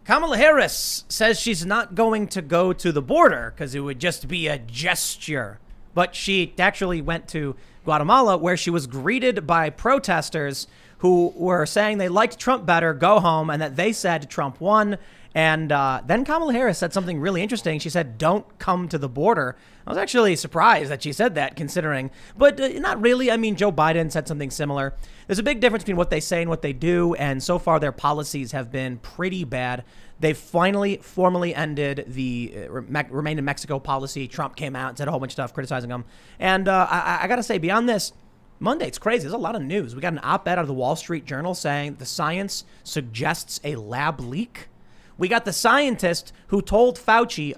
Kamala Harris says she's not going to go to the border because it would just be a gesture. But she actually went to Guatemala, where she was greeted by protesters who were saying they liked Trump better, go home, and that they said Trump won. And then Kamala Harris said something really interesting. She said, don't come to the border. I was actually surprised that she said that, considering, but not really. I mean, Joe Biden said something similar. There's a big difference between what they say and what they do. And so far, their policies have been pretty bad. They've finally formally ended the remain in Mexico policy. Trump came out and said a whole bunch of stuff criticizing them. And I got to say, beyond this, Monday, it's crazy. There's a lot of news. We got an op-ed out of the Wall Street Journal saying the science suggests a lab leak. We got the scientist who told Fauci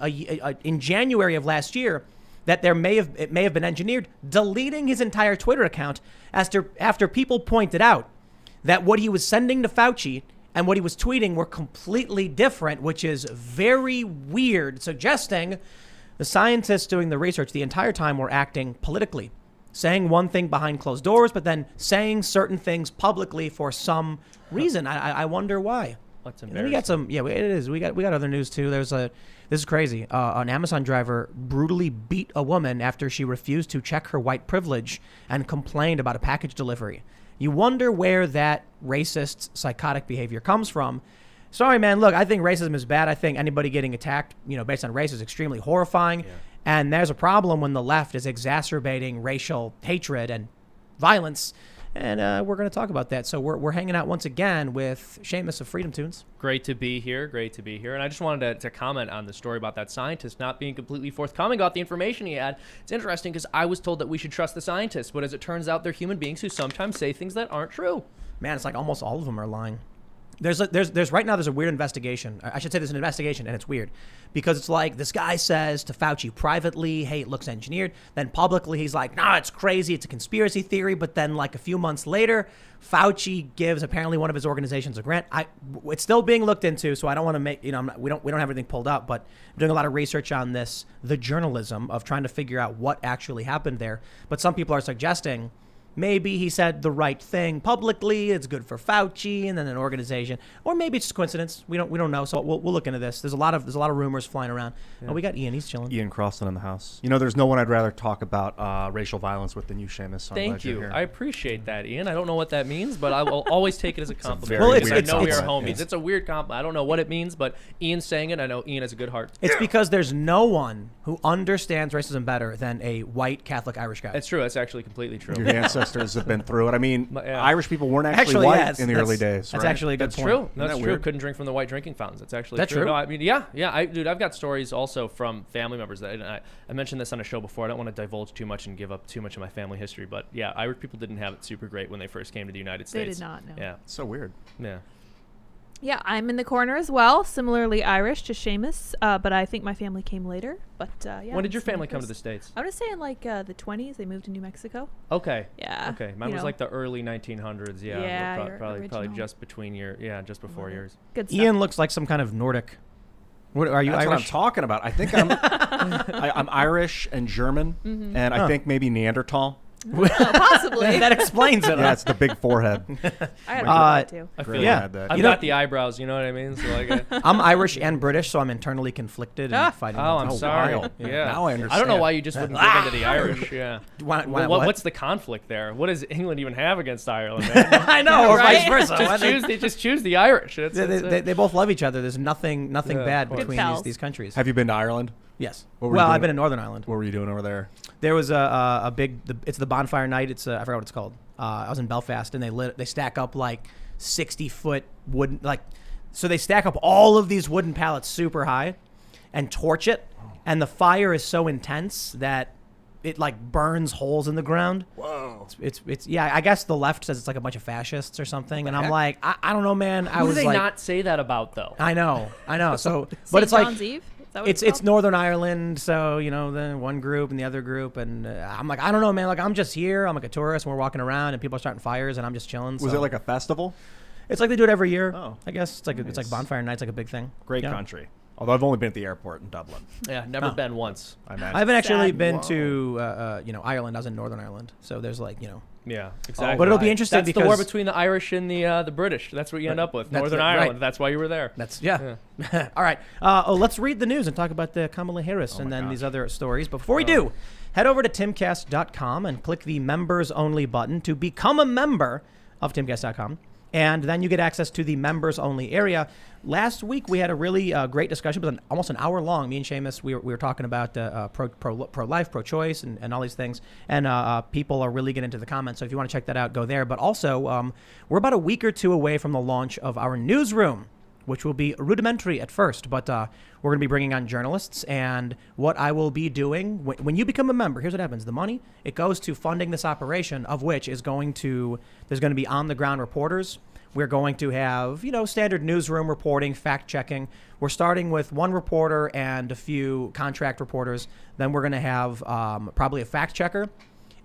in January of last year that it may have been engineered, deleting his entire Twitter account after people pointed out that what he was sending to Fauci and what he was tweeting were completely different, which is very weird, suggesting the scientists doing the research the entire time were acting politically, saying one thing behind closed doors, but then saying certain things publicly for some reason. I wonder why. That's embarrassing. And then we got some, it is. We got other news too. This is crazy. An Amazon driver brutally beat a woman after she refused to check her white privilege and complained about a package delivery. You wonder where that racist, psychotic behavior comes from. Sorry, man. Look, I think racism is bad. I think anybody getting attacked, based on race is extremely horrifying. Yeah. And there's a problem when the left is exacerbating racial hatred and violence. And we're going to talk about that. So we're hanging out once again with Seamus of FreedomToons. Great to be here. And I just wanted to comment on the story about that scientist not being completely forthcoming about the information he had. It's interesting because I was told that we should trust the scientists, but as it turns out, they're human beings who sometimes say things that aren't true. Man, it's like almost all of them are lying. There's right now there's a weird investigation. I should say there's an investigation, and it's weird because it's like this guy says to Fauci privately, hey, it looks engineered. Then publicly he's like, nah, it's crazy. It's a conspiracy theory. But then like a few months later, Fauci gives apparently one of his organizations a grant. It's still being looked into, so I don't want to make, we don't have everything pulled up, but I'm doing a lot of research on this, the journalism of trying to figure out what actually happened there. But some people are suggesting maybe he said the right thing publicly. It's good for Fauci and then an organization, or maybe it's just coincidence. We don't know. So we'll look into this. There's a lot of rumors flying around. Yeah. Oh, we got Ian. He's chilling. Ian Crossan in the house. There's no one I'd rather talk about racial violence with than you, Seamus. So Thank you. I appreciate that, Ian. I don't know what that means, but I will always take it as a compliment. I know we are homies. It's a weird compliment. I don't know what it means, but Ian's saying it. I know Ian has a good heart. It's because there's no one who understands racism better than a white Catholic Irish guy. It's true. That's actually completely true. Your ancestors have been through it. I mean, Irish people weren't actually white in the early days. That's actually a good point. True. That's true. Couldn't drink from the white drinking fountains. That's actually true. No, I mean, dude, I've got stories also from family members that I mentioned this on a show before. I don't want to divulge too much and give up too much of my family history, but yeah, Irish people didn't have it super great when they first came to the United States. They did not. No. Yeah. So weird. Yeah. Yeah, I'm in the corner as well, similarly Irish to Seamus, but I think my family came later. But yeah. When did your family come to the States? I would say in like the 20s. They moved to New Mexico. Okay. Yeah. Okay. Mine was like the early 1900s. Yeah. Yeah. Probably just between just before yours. Good stuff. Ian looks like some kind of Nordic. What are you? That's Irish? what I'm talking about. I think I'm Irish and German, and I think maybe Neanderthal. Possibly. That explains it. Yeah, it's the big forehead. I had that too. I feel I've got the eyebrows, you know what I mean? So I'm Irish and British, so I'm internally conflicted and fighting. Oh, I'm sorry. Yeah. Now I understand. I don't know why you just wouldn't give into the Irish. Yeah. What's the conflict there? What does England even have against Ireland? Man? I know, or vice versa. Just choose the Irish. They both love each other. There's nothing bad between these countries. Have you been to Ireland? Yes. I've been in Northern Ireland. What were you doing over there? There was a big. It's the bonfire night. It's I forgot what it's called. I was in Belfast, and they stack up like 60-foot wooden so they stack up all of these wooden pallets super high, and torch it, and the fire is so intense that it like burns holes in the ground. Whoa. It's I guess the left says it's like a bunch of fascists or something, and I'm like I don't know, man. Who do they not say that about though? I know. So but it's John's like. Eve? It's Northern Ireland, so the one group and the other group, and I'm like, I don't know, man. Like I'm just here. I'm like a tourist, and we're walking around, and people are starting fires, and I'm just chilling. Was it like a festival? It's like they do it every year. Oh, I guess it's like bonfire night's like a big thing. Great country. Although I've only been at the airport in Dublin. Yeah, never been once. I imagine. I haven't actually Sad. been to Ireland. I was in Northern Ireland, so there's Yeah, exactly. But it'll be interesting That's because the war between the Irish and the British. That's what you end up with. That's Northern it, right. Ireland. That's why you were there. That's All right. Let's read the news and talk about the Kamala Harris and then these other stories. But before we do, head over to timcast.com and click the members only button to become a member of timcast.com. And then you get access to the members only area. Last week, we had a really great discussion, but almost an hour long. Me and Seamus, we were talking about pro-life, pro-choice, and all these things. And people are really getting into the comments. So if you want to check that out, go there. But also, we're about a week or two away from the launch of our newsroom, which will be rudimentary at first. But we're going to be bringing on journalists. And what I will be doing, when you become a member, here's what happens. The money, it goes to funding this operation, of which is there's going to be on-the-ground reporters. We're going to have, standard newsroom reporting, fact-checking. We're starting with one reporter and a few contract reporters. Then we're going to have probably a fact-checker.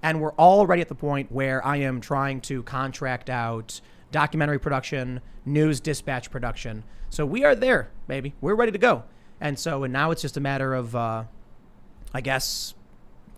And we're already at the point where I am trying to contract out documentary production, news dispatch production. So we are there, baby. We're ready to go. And now it's just a matter of,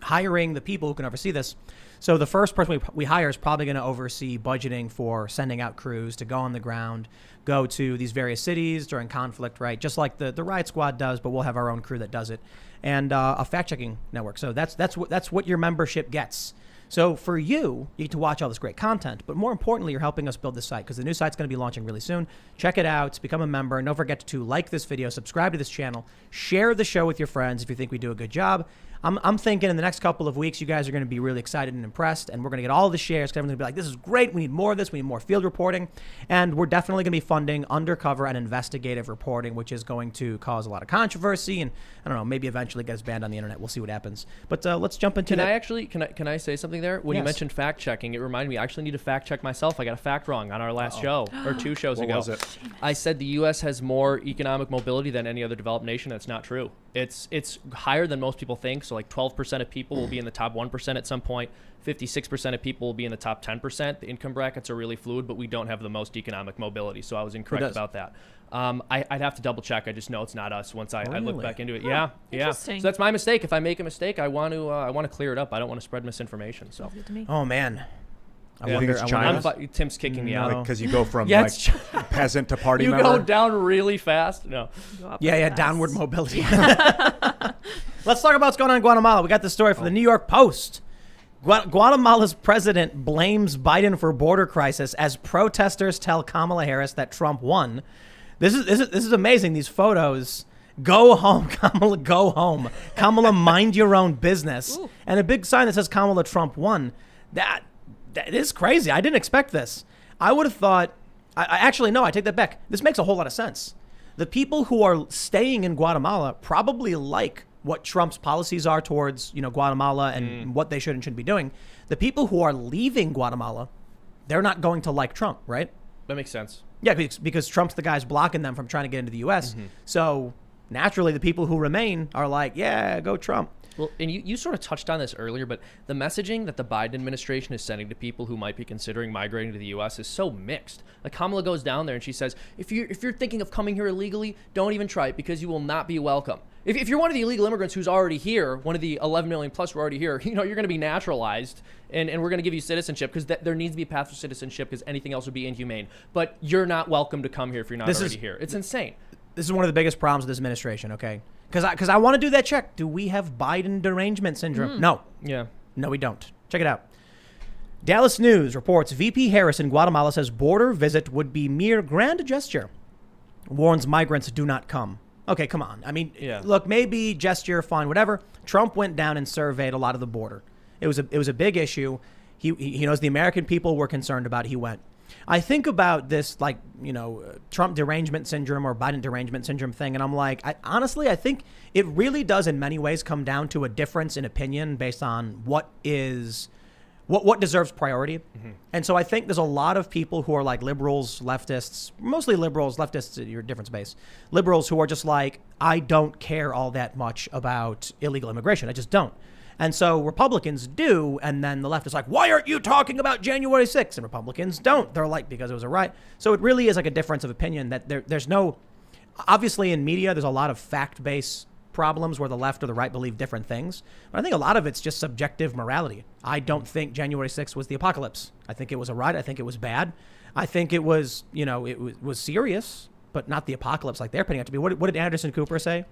hiring the people who can oversee this. So the first person we hire is probably going to oversee budgeting for sending out crews to go on the ground, go to these various cities during conflict, right? Just like the Riot Squad does, but we'll have our own crew that does it, and a fact-checking network. So that's what your membership gets. So for you get to watch all this great content, but more importantly, you're helping us build this site because the new site's going to be launching really soon. Check it out, become a member, and don't forget to like this video, subscribe to this channel, share the show with your friends if you think we do a good job. I'm thinking in the next couple of weeks, you guys are going to be really excited and impressed, and we're going to get all the shares because everyone's going to be like, this is great. We need more of this. We need more field reporting. And we're definitely going to be funding undercover and investigative reporting, which is going to cause a lot of controversy. And I don't know, maybe eventually get us banned on the internet. We'll see what happens. But let's jump into Can I say something there? When you mentioned fact checking, it reminded me, I actually need to fact check myself. I got a fact wrong on our last show or 2 shows ago. What was it? I said the U.S. has more economic mobility than any other developed nation. That's not true. It's higher than most people think. So like 12% of people will be in the top 1% at some point. 56% of people will be in the top 10%. The income brackets are really fluid, but we don't have the most economic mobility. So I was incorrect about that. I'd have to double check. I just know it's not us once I look back into it. Yeah. So that's my mistake. If I make a mistake, I want to clear it up. I don't want to spread misinformation. So. Oh man. I wonder it's China. Tim's kicking me out. Because you go from peasant to party you member. You go down really fast. No. Downward mobility. Let's talk about what's going on in Guatemala. We got this story from the New York Post. Guatemala's president blames Biden for border crisis as protesters tell Kamala Harris that Trump won. This is amazing. These photos. Go home, Kamala. Go home, Kamala. Mind your own business. Ooh. And a big sign that says Kamala Trump won. That is crazy. I didn't expect this. I would have thought. Actually, no. I take that back. This makes a whole lot of sense. The people who are staying in Guatemala probably like what Trump's policies are towards, Guatemala and what they should and shouldn't be doing. The people who are leaving Guatemala, they're not going to like Trump, right? That makes sense. Yeah, because Trump's the guy's blocking them from trying to get into the U.S. So naturally, the people who remain are like, yeah, go Trump. Well, and you sort of touched on this earlier, but the messaging that the Biden administration is sending to people who might be considering migrating to the U.S. is so mixed. Like Kamala goes down there and she says, if you're thinking of coming here illegally, don't even try it because you will not be welcome. If you're one of the illegal immigrants who's already here, one of the 11 million plus who are already here, you're going to be naturalized and we're going to give you citizenship because there needs to be a path for citizenship because anything else would be inhumane. But you're not welcome to come here if you're not already here. It's insane. This is one of the biggest problems with this administration, okay? Because I want to do that check. Do we have Biden derangement syndrome? No. Yeah. No, we don't. Check it out. Dallas News reports VP Harris in Guatemala says border visit would be mere grand gesture. Warns migrants do not come. Okay, come on. I mean, Look, maybe gesture, fine, whatever. Trump went down and surveyed a lot of the border. It was a big issue. He knows the American people were concerned about it. He went. I think about this, Trump derangement syndrome or Biden derangement syndrome thing. And I'm like, honestly, I think it really does in many ways come down to a difference in opinion based on what deserves priority. And so I think there's a lot of people who are like liberals, leftists, mostly liberals, leftists at your different space, liberals who are just like, I don't care all that much about illegal immigration. I just don't. And so Republicans do, and then the left is like, why aren't you talking about January 6th? And Republicans don't. They're like, because it was a riot. So it really is like a difference of opinion that there's no, obviously in media, there's a lot of fact-based problems where the left or the right believe different things. But I think a lot of it's just subjective morality. I don't think January 6th was the apocalypse. I think it was a riot. I think it was bad. I think it was, it was serious, but not the apocalypse like they're putting it to be. What did Anderson Cooper say?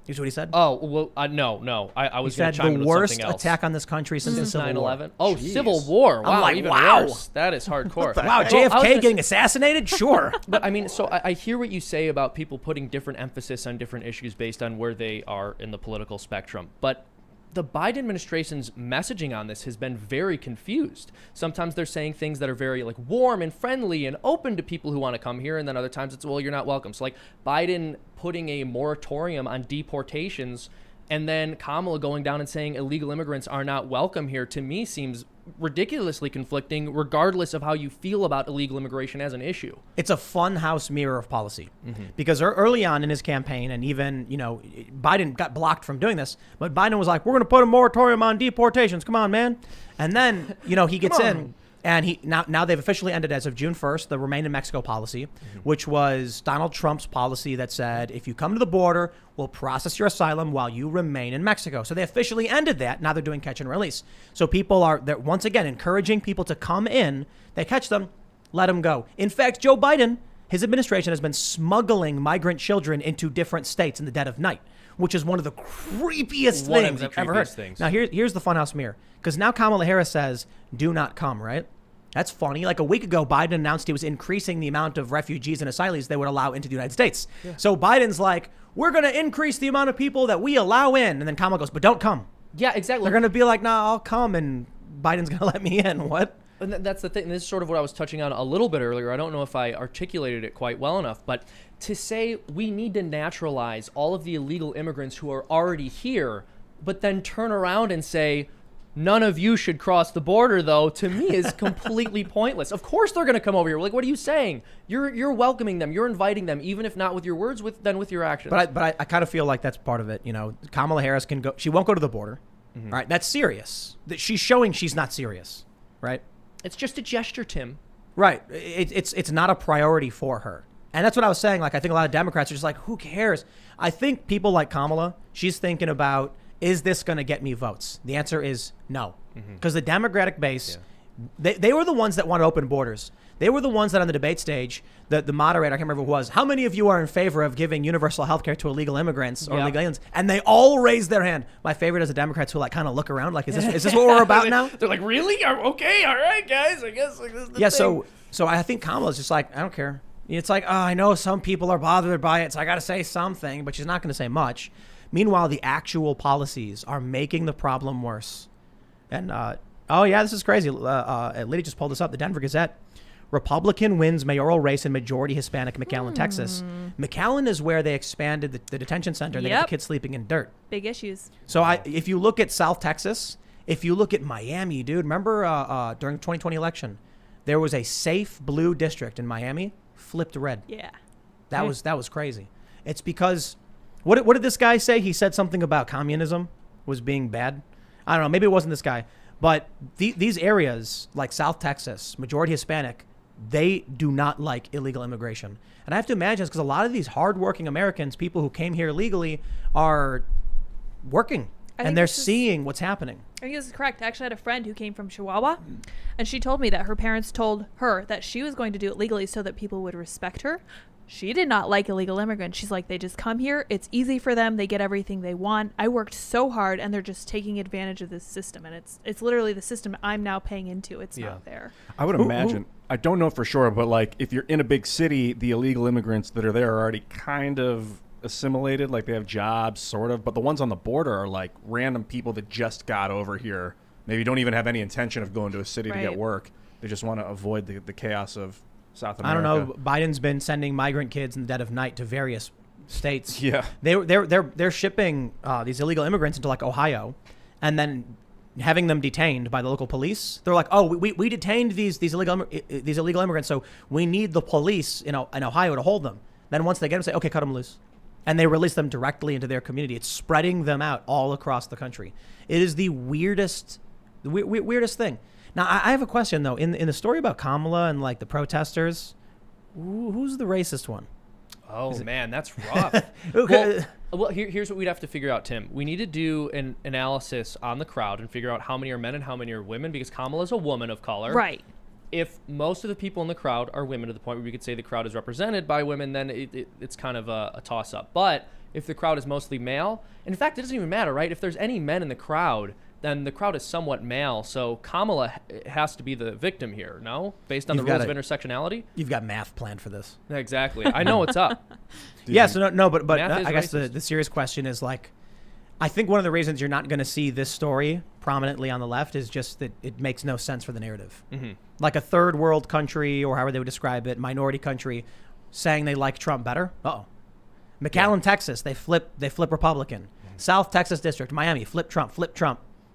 Here's what he said. Oh, well, no. I was going to chime in the with worst something else. attack on this country since the Civil War. 9/11. Oh, Jeez. Civil War. Wow, like, even wow. worse. That is hardcore. Wow, JFK getting assassinated? Sure. But I mean, so I hear what you say about people putting different emphasis on different issues based on where they are in the political spectrum. But the Biden administration's messaging on this has been very confused. Sometimes they're saying things that are very like warm and friendly and open to people who want to come here, and then other times it's, well, you're not welcome. So like Biden putting a moratorium on deportations and then Kamala going down and saying illegal immigrants are not welcome here, to me seems ridiculously conflicting regardless of how you feel about illegal immigration as an issue. It's a fun house mirror of policy because early on in his campaign, and even, Biden got blocked from doing this, but Biden was like, we're going to put a moratorium on deportations. Come on, man. And then, he gets in. And now they've officially ended as of June 1st, the Remain in Mexico policy, which was Donald Trump's policy that said, if you come to the border, we'll process your asylum while you remain in Mexico. So they officially ended that. Now they're doing catch and release. So they're once again encouraging people to come in. They catch them, let them go. In fact, Joe Biden, his administration has been smuggling migrant children into different states in the dead of night, which is one of the creepiest things I've ever heard. Now, here's the funhouse mirror. Because now Kamala Harris says, do not come, right? That's funny. Like a week ago, Biden announced he was increasing the amount of refugees and asylees they would allow into the United States. Yeah. So Biden's like, we're going to increase the amount of people that we allow in. And then Kamala goes, but don't come. Yeah, exactly. They're going to be like, nah, I'll come. And Biden's going to let me in. What? And that's the thing. And this is sort of what I was touching on a little bit earlier. I don't know if I articulated it quite well enough, but to say we need to naturalize all of the illegal immigrants who are already here, but then turn around and say, none of you should cross the border, though, to me is completely pointless. Of course they're going to come over here. Like, what are you saying? You're welcoming them. You're inviting them, even if not with your words, then with your actions. But I kind of feel like that's part of it. Kamala Harris can go. She won't go to the border. Right? That's serious. She's showing she's not serious. Right? It's just a gesture, Tim. Right. It's not a priority for her. And that's what I was saying. Like, I think a lot of Democrats are just like, who cares? I think people like Kamala, she's thinking about, is this going to get me votes? The answer is no. Because the Democratic base, they were the ones that wanted open borders. They were the ones that on the debate stage, the moderator, I can't remember who it was, how many of you are in favor of giving universal health care to illegal immigrants or illegal aliens? And they all raised their hand. My favorite is the Democrats who kind of look around like, is this what we're about now? They're like, really? Okay, all right, guys. I guess this is the thing. So I think Kamala's just like, I don't care. It's like, I know some people are bothered by it, so I got to say something, but she's not going to say much. Meanwhile, the actual policies are making the problem worse. And, this is crazy. Lydia just pulled this up. The Denver Gazette. Republican wins mayoral race in majority Hispanic McAllen, Texas. McAllen is where they expanded the detention center. They got the kids sleeping in dirt. Big issues. So if you look at South Texas, if you look at Miami, dude, remember during the 2020 election, there was a safe blue district in Miami, flipped red. Yeah. That was crazy. It's because... What did this guy say? He said something about communism was being bad. I don't know. Maybe it wasn't this guy. But these areas, like South Texas, majority Hispanic, they do not like illegal immigration. And I have to imagine it's because a lot of these hardworking Americans, people who came here legally, are working. And they're seeing what's happening. I think this is correct. I actually had a friend who came from Chihuahua, and she told me that her parents told her that she was going to do it legally so that people would respect her. She did not like illegal immigrants. She's like, they just come here. It's easy for them. They get everything they want. I worked so hard, and they're just taking advantage of this system. And it's literally the system I'm now paying into. It's not there. I would imagine. I don't know for sure, but like if you're in a big city, the illegal immigrants that are there are already kind of assimilated. Like they have jobs, sort of. But the ones on the border are like random people that just got over here. Maybe don't even have any intention of going to a city to get work. They just want to avoid the chaos of South America. I don't know. Biden's been sending migrant kids in the dead of night to various states. Yeah, they're shipping these illegal immigrants into like Ohio, and then having them detained by the local police. They're like, oh, we detained these illegal immigrants, so we need the police in Ohio to hold them. Then once they get them, say, okay, cut them loose, and they release them directly into their community. It's spreading them out all across the country. It is the weirdest thing. Now, I have a question, though. In the story about Kamala and, like, the protesters, who's the racist one? Oh man, that's rough. Okay. Well, here's what we'd have to figure out, Tim. We need to do an analysis on the crowd and figure out how many are men and how many are women, because Kamala's a woman of color. Right. If most of the people in the crowd are women to the point where we could say the crowd is represented by women, then it's kind of a toss-up. But if the crowd is mostly male, in fact, it doesn't even matter, right? If there's any men in the crowd, then the crowd is somewhat male. So Kamala has to be the victim here, no? Based on the rules of intersectionality? You've got math planned for this. Exactly. I know what's up. Yeah, so no, but Math I guess racist. the serious question is, like, I think one of the reasons you're not going to see this story prominently on the left is just that it makes no sense for the narrative. Mm-hmm. Like a third world country, or however they would describe it, minority country, saying they like Trump better. McAllen, Texas, they flip Republican. South Texas District, Miami, flip Trump.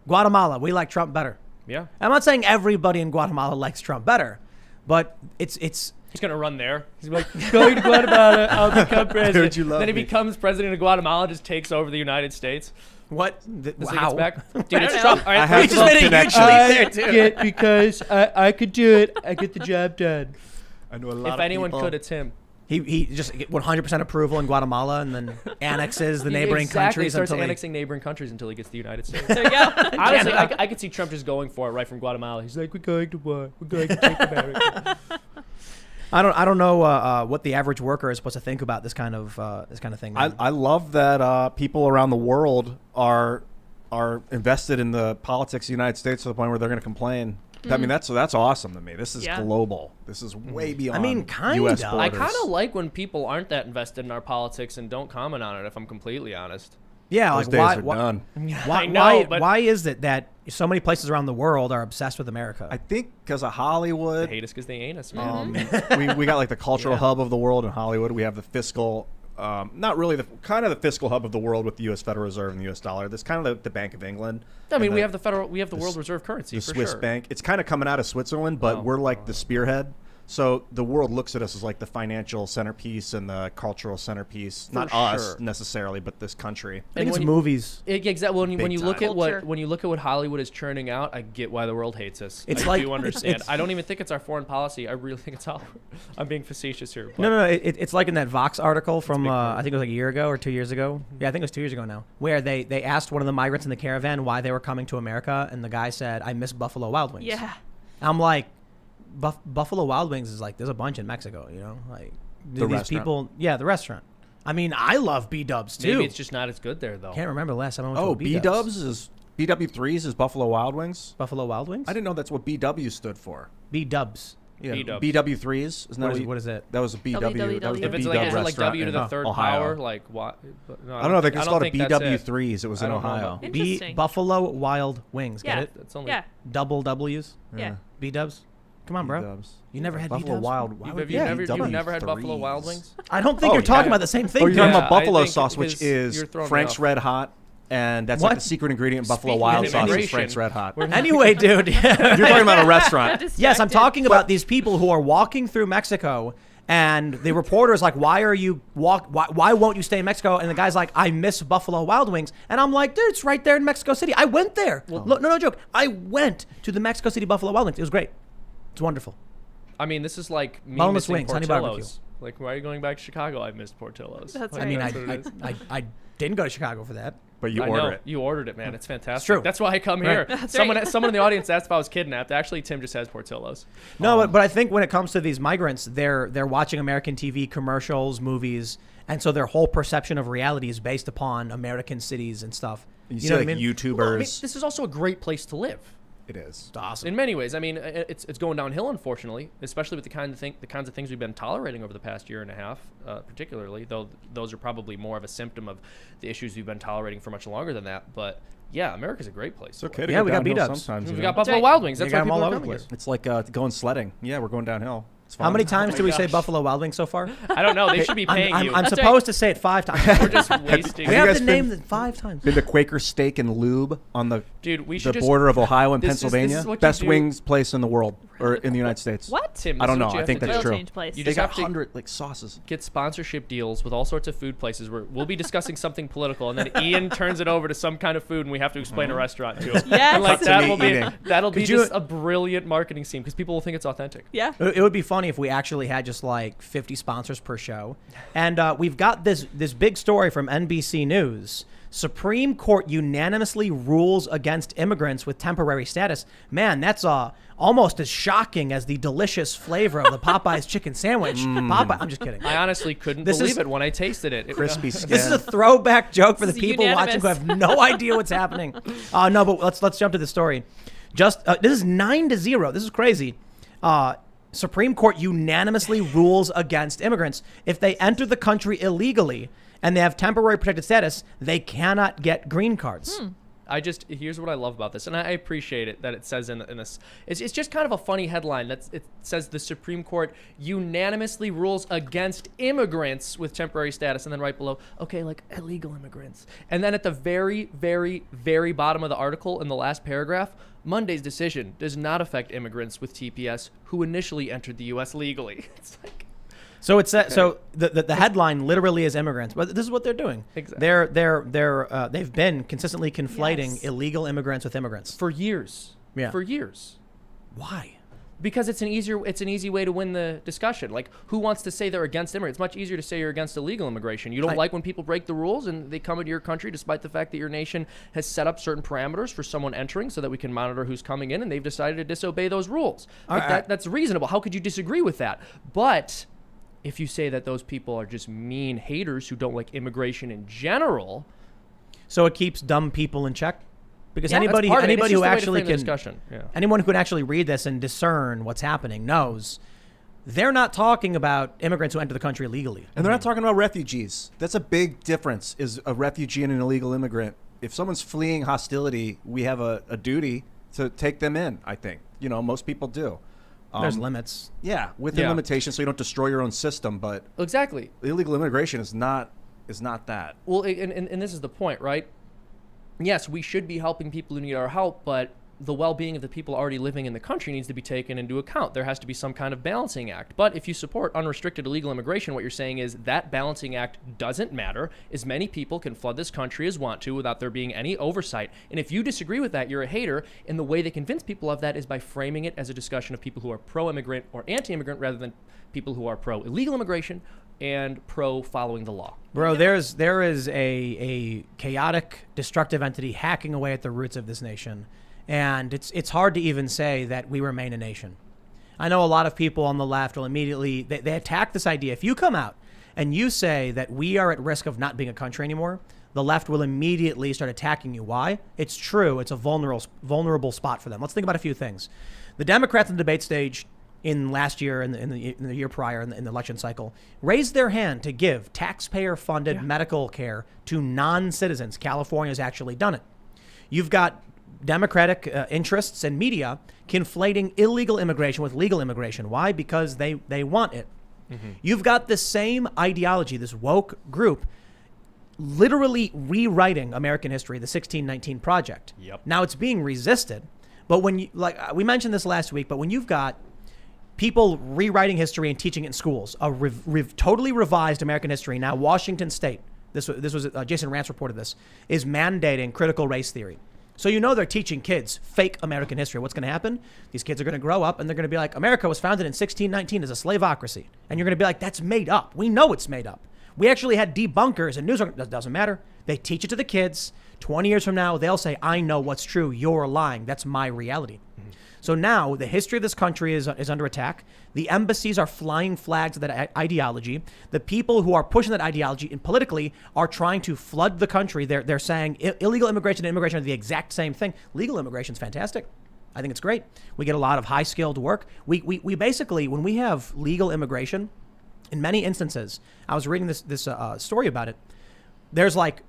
Guatemala, we like Trump better. Yeah. I'm not saying everybody in Guatemala likes Trump better, but it's He's going to run there. He's like, going to Guatemala, I'll become president. Dude, you love then he me. becomes president of Guatemala, just takes over the United States. what? Wow. Wow. Dude, it's Trump. All right, I have We just some made a huge connection. leap there, too. because I could do it. I get the job done. I know a lot If anyone could, it's him. He just get 100% approval in Guatemala and then annexes the neighboring countries starts until annexing neighboring countries until he gets to the United States. There you go. Honestly, I could see Trump just going for it right from Guatemala. He's like, we're going to war. We're going to take America. I don't know what the average worker is supposed to think about this kind of thing. I love that people around the world are invested in the politics of the United States to the point where they're going to complain. I mean, that's awesome to me. This is Yeah. global. This is way beyond. I mean, kinda. U.S. I I borders. kind of like when people aren't that invested in our politics and don't comment on it, if I'm completely honest. yeah, Those like days why, are done. I know, but- why is it that so many places around the world are obsessed with America? I think because of They Hollywood. hate us because they ain't us, man. we got like the cultural Yeah. hub of the world in Hollywood. We have the fiscal, not really the kind of the fiscal hub of the world with the U.S. Federal Reserve and the U.S. dollar. That's kind of the Bank of England. I mean, and we have the world reserve currency the for Swiss sure. bank. It's kind of coming out of Switzerland, but Oh. we're like the spearhead. So the world looks at us as like the financial centerpiece and the cultural centerpiece. Not us sure. necessarily, but this country. I think And it's when movies. Exactly. When Big you time. look at Culture. when you look at what Hollywood is churning out, I get why the world hates us. It's I like- do understand. it's- I don't even think it's our foreign policy. I really think it's Hollywood. I'm being facetious here. But No. It's like in that Vox article from big part. I think it was like a year ago or 2 years ago. Yeah, I think it was 2 years ago now, where they asked one of the migrants in the caravan why they were coming to America, and the guy said, "I miss Buffalo Wild Wings." Yeah. I'm like, Buffalo Wild Wings is like, there's a bunch in Mexico, you know, like The these restaurant? people. Yeah, the restaurant. I mean, I love B-dubs too. maybe it's just not as good there though. Can't remember the last time I went to Oh, a B-dubs. B-dubs is BW3s is Buffalo Wild Wings. Buffalo Wild Wings. I didn't know that's what BW stood for. B-dubs. Yeah, B-dubs. BW3s. Isn't that What is it? That was a BW. That was the If it's B-dub like, is it like restaurant W to in the third Ohio. power, like what? No, I don't know. They just called it think that's BW3s. It was I in don't know Ohio. about- Interesting. Buffalo Wild Wings. Yeah. Get it? That's only. Yeah. Double W's. Yeah. B-dubs. Come on, bro. B-dubs. You never had Buffalo B-dubs? Wild. Why You've, would have you yeah, never, you've never had BW3s. Buffalo Wild Wings? I don't think Oh, you're talking yeah. about the same thing. Oh, you're dude. talking Yeah, about buffalo I think sauce, which because is you're throwing me Frank's off. Red Hot, and that's What? like the secret ingredient in Buffalo Speaking Wild of sauce is immigration, Frank's Red Hot. Anyway, dude. You're talking about a restaurant. Yes, I'm talking about these people who are walking through Mexico, and the reporter's like, why won't you stay in Mexico? And the guy's like, I miss Buffalo Wild Wings. And I'm like, dude, it's right there in Mexico City. I went there. No joke. I went to the Mexico City Buffalo Wild Wings. It was great. It's wonderful. I mean, this is like me Boneless missing wings, honey Portillo's. Like, why are you going back to Chicago? I missed Portillo's. That's Like, I mean, that's what it is. I didn't go to Chicago for that. But you I order know. it. You ordered it, man. It's fantastic. It's true. That's why I come Right. here. That's Someone right. in the audience asked if I was kidnapped. Actually, Tim just has Portillo's. No, but I think when it comes to these migrants, they're watching American TV commercials, movies, and so their whole perception of reality is based upon American cities and stuff. You You see know like what I mean? YouTubers. Well, I mean, this is also a great place to live. It is. It's awesome. In many ways, I mean, it's going downhill, unfortunately, especially with the kinds of things we've been tolerating over the past year and a half, particularly. Though those are probably more of a symptom of the issues we've been tolerating for much longer than that. But yeah, America's a great place. It's okay to Yeah, go we got downhill B-dubs. sometimes. We you got know? Buffalo right. Wild Wings. You That's got why 'em people all are over coming the here. place. It's like going sledding. Yeah, we're going downhill. It's fun. How many times my do we say gosh. Buffalo Wild Wings so far? I don't know. They should be paying you. I'm That's supposed to say it 5 times. We're just wasting. we you have guys to been- name it 5 times. Been to Quaker Steak and Lube on the Dude, we should the just border of Ohio and this is Pennsylvania. what you Best do. wings place in the world. or in the United States. What? Tim, I don't this know. is what you I have think to that's do. true. Change place. You They just got have to 100 like sauces. get sponsorship deals with all sorts of food places where we'll be discussing something political, and then Ian turns it over to some kind of food, and we have to explain a restaurant to him. Yes. And like Cut to me that'll be Could you- just a brilliant marketing scheme because people will think it's authentic. Yeah. It would be funny if we actually had just like 50 sponsors per show. And we've got this big story from NBC News. Supreme Court unanimously rules against immigrants with temporary status. Man, that's almost as shocking as the delicious flavor of the Popeye's chicken sandwich. Popeye, I'm just kidding. I honestly couldn't This believe is- it when I tasted it. Crispy skin. This is a throwback joke for the This is people watching who have no idea what's happening. No, but let's jump to the story. Just this is 9-0. This is crazy. Supreme Court unanimously rules against immigrants. If they enter the country illegally and they have temporary protected status, they cannot get green cards. Here's what I love about this, and I appreciate it that it says in this. It's just kind of a funny headline. It says the Supreme Court unanimously rules against immigrants with temporary status, and then right below, okay, like illegal immigrants. And then at the very, very, very bottom of the article in the last paragraph, Monday's decision does not affect immigrants with TPS who initially entered the U.S. legally. It's like. So it's so the headline literally is immigrants, but this is what they're doing. Exactly. They've been consistently conflating Yes. illegal immigrants with immigrants. For years. Yeah. For years. Why? Because it's an easy way to win the discussion. Like, who wants to say they're against immigrants? It's much easier to say you're against illegal immigration. You don't like when people break the rules and they come into your country despite the fact that your nation has set up certain parameters for someone entering so that we can monitor who's coming in, and they've decided to disobey those rules. Like, that's reasonable. How could you disagree with that? But if you say that those people are just mean haters who don't like immigration in general, So it keeps dumb people in check? Because yeah, anybody that's part of it. It's who just a way to actually frame the can discussion. Yeah. anyone who can actually read this and discern what's happening knows they're not talking about immigrants who enter the country illegally. And they're not talking about refugees. That's a big difference, is a refugee and an illegal immigrant. If someone's fleeing hostility, we have a duty to take them in, I think. You know, most people do. There's limits. Yeah, within limitations so you don't destroy your own system, but Exactly. illegal immigration is not that. Well, and this is the point, right? Yes, we should be helping people who need our help, but the well-being of the people already living in the country needs to be taken into account. There has to be some kind of balancing act. But if you support unrestricted illegal immigration, what you're saying is that balancing act doesn't matter. As many people can flood this country as want to without there being any oversight. And if you disagree with that, you're a hater. And the way they convince people of that is by framing it as a discussion of people who are pro-immigrant or anti-immigrant rather than people who are pro-illegal immigration and pro-following the law. Bro, there is a chaotic, destructive entity hacking away at the roots of this nation. And it's hard to even say that we remain a nation. I know a lot of people on the left will immediately, they attack this idea. If you come out and you say that we are at risk of not being a country anymore, the left will immediately start attacking you. Why? It's true. It's a vulnerable spot for them. Let's think about a few things. The Democrats in the debate stage in last year, in the year prior, in the election cycle, raised their hand to give taxpayer-funded medical care to non-citizens. California has actually done it. You've got Democratic interests and media conflating illegal immigration with legal immigration. Why? Because they want it. Mm-hmm. You've got the same ideology, this woke group, literally rewriting American history, the 1619 Project. Yep. Now it's being resisted, but when you, like we mentioned this last week, but when you've got people rewriting history and teaching it in schools, a totally revised American history. Now Washington State, this was Jason Rance reported this, is mandating critical race theory. So you know they're teaching kids fake American history. What's going to happen? These kids are going to grow up and they're going to be like, America was founded in 1619 as a slaveocracy. And you're going to be like, that's made up. We know it's made up. We actually had debunkers and news. That doesn't matter. They teach it to the kids. 20 years from now, they'll say, I know what's true. You're lying. That's my reality. Mm-hmm. So now the history of this country is under attack. The embassies are flying flags of that ideology. The people who are pushing that ideology and politically are trying to flood the country. They're saying illegal immigration and immigration are the exact same thing. Legal immigration is fantastic. I think it's great. We get a lot of high skilled work. We basically, when we have legal immigration, in many instances, I was reading this story about it. There's like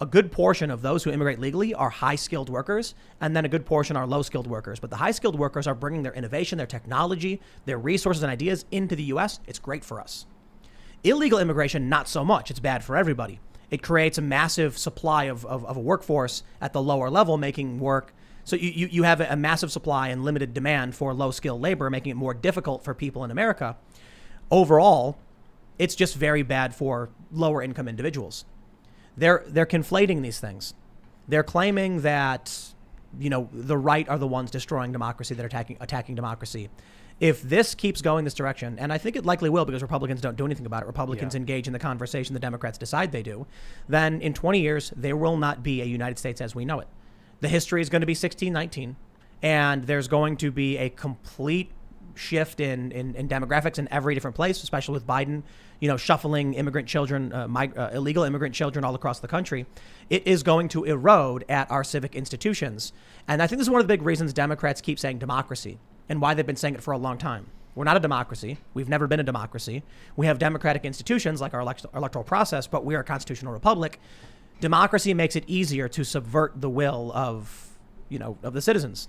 a good portion of those who immigrate legally are high-skilled workers, and then a good portion are low-skilled workers. But the high-skilled workers are bringing their innovation, their technology, their resources and ideas into the U.S. It's great for us. Illegal immigration, not so much. It's bad for everybody. It creates a massive supply of a workforce at the lower level, making work So you have a massive supply and limited demand for low-skilled labor, making it more difficult for people in America. Overall, it's just very bad for lower-income individuals. They're conflating these things. They're claiming that, the right are the ones destroying democracy, that are attacking democracy. If this keeps going this direction, and I think it likely will because Republicans don't do anything about it, Republicans engage in the conversation, the Democrats decide they do, then in 20 years, there will not be a United States as we know it. The history is going to be 1619, and there's going to be a complete shift in demographics in every different place, especially with Biden, shuffling immigrant children, illegal immigrant children all across the country. It is going to erode at our civic institutions. And I think this is one of the big reasons Democrats keep saying democracy and why they've been saying it for a long time. We're not a democracy. We've never been a democracy. We have democratic institutions like our electoral process, but we are a constitutional republic. Democracy makes it easier to subvert the will of the citizens.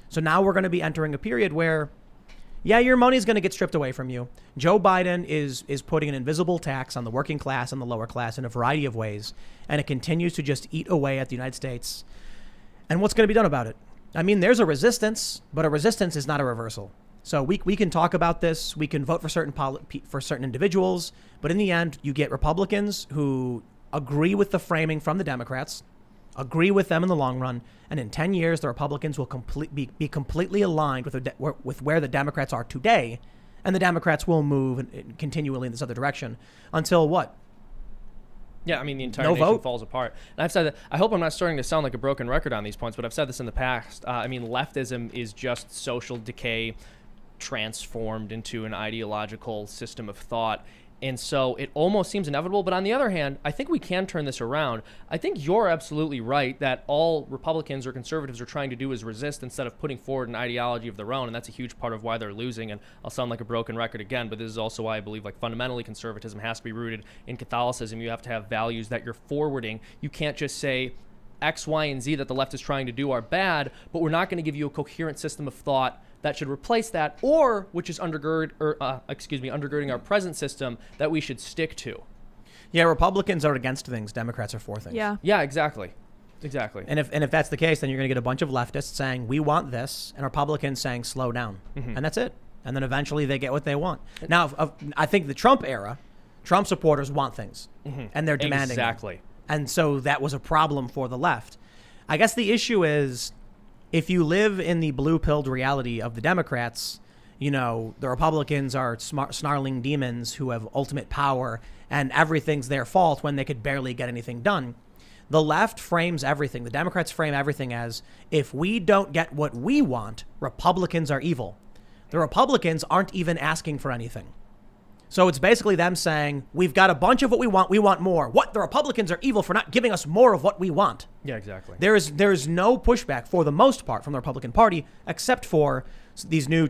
So now we're going to be entering a period where, your money's going to get stripped away from you. Joe Biden is putting an invisible tax on the working class and the lower class in a variety of ways, and it continues to just eat away at the United States. And what's going to be done about it? I mean, there's a resistance, but a resistance is not a reversal. So we can talk about this. We can vote for certain individuals, but in the end, you get Republicans who agree with the framing from the Democrats, agree with them in the long run, and in 10 years, the Republicans will be completely aligned with where the Democrats are today, and the Democrats will move continually in this other direction until what? Yeah, I mean, the entire nation falls apart. And I've said that, I hope I'm not starting to sound like a broken record on these points, but I've said this in the past. Leftism is just social decay transformed into an ideological system of thought. And so it almost seems inevitable. But on the other hand, I think we can turn this around. I think you're absolutely right that all Republicans or conservatives are trying to do is resist instead of putting forward an ideology of their own. And that's a huge part of why they're losing. And I'll sound like a broken record again, but this is also why I believe fundamentally conservatism has to be rooted in Catholicism. You have to have values that you're forwarding. You can't just say X, Y, and Z that the left is trying to do are bad, but we're not going to give you a coherent system of thought that should replace that, or which is undergirding our present system that we should stick to. Yeah, Republicans are against things, Democrats are for things. Yeah, exactly. And if that's the case, then you're going to get a bunch of leftists saying we want this, and Republicans saying slow down, and that's it. And then eventually they get what they want. Now, I think the Trump era, Trump supporters want things, and they're demanding exactly. And so that was a problem for the left. I guess the issue is, if you live in the blue-pilled reality of the Democrats, the Republicans are snarling demons who have ultimate power and everything's their fault when they could barely get anything done. The left frames everything. The Democrats frame everything as, if we don't get what we want, Republicans are evil. The Republicans aren't even asking for anything. So it's basically them saying, we've got a bunch of what we want more. What? The Republicans are evil for not giving us more of what we want. Yeah, exactly. There's no pushback for the most part from the Republican Party, except for these new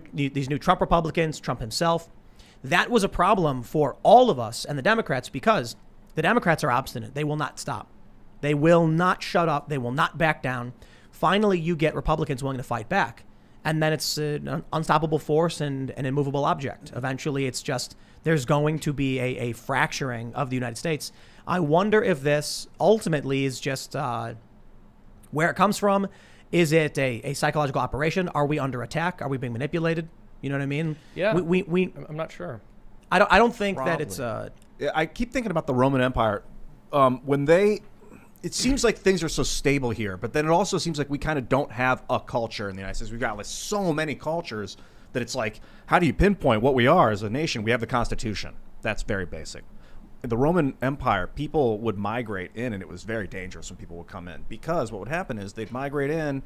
Trump Republicans, Trump himself. That was a problem for all of us and the Democrats because the Democrats are obstinate. They will not stop. They will not shut up. They will not back down. Finally, you get Republicans willing to fight back. And then it's an unstoppable force and an immovable object. Eventually, it's just, there's going to be a fracturing of the United States. I wonder if this ultimately is just where it comes from. Is it a psychological operation? Are we under attack? Are we being manipulated? You know what I mean? Yeah. I'm not sure. I don't think Probably. that it's I keep thinking about the Roman Empire. It seems like things are so stable here, but then it also seems like we kind of don't have a culture in the United States. We've got so many cultures that it's like, how do you pinpoint what we are as a nation? We have the Constitution. That's very basic. In the Roman Empire, people would migrate in, and it was very dangerous when people would come in, because what would happen is they'd migrate in,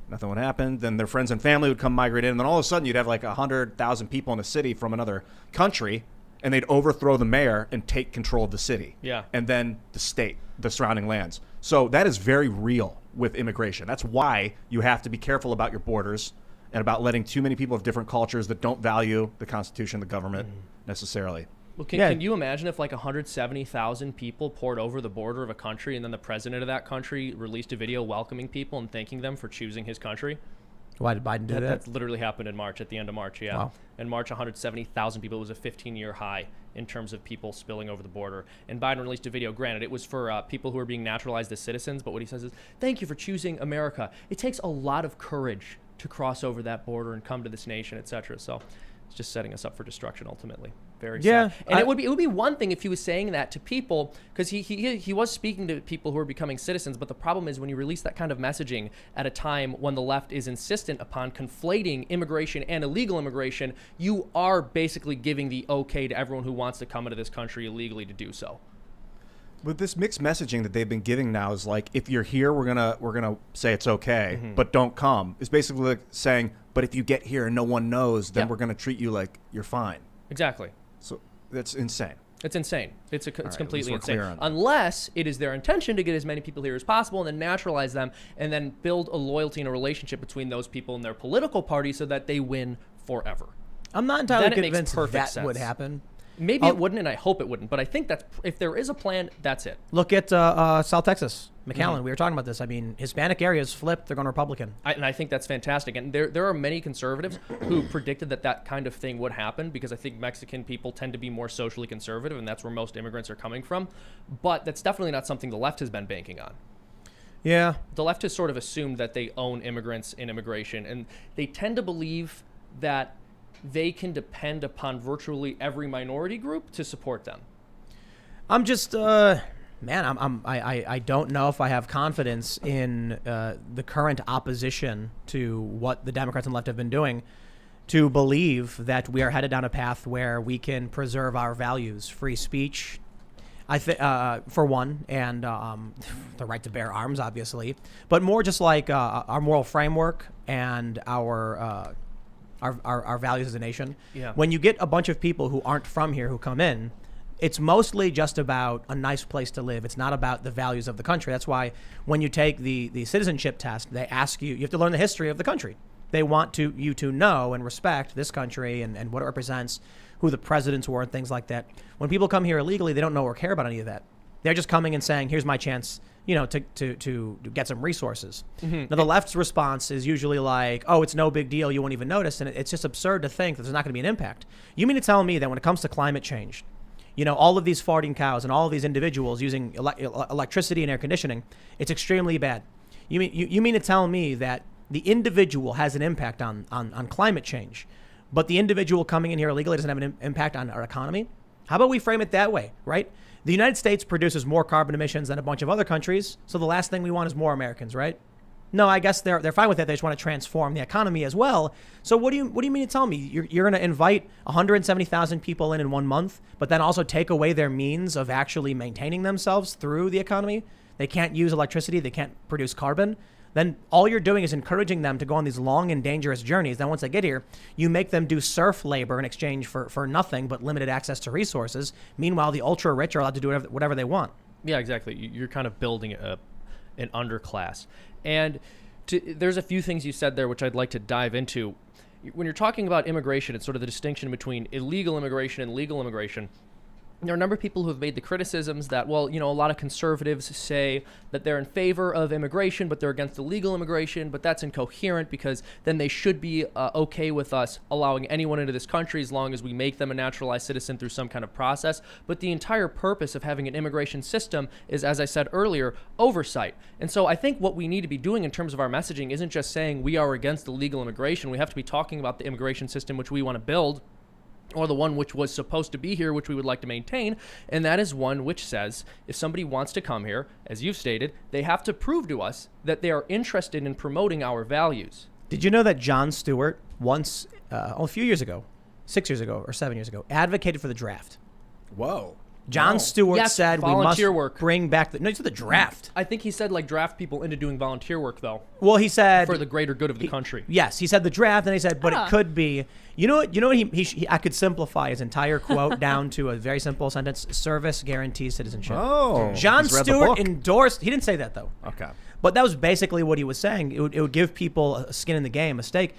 nothing would happen, then their friends and family would come migrate in, and then all of a sudden you'd have 100,000 people in a city from another country, and they'd overthrow the mayor and take control of the city. Yeah. And then the state, the surrounding lands. So that is very real with immigration. That's why you have to be careful about your borders and about letting too many people of different cultures that don't value the Constitution, the government necessarily. Well, can you imagine if 170,000 people poured over the border of a country and then the president of that country released a video welcoming people and thanking them for choosing his country? Why did Biden do that? That literally happened in March, at the end of March, yeah. Wow. In March, 170,000 people. It was a 15-year high in terms of people spilling over the border. And Biden released a video. Granted, it was for people who are being naturalized as citizens, but what he says is, thank you for choosing America. It takes a lot of courage to cross over that border and come to this nation, etc. So it's just setting us up for destruction ultimately. Very sad. And it would be one thing if he was saying that to people, because he was speaking to people who are becoming citizens, but the problem is when you release that kind of messaging at a time when the left is insistent upon conflating immigration and illegal immigration, you are basically giving the okay to everyone who wants to come into this country illegally to do so. But this mixed messaging that they've been giving now is like, if you're here, we're gonna say it's okay, but don't come. It's basically like saying, but if you get here and no one knows, then we're gonna treat you like you're fine. Exactly. So that's insane. It's insane. It's completely insane. Clear on that. Unless it is their intention to get as many people here as possible and then naturalize them and then build a loyalty and a relationship between those people and their political party so that they win forever. I'm not entirely Then it makes convinced perfect that sense. would happen. Maybe it wouldn't, and I hope it wouldn't. But I think that's if there is a plan, that's it. Look at South Texas, McAllen. We were talking about this. I mean, Hispanic areas flipped. They're going Republican. And I think that's fantastic. And there are many conservatives who predicted that kind of thing would happen because I think Mexican people tend to be more socially conservative, and that's where most immigrants are coming from. But that's definitely not something the left has been banking on. Yeah. The left has sort of assumed that they own immigrants and immigration, and they tend to believe that they can depend upon virtually every minority group to support them. I'm just, I don't know if I have confidence in the current opposition to what the Democrats and left have been doing to believe that we are headed down a path where we can preserve our values, free speech, for one, and the right to bear arms, obviously, but more just like our moral framework and our values as a nation. Yeah. When you get a bunch of people who aren't from here who come in, it's mostly just about a nice place to live. It's not about the values of the country. That's why when you take the citizenship test, they ask you have to learn the history of the country. They want you to know and respect this country and what it represents, who the presidents were and things like that. When people come here illegally, they don't know or care about any of that. They're just coming and saying, here's my chance, to get some resources. Now, the left's response is usually like, oh, it's no big deal. You won't even notice. And it's just absurd to think that there's not going to be an impact. You mean to tell me that when it comes to climate change, all of these farting cows and all of these individuals using electricity and air conditioning, it's extremely bad. You mean to tell me that the individual has an impact on climate change, but the individual coming in here illegally doesn't have an impact on our economy? How about we frame it that way, right? The United States produces more carbon emissions than a bunch of other countries, so the last thing we want is more Americans, right? No, I guess they're fine with that. They just want to transform the economy as well. So what do you mean to tell me? You're going to invite 170,000 people in 1 month, but then also take away their means of actually maintaining themselves through the economy? They can't use electricity. They can't produce carbon. Then all you're doing is encouraging them to go on these long and dangerous journeys. Then once they get here, you make them do serf labor in exchange for nothing but limited access to resources. Meanwhile, the ultra rich are allowed to do whatever they want. Yeah, exactly. You're kind of building an underclass. And there's a few things you said there which I'd like to dive into. When you're talking about immigration, it's sort of the distinction between illegal immigration and legal immigration. There are a number of people who have made the criticisms that, well, a lot of conservatives say that they're in favor of immigration, but they're against illegal immigration, but that's incoherent because then they should be okay with us allowing anyone into this country as long as we make them a naturalized citizen through some kind of process. But the entire purpose of having an immigration system is, as I said earlier, oversight. And so I think what we need to be doing in terms of our messaging isn't just saying we are against illegal immigration. We have to be talking about the immigration system which we want to build, or the one which was supposed to be here, which we would like to maintain, and that is one which says if somebody wants to come here, as you've stated, they have to prove to us that they are interested in promoting our values. Did you know that Jon Stewart once, a few years ago, 6 years ago or 7 years ago, advocated for the draft? Whoa. Jon Stewart said we must work. Bring back he said the draft. I think he said draft people into doing volunteer work though. Well, he said for the greater good of the country. Yes, he said the draft, and he said, but it could be. You know what? I could simplify his entire quote down to a very simple sentence: service guarantees citizenship. Oh, Jon Stewart endorsed. He didn't say that though. Okay. But that was basically what he was saying. It would give people a skin in the game, a stake.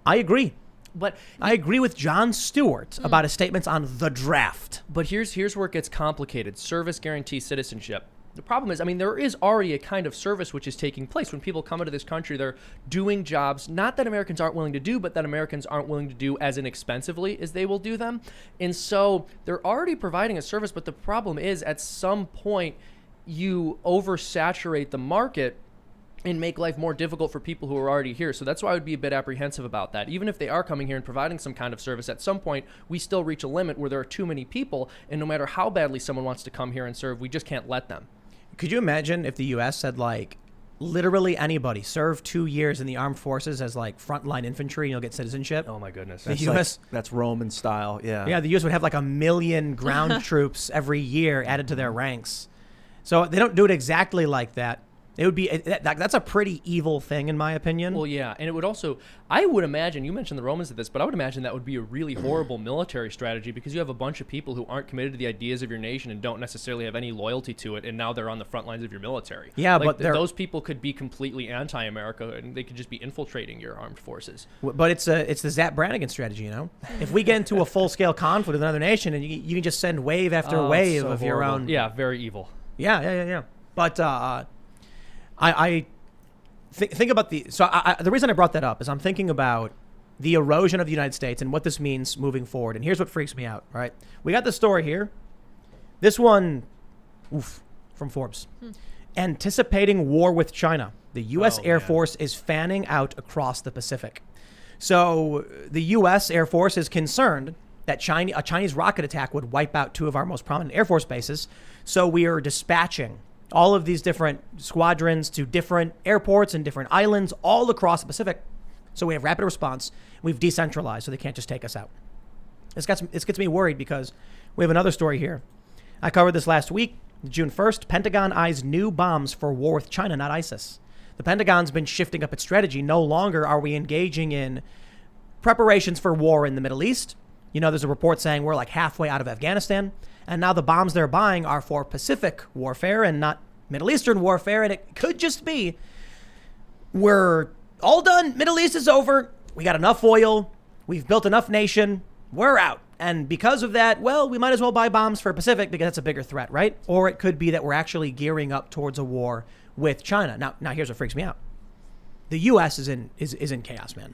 I agree. But I agree with Jon Stewart about his statements on the draft. But here's where it gets complicated. Service guarantees citizenship. The problem is, I mean, there is already a kind of service which is taking place. When people come into this country, they're doing jobs, not that Americans aren't willing to do, but that Americans aren't willing to do as inexpensively as they will do them. And so they're already providing a service, but the problem is at some point you oversaturate the market and make life more difficult for people who are already here. So that's why I would be a bit apprehensive about that. Even if they are coming here and providing some kind of service, at some point, we still reach a limit where there are too many people, and no matter how badly someone wants to come here and serve, we just can't let them. Could you imagine if the U.S. said, like, literally anybody serve 2 years in the armed forces as, like, frontline infantry and you'll get citizenship? Oh, my goodness. The U.S. That's Roman style, yeah. Yeah, the U.S. would have, like, 1 million ground troops every year added to their ranks. So they don't do it exactly like that. It would be that's a pretty evil thing, in my opinion. Well, yeah, and it would also, I would imagine, you mentioned the Romans did this, but I would imagine that would be a really horrible military strategy because you have a bunch of people who aren't committed to the ideas of your nation and don't necessarily have any loyalty to it, and now they're on the front lines of your military. Yeah, like, but those people could be completely anti-America, and they could just be infiltrating your armed forces. But it's the Zap Brannigan strategy, you know? If we get into a full-scale conflict with another nation and you can just send wave after wave of your own... Yeah, very evil. Yeah. But I think about the reason I brought that up is I'm thinking about the erosion of the United States and what this means moving forward. And here's what freaks me out, right? We got the story here. This one, from Forbes. Anticipating war with China. The U.S. Air Force is fanning out across the Pacific. So the U.S. Air Force is concerned that a Chinese rocket attack would wipe out 2 of our most prominent Air Force bases. So we are dispatching all of these different squadrons to different airports and different islands all across the Pacific. So we have rapid response. We've decentralized, so they can't just take us out. This gets me worried because we have another story here. I covered this last week, June 1st. Pentagon eyes new bombs for war with China, not ISIS. The Pentagon's been shifting up its strategy. No longer are we engaging in preparations for war in the Middle East. You know, there's a report saying we're like halfway out of Afghanistan. And now the bombs they're buying are for Pacific warfare and not Middle Eastern warfare. And it could just be we're all done. Middle East is over. We got enough oil. We've built enough nation. We're out. And because of that, well, we might as well buy bombs for Pacific because that's a bigger threat, right? Or it could be that we're actually gearing up towards a war with China. Now here's what freaks me out. The U.S. is in chaos, man.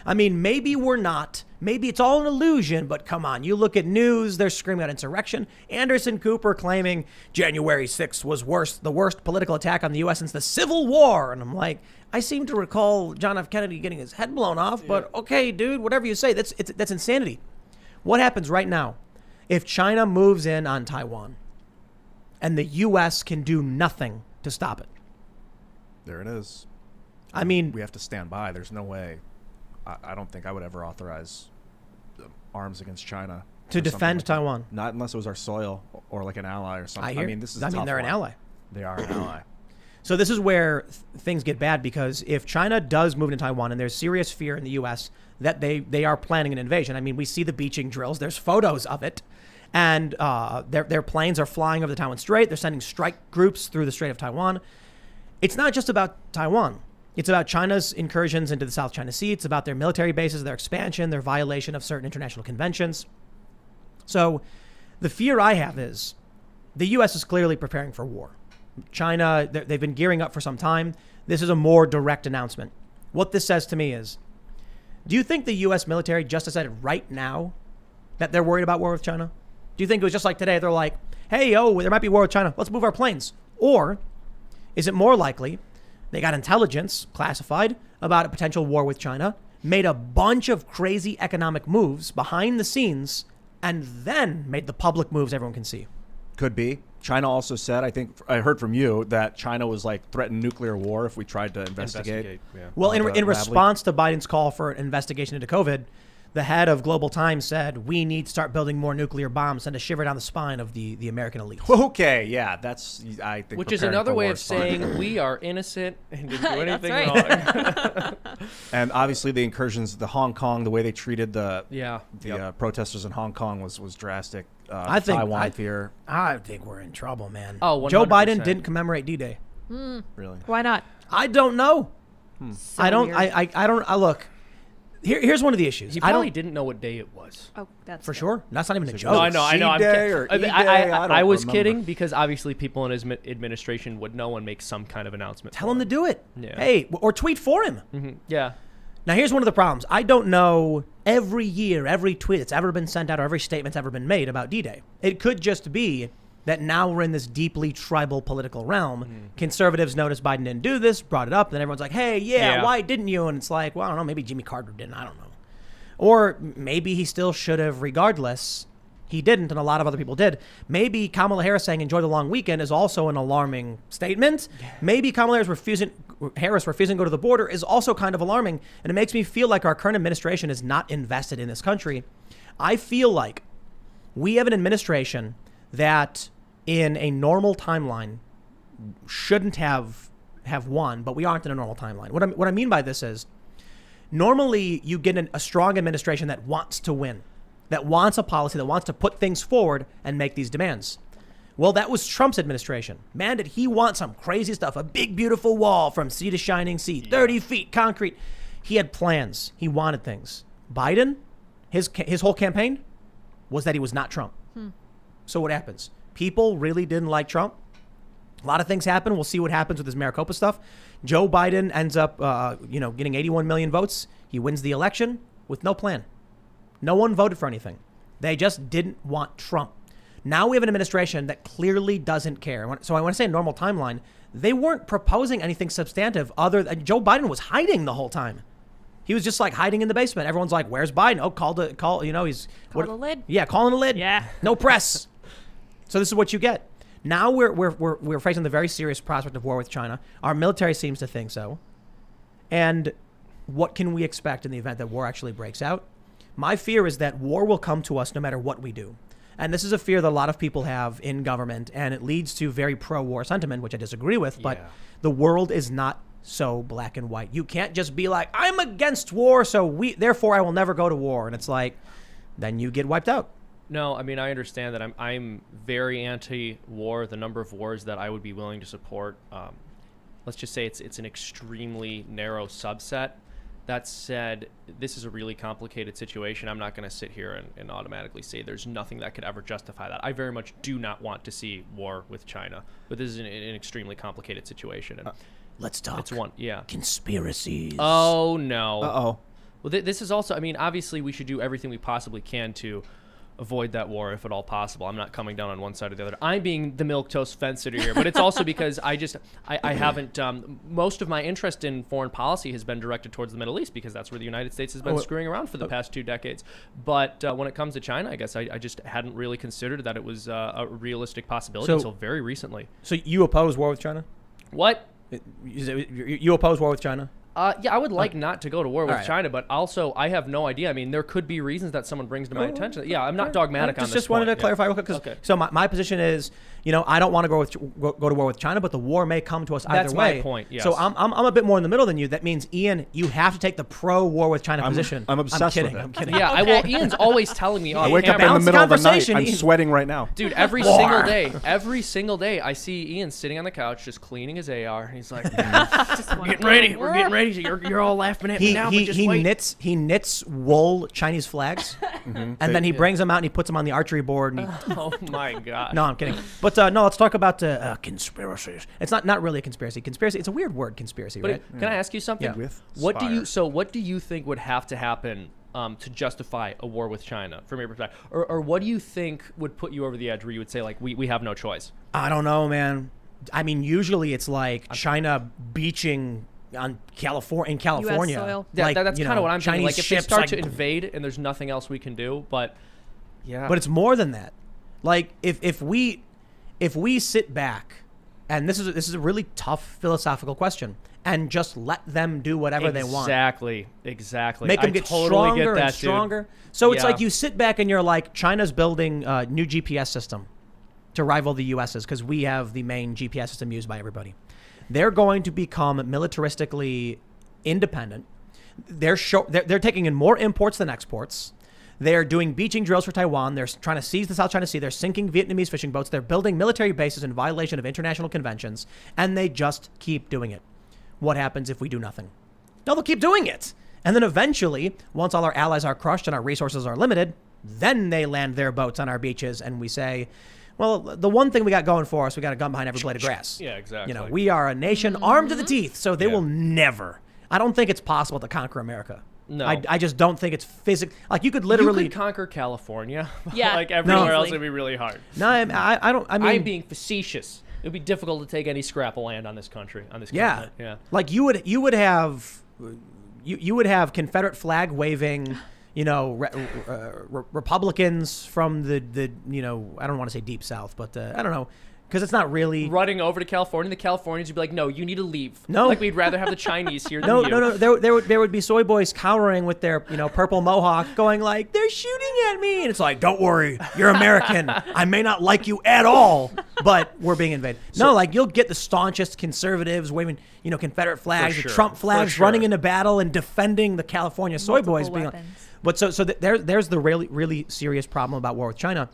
I mean, maybe we're not. Maybe it's all an illusion, but come on. You look at news, they're screaming out insurrection. Anderson Cooper claiming January 6th was the worst political attack on the U.S. since the Civil War. And I'm like, I seem to recall John F. Kennedy getting his head blown off, but okay, dude, whatever you say, that's insanity. What happens right now if China moves in on Taiwan and the U.S. can do nothing to stop it? There it is. I mean, we have to stand by. There's no way. I don't think I would ever authorize arms against China to defend Taiwan. Not unless it was our soil or like an ally or something. I mean, this is. I mean, they're an ally. They are an ally. So this is where things get bad because if China does move into Taiwan and there's serious fear in the U.S. that they are planning an invasion. I mean, we see the beaching drills. There's photos of it. And their planes are flying over the Taiwan Strait. They're sending strike groups through the Strait of Taiwan. It's not just about Taiwan. It's about China's incursions into the South China Sea. It's about their military bases, their expansion, their violation of certain international conventions. So the fear I have is the U.S. is clearly preparing for war. China, they've been gearing up for some time. This is a more direct announcement. What this says to me is, do you think the U.S. military just decided right now that they're worried about war with China? Do you think it was just like today? They're like, hey, there might be war with China. Let's move our planes. Or is it more likely they got intelligence classified about a potential war with China, made a bunch of crazy economic moves behind the scenes, and then made the public moves everyone can see? Could be. China also said, I think I heard from you, that China was like threatened nuclear war if we tried to investigate. Yeah. Well, in response to Biden's call for an investigation into COVID, the head of Global Times said, we need to start building more nuclear bombs, and to shiver down the spine of the American elite. Okay, yeah, that's, I think. Which is another way of saying we are innocent and didn't do anything wrong. And obviously the incursions, the Hong Kong, the way they treated the protesters in Hong Kong was drastic. Taiwan fear. I think we're in trouble, man. Oh, 100%. Joe Biden didn't commemorate D-Day. Really? Why not? I don't know. So I don't. weird. I don't. Look. Here's one of the issues. He probably didn't know what day it was. Oh, that's For good. sure. That's not even a joke. No, I know. I'm C-Day or kidding. E-Day? I was remember. kidding because obviously people in his administration would know and make some kind of announcement. Tell him to do it. Yeah. Hey, or tweet for him. Yeah. Now, here's one of the problems. I don't know every year, every tweet that's ever been sent out or every statement that's ever been made about D-Day. It could just be that now we're in this deeply tribal political realm. Conservatives noticed Biden didn't do this, brought it up, and then everyone's like, hey, yeah, why didn't you? And it's like, well, I don't know, maybe Jimmy Carter didn't. I don't know. Or maybe he still should have regardless. He didn't, and a lot of other people did. Maybe Kamala Harris saying enjoy the long weekend is also an alarming statement. Yeah. Maybe Kamala Harris refusing to go to the border is also kind of alarming, and it makes me feel like our current administration is not invested in this country. I feel like we have an administration that in a normal timeline shouldn't have won, but we aren't in a normal timeline. What I mean by this is, normally, you get a strong administration that wants to win, that wants a policy, that wants to put things forward and make these demands. Well, that was Trump's administration. Man, did he want some crazy stuff, a big, beautiful wall from sea to shining sea, 30 feet, concrete. He had plans. He wanted things. Biden, his whole campaign was that he was not Trump. So what happens? People really didn't like Trump. A lot of things happen. We'll see what happens with his Maricopa stuff. Joe Biden ends up, getting 81 million votes. He wins the election with no plan. No one voted for anything. They just didn't want Trump. Now we have an administration that clearly doesn't care. So I want to say a normal timeline. They weren't proposing anything substantive other than Joe Biden was hiding the whole time. He was just like hiding in the basement. Everyone's like, "Where's Biden?" Oh, call. He's Call the lid. Yeah, calling the lid. Yeah. No press. So this is what you get. Now we're facing the very serious prospect of war with China. Our military seems to think so. And what can we expect in the event that war actually breaks out? My fear is that war will come to us no matter what we do. And this is a fear that a lot of people have in government, and it leads to very pro-war sentiment, which I disagree with, but the world is not so black and white. You can't just be like, I'm against war, therefore I will never go to war. And it's like, then you get wiped out. No, I mean, I understand that I'm very anti-war. The number of wars that I would be willing to support, let's just say it's an extremely narrow subset. That said, this is a really complicated situation. I'm not going to sit here and automatically say there's nothing that could ever justify that. I very much do not want to see war with China, but this is an extremely complicated situation. And let's talk. It's one, conspiracies. Oh, no. Uh-oh. Well, this is also, I mean, obviously we should do everything we possibly can to avoid that war if at all possible. I'm not coming down on one side or the other. I'm being the milquetoast fence sitter here, but it's also because I haven't, most of my interest in foreign policy has been directed towards the Middle East because that's where the United States has been screwing around for the past 2 decades. But when it comes to China, I guess I just hadn't really considered that it was a realistic possibility until very recently. So you oppose war with China? What? You oppose war with China? Yeah, I would like not to go to war with China, but also I have no idea. I mean, there could be reasons that someone brings to my attention. Yeah, I'm not dogmatic on this. Just wanted to clarify real quick. So my position is, I don't want to go to war with China, but the war may come to us either way. That's my point. Yes. So I'm a bit more in the middle than you. That means, Ian, you have to take the pro-war with China position. I'm obsessed with it. I'm kidding. Yeah, Okay. Ian's always telling me. I wake up in the middle of the night. I'm Ian. sweating right now. Dude, every single day, I see Ian sitting on the couch just cleaning his AR. And he's like, We're we're getting ready. You're all laughing at me now, but just wait. He knits wool Chinese flags, and then he brings them out and he puts them on the archery board. And Oh my god. no, I'm kidding. But no, let's talk about conspiracies. It's not really a conspiracy. Conspiracy. It's a weird word, conspiracy, But right? can I ask you something? Yeah. With What do fire. you think would have to happen to justify a war with China from your perspective, or what do you think would put you over the edge where you would say like we have no choice? I don't know, man. I mean, usually it's like China beaching on California. US soil. Yeah, that's kind of what I'm thinking. Chinese Like if they ships, start to invade and there's nothing else we can do, but But it's more than that. Like if we sit back, and this is a really tough philosophical question, and just let them do whatever they want. Exactly. Make them get totally stronger get that, and stronger. So it's Yeah. like you sit back and you're like, China's building a new GPS system to rival the US's because we have the main GPS system used by everybody. They're going to become militaristically independent. They're taking in more imports than exports. They're doing beaching drills for Taiwan. They're trying to seize the South China Sea. They're sinking Vietnamese fishing boats. They're building military bases in violation of international conventions, and they just keep doing it. What happens if we do nothing? No, they'll keep doing it. And then eventually, once all our allies are crushed and our resources are limited, then they land their boats on our beaches and we say, well, the one thing we got going for us, we got a gun behind every blade of grass. Yeah, exactly. You know, we are a nation armed to the teeth, so they will never. I don't think it's possible to conquer America. No. I just don't think it's physically. Like, you could literally. You could conquer California. Yeah. Like, everywhere No. else, it'd be really hard. No, I don't. I mean, I'm being facetious. It'd be difficult to take any scrap of land on this country, on this yeah, continent. Yeah. like you would have Confederate flag waving, you know, Republicans from the you know, I don't want to say deep South, but I don't know, because it's not really Running over to California, the Californians would be like, no, you need to leave. No. Like, we'd rather have the Chinese here than No, you. no, no. There would be soy boys cowering with their, you know, purple mohawk, going like, "They're shooting at me," and it's like, "Don't worry, you're American. I may not like you at all, but we're being invaded." No, like, you'll get the staunchest conservatives waving, you know, Confederate flags, For the sure. Trump flags, For sure. running into battle and defending the California soy Multiple boys. Being, weapons. but there's the really serious problem about war with China.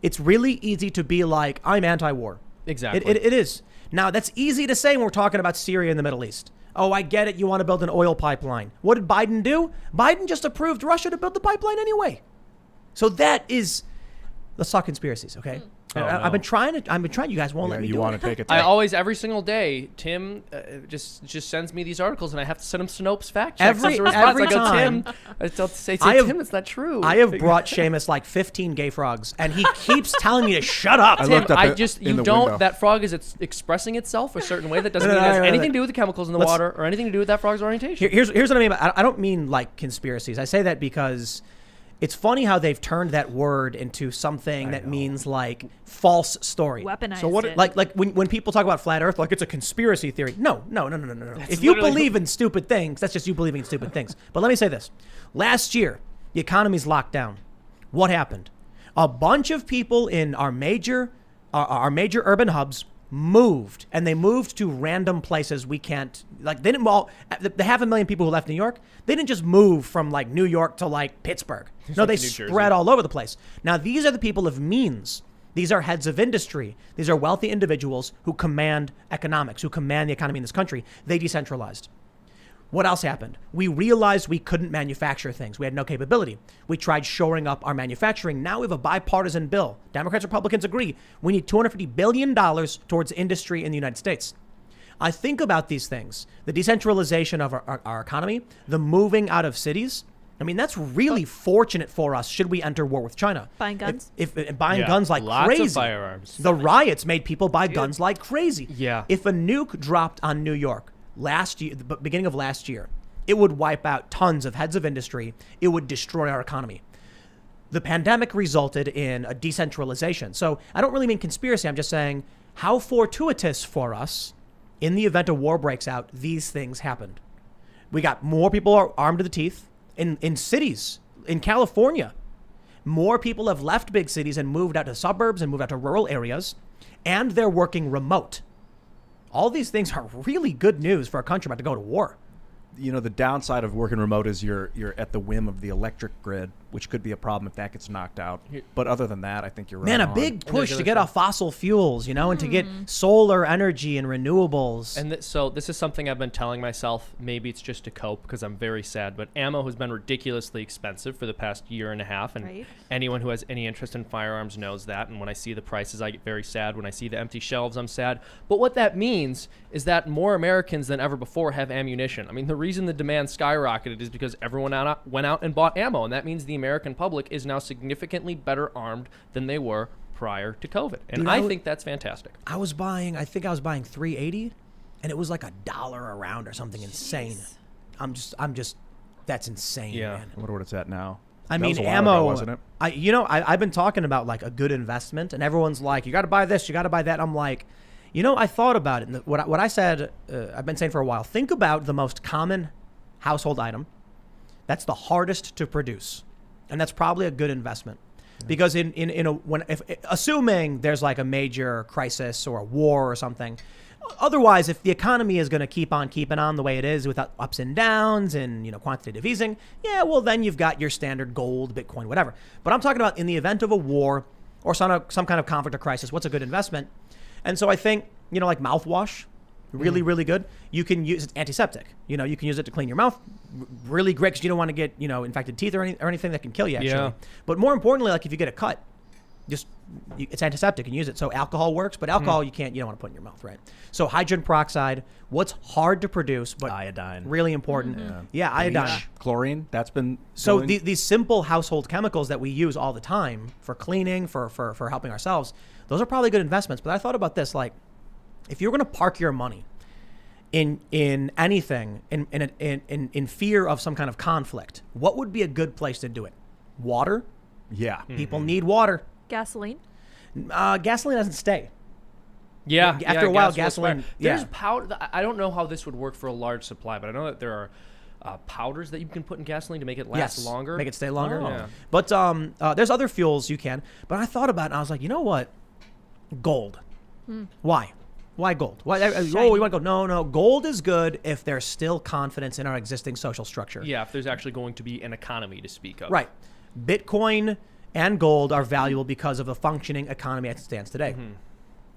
It's really easy to be like, I'm anti-war. Exactly. It is. Now, that's easy to say when we're talking about Syria and the Middle East. Oh, I get it. You want to build an oil pipeline. What did Biden do? Biden just approved Russia to build the pipeline anyway. So that is, let's talk conspiracies, okay? Oh, I've no. been trying. You guys won't let me you do want it. to take it? I always, every single day, Tim just sends me these articles, and I have to send him Snopes fact checks. Every as a response. time. I go, Tim, I tell say Tim, that's not true. I have brought Seamus like 15 gay frogs, and he keeps telling me to shut up. I Tim, looked up I in just, you the don't, window. that frog is expressing itself a certain way that doesn't No, mean no, it has no, no, anything no. to do with the chemicals in the Let's- water or anything to do with that frog's orientation. Here's what I mean. I don't mean like conspiracies. I say that because it's funny how they've turned that word into something that means like false story. Weaponized So what- it. Like when people talk about flat Earth, like it's a conspiracy theory. No. If you literally- believe in stupid things, that's just you believing in stupid things. But let me say this: last year, the economy's locked down. What happened? A bunch of people in our major urban hubs moved, and they moved to random places we can't. Like, they didn't all the 500,000 people who left New York. They didn't just move from like New York to like Pittsburgh. No, they to New Jersey. spread all over the place. Now, these are the people of means. These are heads of industry. These are wealthy individuals who command economics, who command the economy in this country. They decentralized. What else happened? We realized we couldn't manufacture things. We had no capability. We tried shoring up our manufacturing. Now we have a bipartisan bill. Democrats, Republicans agree. We need $250 billion towards industry in the United States. I think about these things. The decentralization of our economy, the moving out of cities. I mean, that's really fortunate for us should we enter war with China. Buying guns? If buying Yeah, guns like lots crazy. of firearms. The riots made people buy guns like crazy. Yeah. If a nuke dropped on New York last year, the beginning of last year, it would wipe out tons of heads of industry. It would destroy our economy. The pandemic resulted in a decentralization. So I don't really mean conspiracy. I'm just saying how fortuitous for us in the event a war breaks out, these things happened. We got more people armed to the teeth in cities. In California, more people have left big cities and moved out to suburbs and moved out to rural areas, and they're working remote. All these things are really good news for a country about to go to war. You know, the downside of working remote is you're at the whim of the electric grid, which could be a problem if that gets knocked out. But other than that, I think you're right. Man, a on. big push there's to get off fossil fuels, you know, and to get solar energy and renewables. And so this is something I've been telling myself. Maybe it's just to cope because I'm very sad. But ammo has been ridiculously expensive for the past year and a half. And Right. anyone who has any interest in firearms knows that. And when I see the prices, I get very sad. When I see the empty shelves, I'm sad. But what that means is that more Americans than ever before have ammunition. I mean, the reason the demand skyrocketed is because everyone went out and bought ammo. And that means the American public is now significantly better armed than they were prior to COVID. And Dude, I think that's fantastic. I think I was buying 380, and it was like $1 a round or something insane. I'm just, that's insane, Yeah. man. I wonder what it's at now. I That mean, was a while ammo, ago, wasn't it? I've been talking about like a good investment, and everyone's like, you got to buy this, you got to buy that. I'm like, I thought about it. And what I said, I've been saying for a while, think about the most common household item. That's the hardest to produce. And that's probably a good investment. Because assuming there's like a major crisis or a war or something, otherwise, if the economy is going to keep on keeping on the way it is without ups and downs and, quantitative easing, yeah, well, then you've got your standard gold, Bitcoin, whatever. But I'm talking about in the event of a war or some kind of conflict or crisis, what's a good investment? And so I think, like mouthwash, really good. You can use it's antiseptic. You know, you can use it to clean your mouth. Really great because you don't want to get, you know, infected teeth or anything that can kill you, actually. Yeah. But more importantly, like if you get a cut, it's antiseptic and use it. So alcohol works, but alcohol you don't want to put in your mouth, right? So hydrogen peroxide, what's hard to produce, but iodine, really important. Yeah, iodine. Chlorine, that's been... So these simple household chemicals that we use all the time for cleaning, for helping ourselves, those are probably good investments. But I thought about this, like, if you're going to park your money in anything, in fear of some kind of conflict, what would be a good place to do it? Water? Yeah. People need water. Gasoline. Gasoline doesn't stay. Yeah. After a while, gasoline. There's powder. I don't know how this would work for a large supply, but I know that there are powders that you can put in gasoline to make it last longer. Make it stay longer. Oh. Yeah. But there's other fuels you can. But I thought about it and I was like, you know what? Gold. Why? Why gold? Why? We want to go. No. Gold is good if there's still confidence in our existing social structure. Yeah, if there's actually going to be an economy to speak of. Right. Bitcoin and gold are valuable because of the functioning economy as it stands today.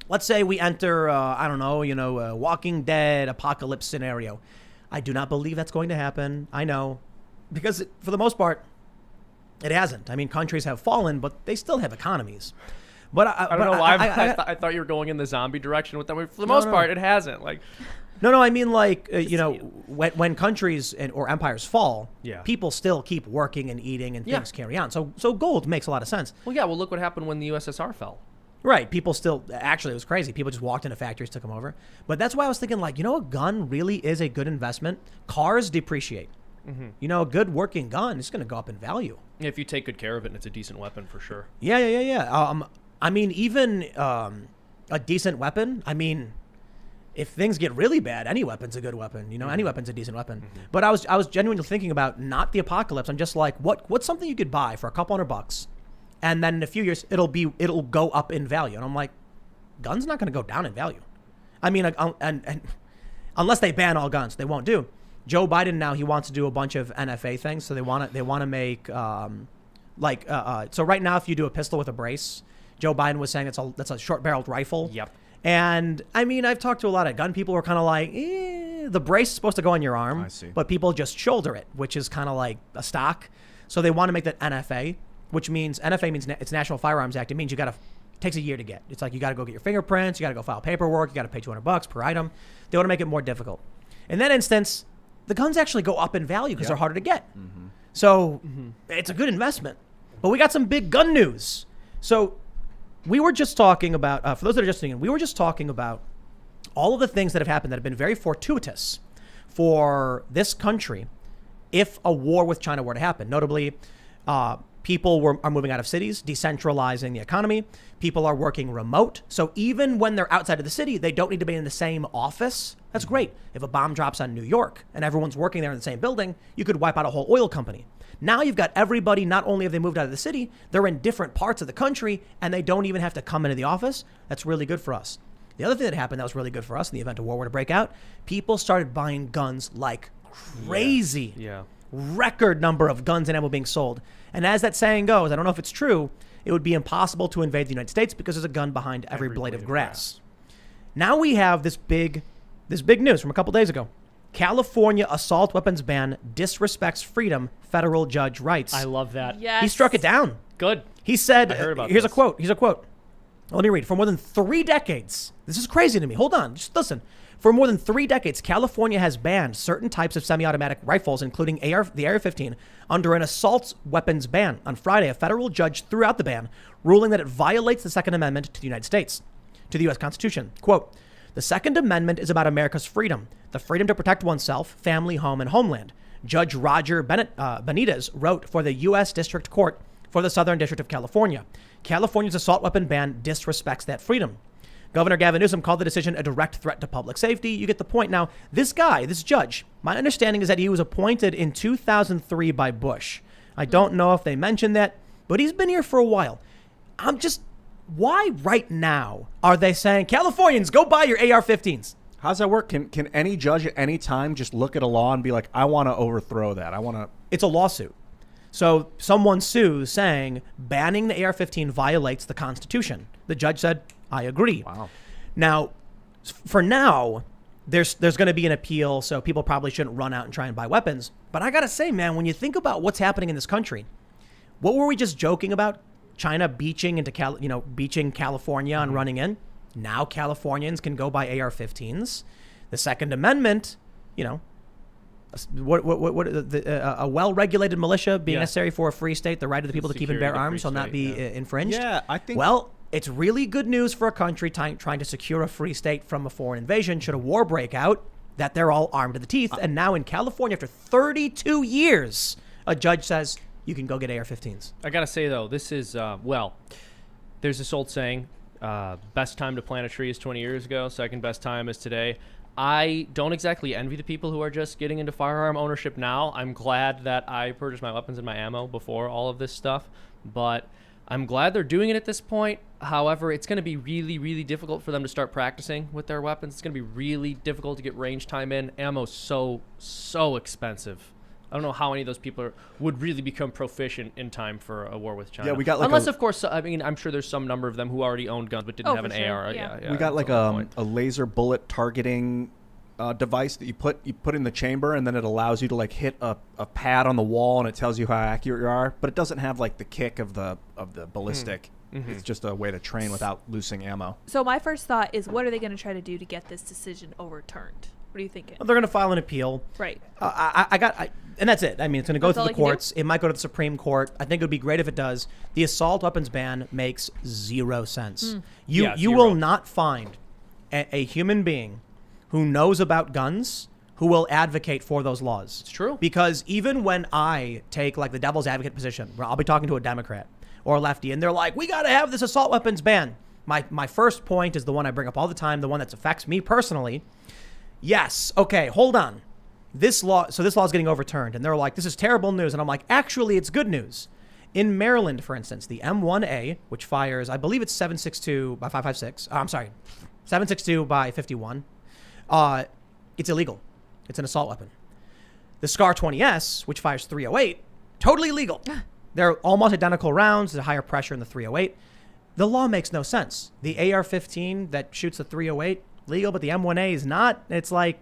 Let's say we enter, a Walking Dead apocalypse scenario. I do not believe that's going to happen. I know. Because for the most part, it hasn't. I mean, countries have fallen, but they still have economies. But I don't know why. I thought you were going in the zombie direction with them. For the most part, it hasn't. Like, No, I mean, like, when countries or empires fall, people still keep working and eating and things carry on. So gold makes a lot of sense. Well, yeah, look what happened when the USSR fell. Right. People still, actually, it was crazy. People just walked into factories, took them over. But that's why I was thinking, like, a gun really is a good investment. Cars depreciate. A good working gun is going to go up in value. If you take good care of it and it's a decent weapon, for sure. Yeah. I mean, even a decent weapon, I mean, if things get really bad, any weapon's a good weapon. Any weapon's a decent weapon. But I was genuinely thinking about not the apocalypse. I'm just like, what's something you could buy for a couple $100, and then in a few years it'll go up in value. And I'm like, guns not going to go down in value. I mean, and unless they ban all guns, they won't do. Joe Biden now, he wants to do a bunch of NFA things. So they want to make so right now if you do a pistol with a brace, Joe Biden was saying that's a short-barreled rifle. Yep. And I mean, I've talked to a lot of gun people who are kind of like, the brace is supposed to go on your arm, I see. but people just shoulder it, which is kind of like a stock. So they want to make that NFA, which means it's National Firearms Act. It means it takes a year to get. It's like you got to go get your fingerprints, you got to go file paperwork, you got to pay $200 per item. They want to make it more difficult. In that instance, the guns actually go up in value because they're harder to get. So it's a good investment. But we got some big gun news. So we were just talking about, for those that are just tuning in, we were just talking about all of the things that have happened that have been very fortuitous for this country if a war with China were to happen. Notably, people are moving out of cities, decentralizing the economy. People are working remote. So even when they're outside of the city, they don't need to be in the same office. That's great. If a bomb drops on New York and everyone's working there in the same building, you could wipe out a whole oil company. Now you've got everybody, not only have they moved out of the city, they're in different parts of the country and they don't even have to come into the office. That's really good for us. The other thing that happened that was really good for us in the event a war were to break out, people started buying guns like crazy. Yeah. Record number of guns and ammo being sold. And as that saying goes, I don't know if it's true, it would be impossible to invade the United States because there's a gun behind every blade of grass. Now we have this big news from a couple days ago. California assault weapons ban disrespects freedom, federal judge writes. I love that. Yes. He struck it down. Good. He said, I heard about here's this. a quote. Here's a quote. Let me read. For more than 3 decades, this is crazy to me. Hold on. Just listen. For more than 3 decades, California has banned certain types of semi-automatic rifles, including the AR-15, under an assault weapons ban. On Friday, a federal judge threw out the ban, ruling that it violates the Second Amendment to the United States, to the U.S. Constitution. Quote, the Second Amendment is about America's freedom, the freedom to protect oneself, family, home, and homeland. Judge Roger Benitez wrote for the U.S. District Court for the Southern District of California. California's assault weapon ban disrespects that freedom. Governor Gavin Newsom called the decision a direct threat to public safety. You get the point. Now, this judge, my understanding is that he was appointed in 2003 by Bush. I don't know if they mentioned that, but he's been here for a while. Why right now are they saying, Californians, go buy your AR-15s? How's that work? Can any judge at any time just look at a law and be like, I want to overthrow that. It's a lawsuit. So someone sues saying banning the AR-15 violates the Constitution. The judge said, I agree. Wow. Now, for now, there's going to be an appeal, so people probably shouldn't run out and try and buy weapons. But I got to say, man, when you think about what's happening in this country, what were we just joking about? China beaching into beaching California and running in. Now Californians can go buy AR-15s. The Second Amendment, a well-regulated militia being necessary for a free state, the right of the people to keep and bear arms shall not be infringed. Yeah, I think. Well, it's really good news for a country trying to secure a free state from a foreign invasion should a war break out, that they're all armed to the teeth. And now in California, after 32 years, a judge says you can go get AR-15s. I got to say, though, this is, there's this old saying, best time to plant a tree is 20 years ago, second best time is today. I don't exactly envy the people who are just getting into firearm ownership now. I'm glad that I purchased my weapons and my ammo before all of this stuff, but I'm glad they're doing it at this point. However, it's going to be really, really difficult for them to start practicing with their weapons. It's going to be really difficult to get range time in. Ammo's so expensive. I don't know how any of those people would really become proficient in time for a war with China. Yeah, we got unless, of course, I mean, I'm sure there's some number of them who already owned guns but didn't have an AR. Yeah, we got like a laser bullet targeting device that you put in the chamber, and then it allows you to like hit a pad on the wall, and it tells you how accurate you are. But it doesn't have like the kick of the ballistic. It's just a way to train without losing ammo. So my first thought is, what are they going to try to do to get this decision overturned? What are you thinking? Well, they're going to file an appeal. Right. And that's it. I mean, it's going to go through the courts. It might go to the Supreme Court. I think it would be great if it does. The assault weapons ban makes zero sense. You will not find a human being who knows about guns who will advocate for those laws. It's true. Because even when I take like the devil's advocate position, where I'll be talking to a Democrat or a lefty, and they're like, we got to have this assault weapons ban. My first point is the one I bring up all the time, the one that affects me personally. Yes. Okay, hold on. This law is getting overturned. And they're like, this is terrible news. And I'm like, actually, it's good news. In Maryland, for instance, the M1A, which fires, I believe it's 7.62 by 5.56. I'm sorry, 7.62 by 51. It's illegal. It's an assault weapon. The SCAR 20S, which fires 308, totally legal. They're almost identical rounds. There's a higher pressure in the 308. The law makes no sense. The AR-15 that shoots the 308, legal, but the M1A is not. It's like,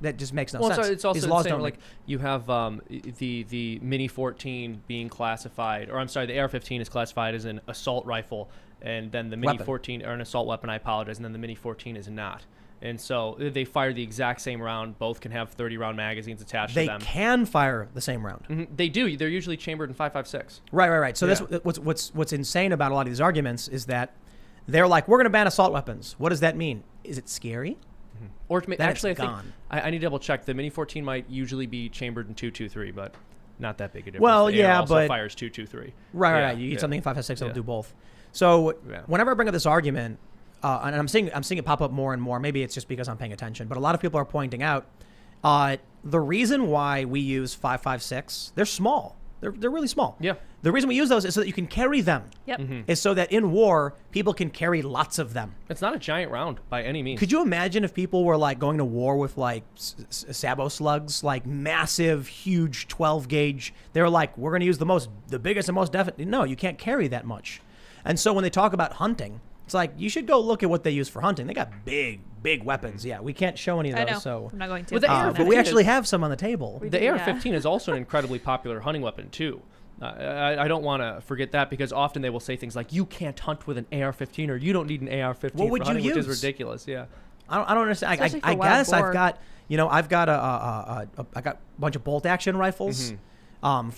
that just makes no sense. So it's also These laws don't like you have the Mini 14 being classified, or I'm sorry, the AR-15 is classified as an assault rifle, and then the Mini 14 or an assault weapon. I apologize, and then the Mini 14 is not. And so they fire the exact same round. Both can have 30-round magazines attached to them. They can fire the same round. Mm-hmm. They do. They're usually chambered in 5.56. Right. So that's what's insane about a lot of these arguments is that they're like, we're going to ban assault weapons. What does that mean? Is it scary? Mm-hmm. Or actually, gone. I need to double check. The Mini 14 might usually be chambered in 2.23, but not that big a difference. Well, the AR yeah, also but fires 2.23. Right. You get something in 5.56 that'll do both. So whenever I bring up this argument, and I'm seeing it pop up more and more. Maybe it's just because I'm paying attention, but a lot of people are pointing out the reason why we use 5.56. They're small. They're really small. Yeah. The reason we use those is so that you can carry them. Yep. Mm-hmm. Is so that in war people can carry lots of them. It's not a giant round by any means. Could you imagine if people were like going to war with like Sabo slugs, like massive, huge 12 gauge? They're like, we're going to use the biggest and most definite. No, you can't carry that much. And so when they talk about hunting, it's like, you should go look at what they use for hunting. They got big weapons. Yeah, we can't show any of those. I know. So I'm not going to. But we actually have some on the table. The AR-15 is also an incredibly popular hunting weapon, too. I don't want to forget that, because often they will say things like, you can't hunt with an AR-15, or you don't need an AR-15 what would for hunting, you use? Which is ridiculous. Yeah. I don't understand. I guess I've got a bunch of bolt action rifles. I'm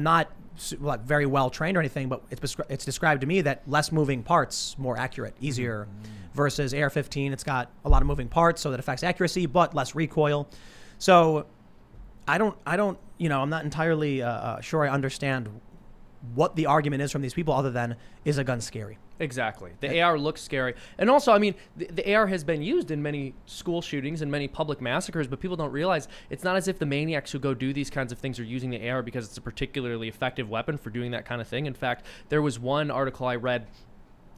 not like very well trained or anything, but it's described to me that less moving parts, more accurate, easier, versus AR-15. It's got a lot of moving parts, so that affects accuracy, but less recoil. So I'm not entirely sure I understand what the argument is from these people, other than, is a gun scary? Exactly. The AR looks scary. And also, I mean, the AR has been used in many school shootings and many public massacres, but people don't realize it's not as if the maniacs who go do these kinds of things are using the AR because it's a particularly effective weapon for doing that kind of thing. In fact, there was one article I read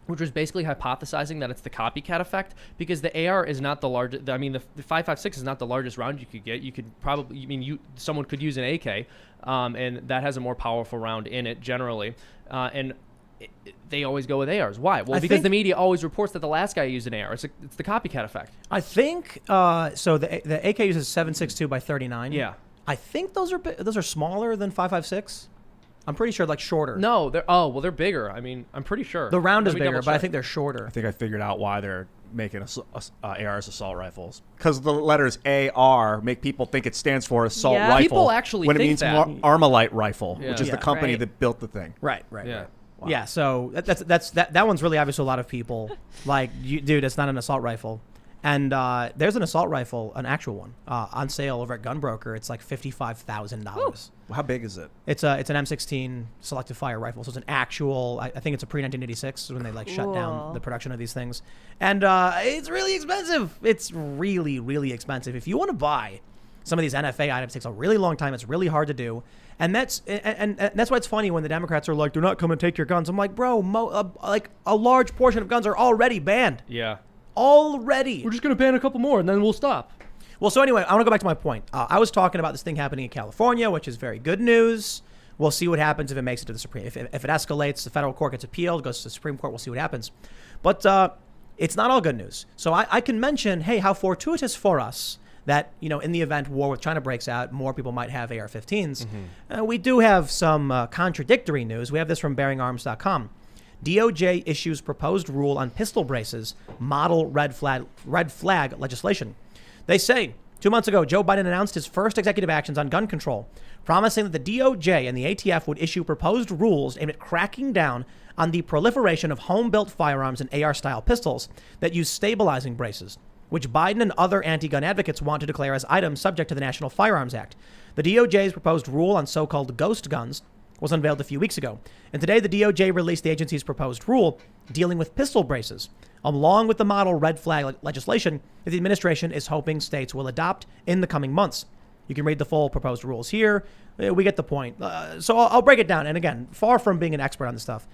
which was basically hypothesizing that it's the copycat effect, because the AR is not the largest. I mean, the 5.56 is not the largest round you could get. You could probably, someone could use an AK, and that has a more powerful round in it generally. And they always go with ARs. Why? Well, I because think- the media always reports that the last guy used an AR. It's the copycat effect. I think so. The AK uses 7.62 by 39. Yeah. I think those are smaller than 5.56. I'm pretty sure, like shorter. No, they're bigger. I mean, I'm pretty sure. The round is Let me bigger, double but I check. think they're shorter. I think I figured out why they're making ARs assault rifles. Because the letters AR make people think it stands for assault Yeah. rifle. People actually when it think means that. Armalite rifle, which is Yeah. the company Right. that built the thing. Right. Yeah. Wow. Yeah, so that one's really obvious to a lot of people. Like, dude, it's not an assault rifle. And there's an assault rifle, an actual one, on sale over at Gunbroker. It's like $55,000. How big is it? It's an M16 selective fire rifle, so it's an actual. I think it's a pre-1986 when they like shut down Cool. the production of these things, and it's really expensive. It's really, really expensive. If you want to buy some of these NFA items, it takes a really long time. It's really hard to do, and that's why it's funny when the Democrats are like, "They're not coming to take your guns." I'm like, bro, like a large portion of guns are already banned. Yeah. Already. We're just gonna ban a couple more and then we'll stop. Well, so anyway, I want to go back to my point. I was talking about this thing happening in California, which is very good news. We'll see what happens if it makes it to the Supreme. If it escalates, the federal court gets appealed, goes to the Supreme Court. We'll see what happens. But it's not all good news. So I can mention, hey, how fortuitous for us that, in the event war with China breaks out, more people might have AR-15s. We do have some contradictory news. We have this from BearingArms.com. DOJ issues proposed rule on pistol braces, model red flag legislation. They say, 2 months ago, Joe Biden announced his first executive actions on gun control, promising that the DOJ and the ATF would issue proposed rules aimed at cracking down on the proliferation of home-built firearms and AR-style pistols that use stabilizing braces, which Biden and other anti-gun advocates want to declare as items subject to the National Firearms Act. The DOJ's proposed rule on so-called ghost guns was unveiled a few weeks ago. And today, the DOJ released the agency's proposed rule dealing with pistol braces, along with the model red flag legislation that the administration is hoping states will adopt in the coming months. You can read the full proposed rules here. We get the point. So I'll break it down. And again, far from being an expert on this stuff,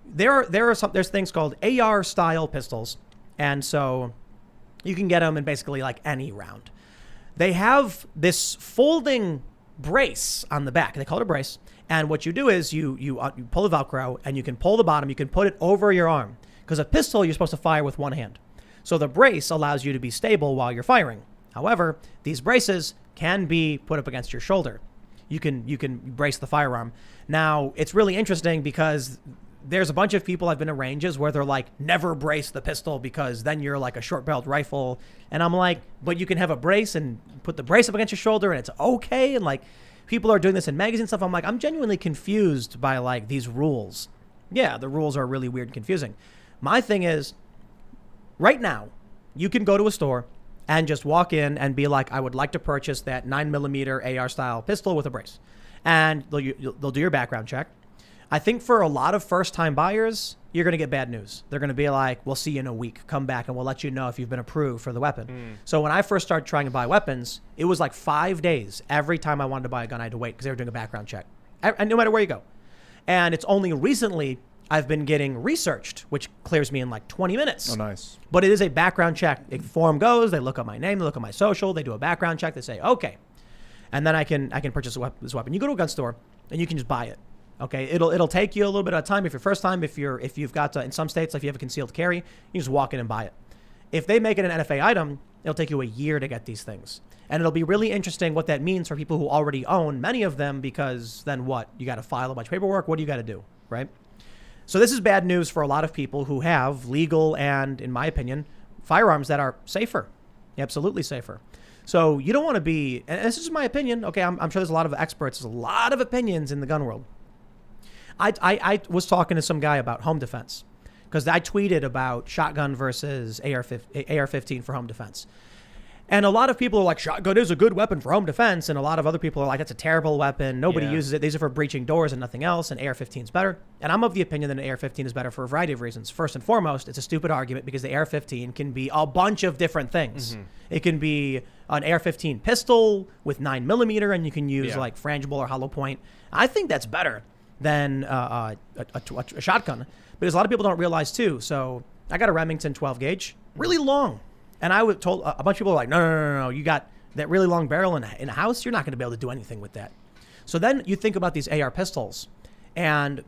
there's things called AR-style pistols. And so you can get them in basically like any round. They have this folding brace on the back. They call it a brace. And what you do is you pull the Velcro and you can pull the bottom. You can put it over your arm because a pistol you're supposed to fire with one hand. So the brace allows you to be stable while you're firing. However, these braces can be put up against your shoulder. You can brace the firearm. Now, it's really interesting because there's a bunch of people I've been in ranges where they're like, never brace the pistol because then you're like a short-barreled rifle. And I'm like, but you can have a brace and put the brace up against your shoulder and it's okay. And like, people are doing this in magazines and stuff. I'm like, I'm genuinely confused by like these rules. Yeah, the rules are really weird and confusing. My thing is, right now, you can go to a store and just walk in and be like, I would like to purchase that 9mm AR style pistol with a brace. And they'll do your background check. I think for a lot of first-time buyers, you're going to get bad news. They're going to be like, we'll see you in a week. Come back and we'll let you know if you've been approved for the weapon. So when I first started trying to buy weapons, it was like 5 days. Every time I wanted to buy a gun, I had to wait because they were doing a background check. And no matter where you go. And it's only recently I've been getting researched, which clears me in like 20 minutes. Oh, nice. But it is a background check. The form goes, they look up my name, they look at my social, they do a background check, they say, okay. And then I can purchase this weapon. You go to a gun store and you can just buy it. Okay, it'll take you a little bit of time if you're first time. If you've got in some states, like if you have a concealed carry, you just walk in and buy it. If they make it an NFA item, it'll take you a year to get these things, and it'll be really interesting what that means for people who already own many of them. Because then what? You got to file a bunch of paperwork. What do you got to do, right? So this is bad news for a lot of people who have legal and, in my opinion, firearms that are safer, absolutely safer. So you don't want to be, and this is my opinion. Okay, I'm sure there's a lot of experts, there's a lot of opinions in the gun world. I was talking to some guy about home defense because I tweeted about shotgun versus AR-15 for home defense. And a lot of people are like, shotgun is a good weapon for home defense. And a lot of other people are like, that's a terrible weapon. Nobody uses it. These are for breaching doors and nothing else. And AR-15 is better. And I'm of the opinion that an AR-15 is better for a variety of reasons. First and foremost, it's a stupid argument because the AR-15 can be a bunch of different things. Mm-hmm. It can be an AR-15 pistol with 9mm, and you can use like frangible or hollow point. I think that's better than a shotgun, because a lot of people don't realize too. So I got a Remington 12 gauge, really long. And I was told, a bunch of people were like, no, you got that really long barrel in a house, you're not going to be able to do anything with that. So then you think about these AR pistols, and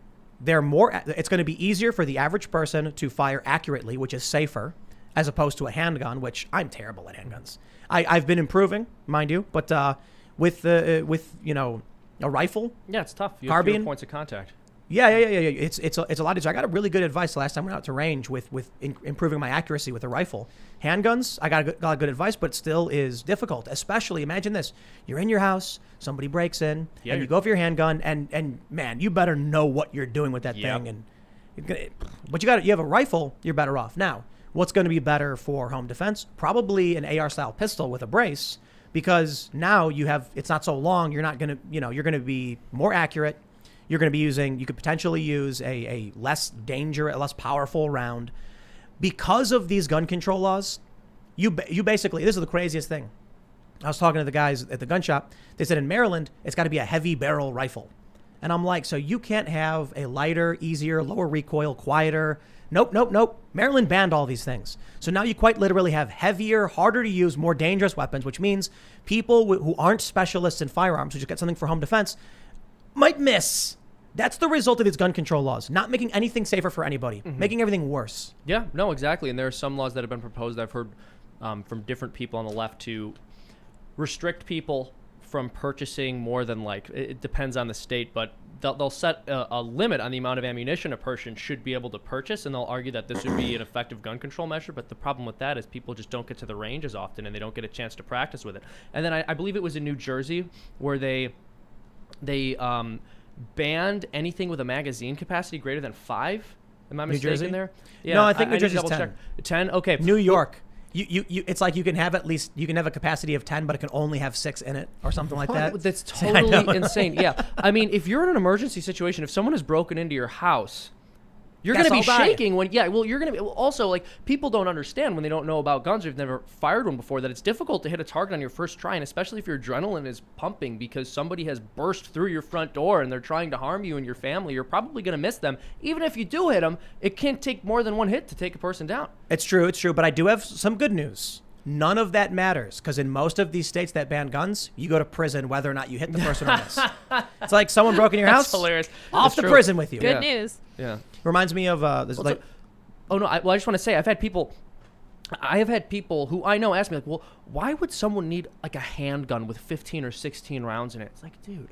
it's going to be easier for the average person to fire accurately, which is safer, as opposed to a handgun, which I'm terrible at handguns. I've been improving, mind you, but with a rifle. Yeah, it's tough. You carbine, have fewer points of contact. Yeah. It's a lot easier. I got a really good advice the last time I went out to range with improving my accuracy with a rifle. Handguns, I got good advice, but it still is difficult. Especially, imagine this: you're in your house, somebody breaks in, and you go for your handgun, and man, you better know what you're doing with that thing. But you have a rifle, you're better off. Now, what's going to be better for home defense? Probably an AR style pistol with a brace, because now it's not so long. You're not going to, you're going to be more accurate. You're going to be you could potentially use a less less powerful round. Because of these gun control laws, you basically, this is the craziest thing. I was talking to the guys at the gun shop. They said in Maryland, it's got to be a heavy barrel rifle. And I'm like, so you can't have a lighter, easier, lower recoil, quieter. Nope. Maryland banned all these things. So now you quite literally have heavier, harder to use, more dangerous weapons, which means people who aren't specialists in firearms, who just get something for home defense, might miss. That's the result of these gun control laws, not making anything safer for anybody, making everything worse. Yeah, no, exactly. And there are some laws that have been proposed, I've heard from different people on the left, to restrict people from purchasing more than, like, it depends on the state, but they'll set a limit on the amount of ammunition a person should be able to purchase, and they'll argue that this would be an effective gun control measure. But the problem with that is people just don't get to the range as often, and they don't get a chance to practice with it. And then I believe it was in New Jersey where they banned anything with a magazine capacity greater than 5. Am I mistaken Jersey? there? Yeah, No, I think New Jersey's 10. 10? Okay. New York. It's like you can have a capacity of 10, but it can only have 6 in it or something like that. That's totally insane. Yeah. I mean, if you're in an emergency situation, if someone has broken into your house, you're going to be shaking when, you're going to be, also, like, people don't understand when they don't know about guns or have never fired one before, that it's difficult to hit a target on your first try, and especially if your adrenaline is pumping because somebody has burst through your front door and they're trying to harm you and your family, you're probably going to miss them. Even if you do hit them, it can't take more than one hit to take a person down. It's true, but I do have some good news. None of that matters, because in most of these states that ban guns, you go to prison whether or not you hit the person or miss. It's like someone broke in your house, hilarious. Off to prison with you. Good news. Yeah. Reminds me of I just want to say, I have had people who I know ask me, like, well, why would someone need, like, a handgun with 15 or 16 rounds in it? It's like, dude,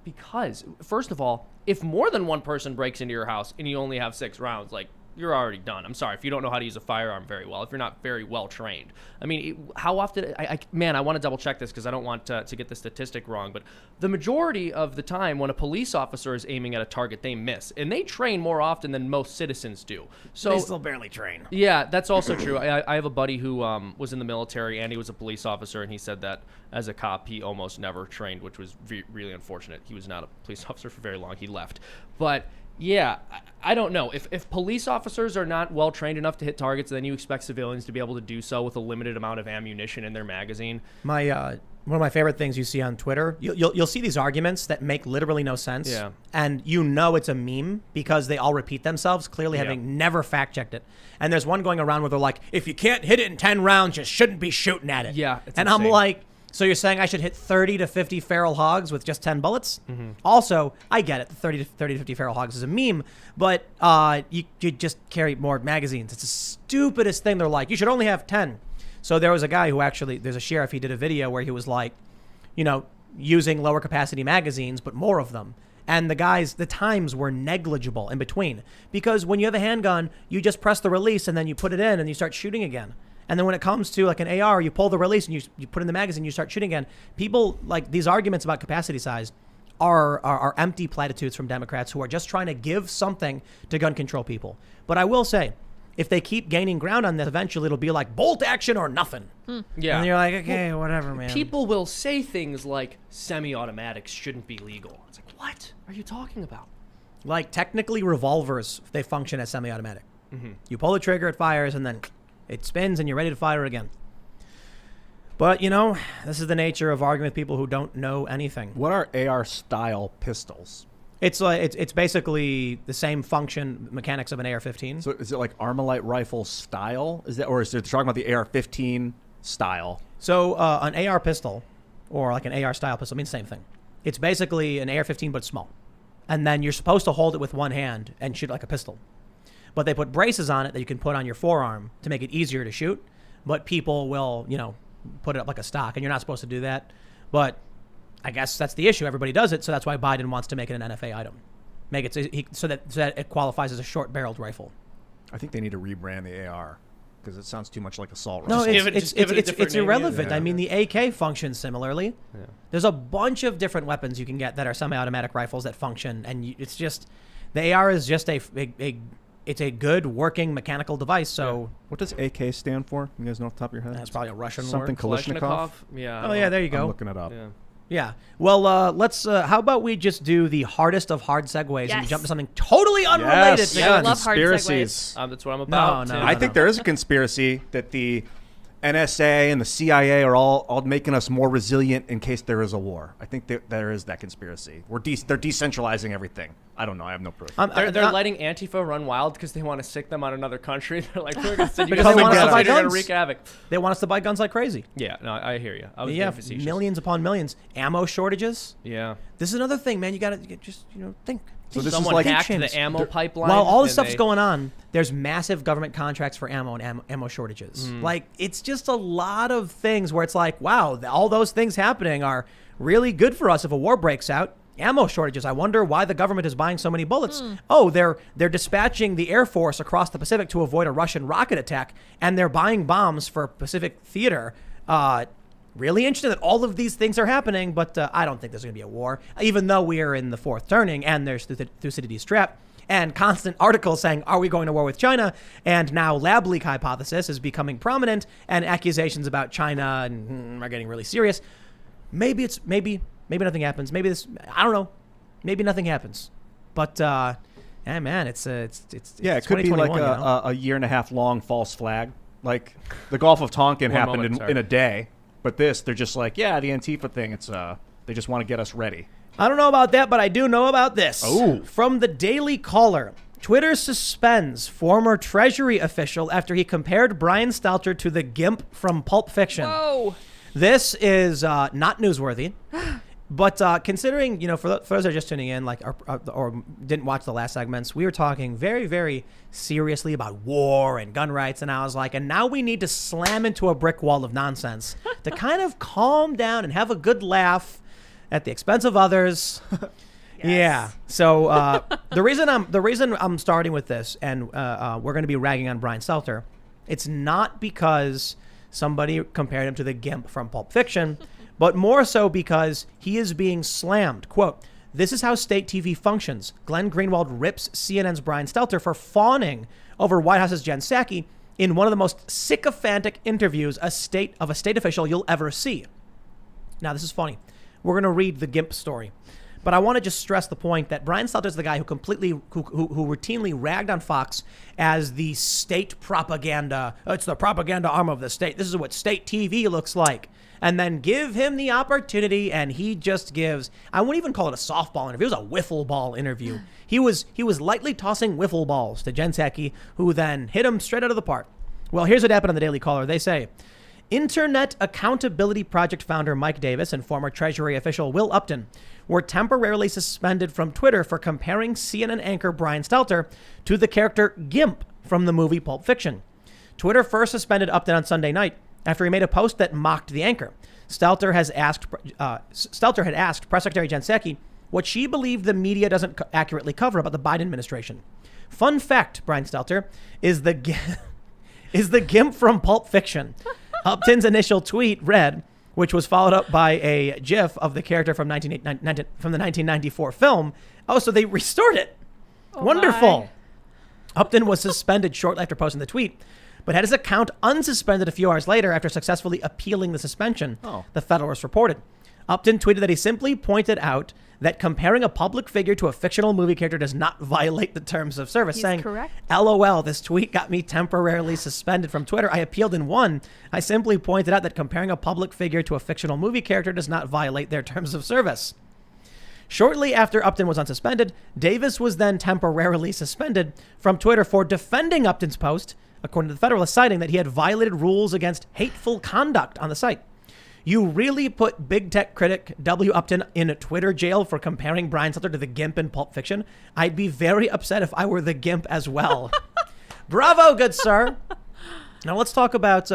because, first of all, if more than one person breaks into your house and you only have 6 rounds, like, you're already done. I'm sorry if you don't know how to use a firearm very well, if you're not very well trained. I mean, how often, I want to double check this because I don't want to get the statistic wrong, but the majority of the time when a police officer is aiming at a target, they miss. And they train more often than most citizens do. So they still barely train. Yeah, that's also true. I have a buddy who was in the military and he was a police officer, and he said that as a cop, he almost never trained, which was really unfortunate. He was not a police officer for very long. He left. But yeah, I don't know. If police officers are not well trained enough to hit targets, then you expect civilians to be able to do so with a limited amount of ammunition in their magazine. One of my favorite things you see on Twitter, you'll see these arguments that make literally no sense. Yeah. And it's a meme because they all repeat themselves, clearly having never fact checked it. And there's one going around where they're like, if you can't hit it in 10 rounds, you shouldn't be shooting at it. Yeah. It's and insane. I'm like, so you're saying I should hit 30 to 50 feral hogs with just 10 bullets? Mm-hmm. Also, I get it. 30 to 50 feral hogs is a meme, but you just carry more magazines. It's the stupidest thing. They're like, you should only have 10. So there was a guy who there's a sheriff, he did a video where he was like, using lower capacity magazines, but more of them. And the times were negligible in between. Because when you have a handgun, you just press the release and then you put it in and you start shooting again. And then when it comes to like an AR, you pull the release and you put in the magazine, you start shooting again. People, like, these arguments about capacity size are empty platitudes from Democrats who are just trying to give something to gun control people. But I will say, if they keep gaining ground on this, eventually it'll be like bolt action or nothing. Yeah. And you're like, okay, whatever, man. People will say things like semi-automatics shouldn't be legal. It's like, what are you talking about? Like, technically revolvers, they function as semi-automatic. Mm-hmm. You pull the trigger, it fires, and then it spins and you're ready to fire it again. But, this is the nature of arguing with people who don't know anything. What are AR-style pistols? It's basically the same function mechanics of an AR-15. So is it like Armalite rifle style? Or is it talking about the AR-15 style? So an AR pistol, or like an AR style pistol, means the same thing. It's basically an AR-15 but small. and then you're supposed to hold it with one hand and shoot like a pistol. But they put braces on it that you can put on your forearm to make it easier to shoot. But people will, put it up like a stock, and you're not supposed to do that. But I guess that's the issue. Everybody does it, so that's why Biden wants to make it an NFA item. Make it so that it qualifies as a short-barreled rifle. I think they need to rebrand the AR because it sounds too much like assault No, rifle. it's irrelevant. I mean, the AK functions similarly. Yeah. There's a bunch of different weapons you can get that are semi-automatic rifles that function, and it's just the AR is just it's a good working mechanical device. So what does AK stand for? You guys know off the top of your head? that's probably a Russian Something word. Kalashnikov? Yeah. Oh yeah, there you go. I'm looking it up. Yeah. Yeah. Well, let's. How about we just do the hardest of hard segues and Yes. jump to something totally unrelated Yes. to Yeah, I guns. love hard Conspiracies. That's what I'm about. No, Tim. I think there is a conspiracy that the NSA and the CIA are all making us more resilient in case there is a war. I think there is that conspiracy. They're decentralizing everything. I don't know. I have no proof. They're letting Antifa run wild because they want to sick them on another country. They're like, we're going to send you Because guys they want us to to buy you're gonna guns. wreak havoc. They want us to buy guns like crazy. Yeah, no, I hear you. I was Yeah, being facetious. millions upon millions. Ammo shortages. Yeah. This is another thing, man. You got to just think. So this is Someone like hacked Chance. the ammo pipeline. While all this and stuff's they- going on, there's massive government contracts for ammo and ammo shortages. Like, it's just a lot of things where it's like, wow, all those things happening are really good for us if a war breaks out. Ammo shortages. I wonder why the government is buying so many bullets. Oh, they're dispatching the Air Force across the Pacific to avoid a Russian rocket attack, and they're buying bombs for Pacific Theater. Really interesting that all of these things are happening, but I don't think there's going to be a war, even though we are in the fourth turning and there's Thucydides' trap and constant articles saying, are we going to war with China? And now lab leak hypothesis is becoming prominent and accusations about China and are getting really serious. Maybe nothing happens. Maybe I don't know. Maybe nothing happens. But, yeah, man, it's it could be like 2021, a year and a half long false flag. Like the Gulf of Tonkin One happened moment, sorry. in a day. But they're just like, yeah, the Antifa thing, it's they just want to get us ready. I don't know about that, but I do know about this. Oh. From the Daily Caller, Twitter suspends former Treasury official after he compared Brian Stelter to the Gimp from Pulp Fiction. Whoa. This is not newsworthy, but considering, for those that are just tuning in, like or didn't watch the last segments, we were talking very, very seriously about war and gun rights, and I was like, and now we need to slam into a brick wall of nonsense to kind of calm down and have a good laugh at the expense of others. Yeah. So the reason I'm starting with this, and we're going to be ragging on Brian Stelter, it's not because somebody compared him to the Gimp from Pulp Fiction, but more so because he is being slammed. Quote, "This is how state TV functions. Glenn Greenwald rips CNN's Brian Stelter for fawning over White House's Jen Psaki in one of the most sycophantic interviews a state official you'll ever see." Now, this is funny. We're going to read the Gimp story. But I want to just stress the point that Brian Stelter is the guy who routinely ragged on Fox as the state propaganda. It's the propaganda arm of the state. This is what state TV looks like. And then give him the opportunity, and he just gives, I wouldn't even call it a softball interview. It was a wiffle ball interview. He was lightly tossing wiffle balls to Jen Psaki, who then hit him straight out of the park. Well, here's what happened on the Daily Caller. They say, Internet Accountability Project founder Mike Davis and former Treasury official Will Upton were temporarily suspended from Twitter for comparing CNN anchor Brian Stelter to the character Gimp from the movie Pulp Fiction. Twitter first suspended Upton on Sunday night after he made a post that mocked the anchor. Stelter had asked Press Secretary Jen Psaki what she believed the media doesn't accurately cover about the Biden administration. Fun fact, Brian Stelter, is the Gimp from Pulp Fiction. Upton's initial tweet read, which was followed up by a GIF of the character from the 1994 film. Oh, so they restored it. Oh, Wonderful. my. Upton was suspended shortly after posting the tweet, but had his account unsuspended a few hours later after successfully appealing the suspension, the Federalist reported. Upton tweeted that he simply pointed out that comparing a public figure to a fictional movie character does not violate the terms of service, He's saying, correct. LOL, this tweet got me temporarily suspended from Twitter. I appealed and won. I simply pointed out that comparing a public figure to a fictional movie character does not violate their terms of service. Shortly after Upton was unsuspended, Davis was then temporarily suspended from Twitter for defending Upton's post, according to the Federalist, citing that he had violated rules against hateful conduct on the site. You really put big tech critic W. Upton in a Twitter jail for comparing Brian Stelter to the Gimp in Pulp Fiction? I'd be very upset if I were the Gimp as well. Bravo, good sir. Now let's talk about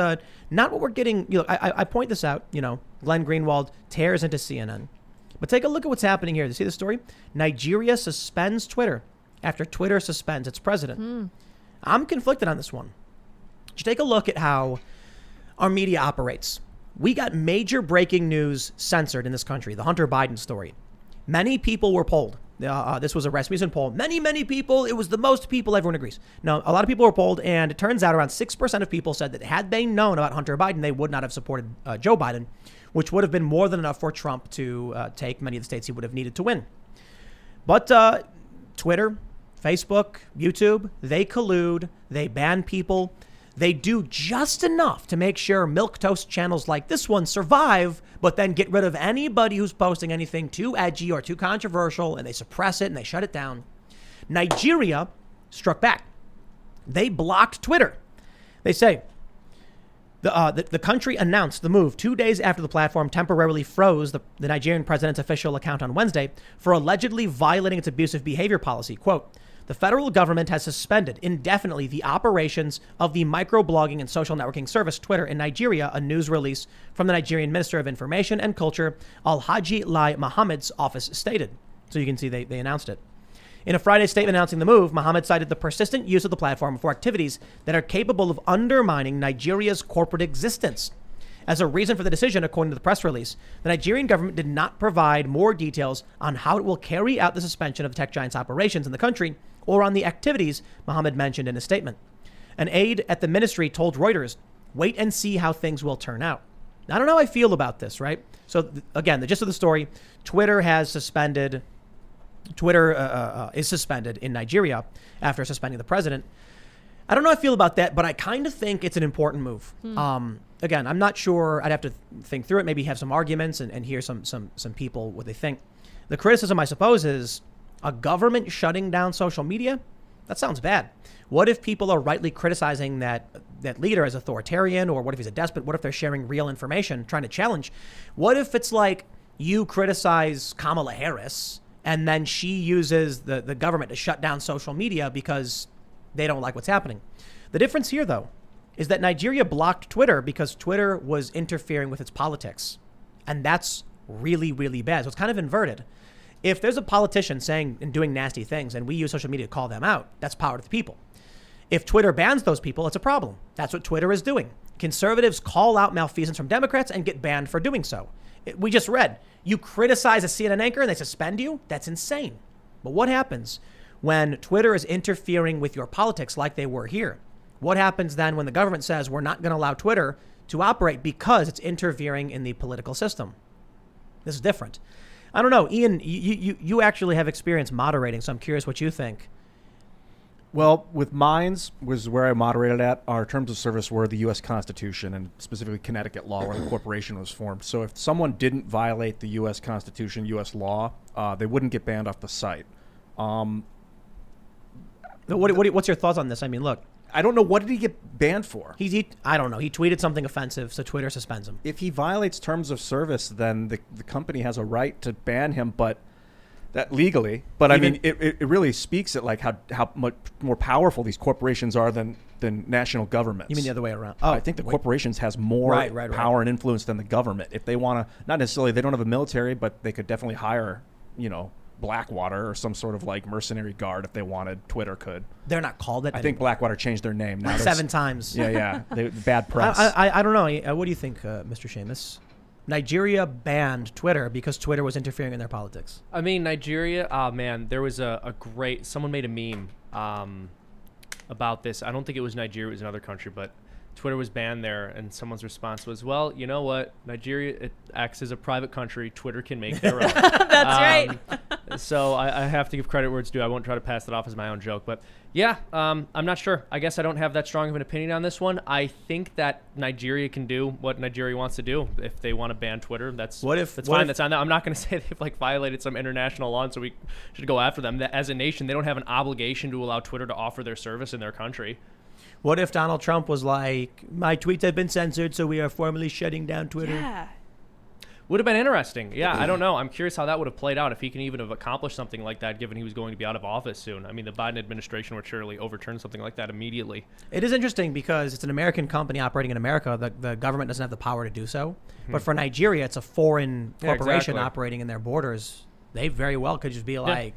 not what we're getting. I point this out. Glenn Greenwald tears into CNN. But take a look at what's happening here. You see the story? Nigeria suspends Twitter after Twitter suspends its president. I'm conflicted on this one. You take a look at how our media operates. We got major breaking news censored in this country, the Hunter Biden story. Many people were polled. This was a Rasmussen poll. Many people. It was the most people. Everyone agrees. No, a lot of people were polled, and it turns out around 6% of people said that had they known about Hunter Biden, they would not have supported Joe Biden, which would have been more than enough for Trump to take many of the states he would have needed to win. But Twitter, Facebook, YouTube, they collude. They ban people. They do just enough to make sure milquetoast channels like this one survive, but then get rid of anybody who's posting anything too edgy or too controversial, and they suppress it and they shut it down. Nigeria struck back. They blocked Twitter. They say the country announced the move 2 days after the platform temporarily froze the Nigerian president's official account on Wednesday for allegedly violating its abusive behavior policy. Quote, the federal government has suspended indefinitely the operations of the microblogging and social networking service Twitter in Nigeria, a news release from the Nigerian Minister of Information and Culture, Alhaji Lai Mohammed's office stated. So you can see they announced it. In a Friday statement announcing the move, Mohammed cited the persistent use of the platform for activities that are capable of undermining Nigeria's corporate existence. As a reason for the decision, according to the press release, the Nigerian government did not provide more details on how it will carry out the suspension of the tech giant's operations in the country or on the activities Mohammed mentioned in his statement. An aide at the ministry told Reuters, wait and see how things will turn out. I don't know how I feel about this, right? So again, the gist of the story, Twitter is suspended in Nigeria after suspending the president. I don't know how I feel about that, but I kind of think it's an important move. Again, I'm not sure. I'd have to think through it, maybe have some arguments and hear some people what they think. The criticism, I suppose, is a government shutting down social media. That sounds bad. What if people are rightly criticizing that leader as authoritarian, or what if he's a despot? What if they're sharing real information, trying to challenge? What if it's like you criticize Kamala Harris and then she uses the government to shut down social media because they don't like what's happening? The difference here, though, is that Nigeria blocked Twitter because Twitter was interfering with its politics. And that's really, really bad. So it's kind of inverted. If there's a politician saying and doing nasty things and we use social media to call them out, that's power to the people. If Twitter bans those people, it's a problem. That's what Twitter is doing. Conservatives call out malfeasance from Democrats and get banned for doing so. We just read, you criticize a CNN anchor and they suspend you? That's insane. But what happens when Twitter is interfering with your politics like they were here? What happens then when the government says we're not going to allow Twitter to operate because it's interfering in the political system? This is different. I don't know. Ian, you actually have experience moderating, so I'm curious what you think. Well, with Minds was where I moderated at. Our terms of service were the U.S. Constitution and specifically Connecticut law where the corporation was formed. So if someone didn't violate the U.S. Constitution, U.S. law, they wouldn't get banned off the site. What's your thoughts on this? I mean, look. I don't know. What did he get banned for? I don't know. He tweeted something offensive, so Twitter suspends him. If he violates terms of service, then the company has a right to ban him, but that legally. But I mean, it really speaks at like how much more powerful these corporations are than national governments. You mean the other way around? I think the corporations has more power and influence than the government. If they want to, not necessarily, they don't have a military, but they could definitely hire, Blackwater or some sort of like mercenary guard if they wanted. Twitter could. They're not called it. I think Blackwater changed their name now. 7 times. Yeah. Bad press. I don't know. What do you think, Mr. Seamus? Nigeria banned Twitter because Twitter was interfering in their politics. I mean, Nigeria, man, there was someone made a meme about this. I don't think it was Nigeria, it was another country, but Twitter was banned there, and someone's response was, well, you know what? Nigeria, it acts as a private country. Twitter can make their own. That's right. So I have to give credit where it's due. I won't try to pass that off as my own joke. But yeah, I'm not sure. I guess I don't have that strong of an opinion on this one. I think that Nigeria can do what Nigeria wants to do. If they want to ban Twitter, that's fine. That's on them. I'm not going to say they've violated some international law, and so we should go after them. As a nation, they don't have an obligation to allow Twitter to offer their service in their country. What if Donald Trump was like, my tweets have been censored, so we are formally shutting down Twitter? Yeah. Would have been interesting. Yeah, I don't know. I'm curious how that would have played out if he can even have accomplished something like that, given he was going to be out of office soon. I mean, the Biden administration would surely overturn something like that immediately. It is interesting because it's an American company operating in America. The government doesn't have the power to do so. But for Nigeria, it's a foreign corporation operating in their borders. They very well could just be like...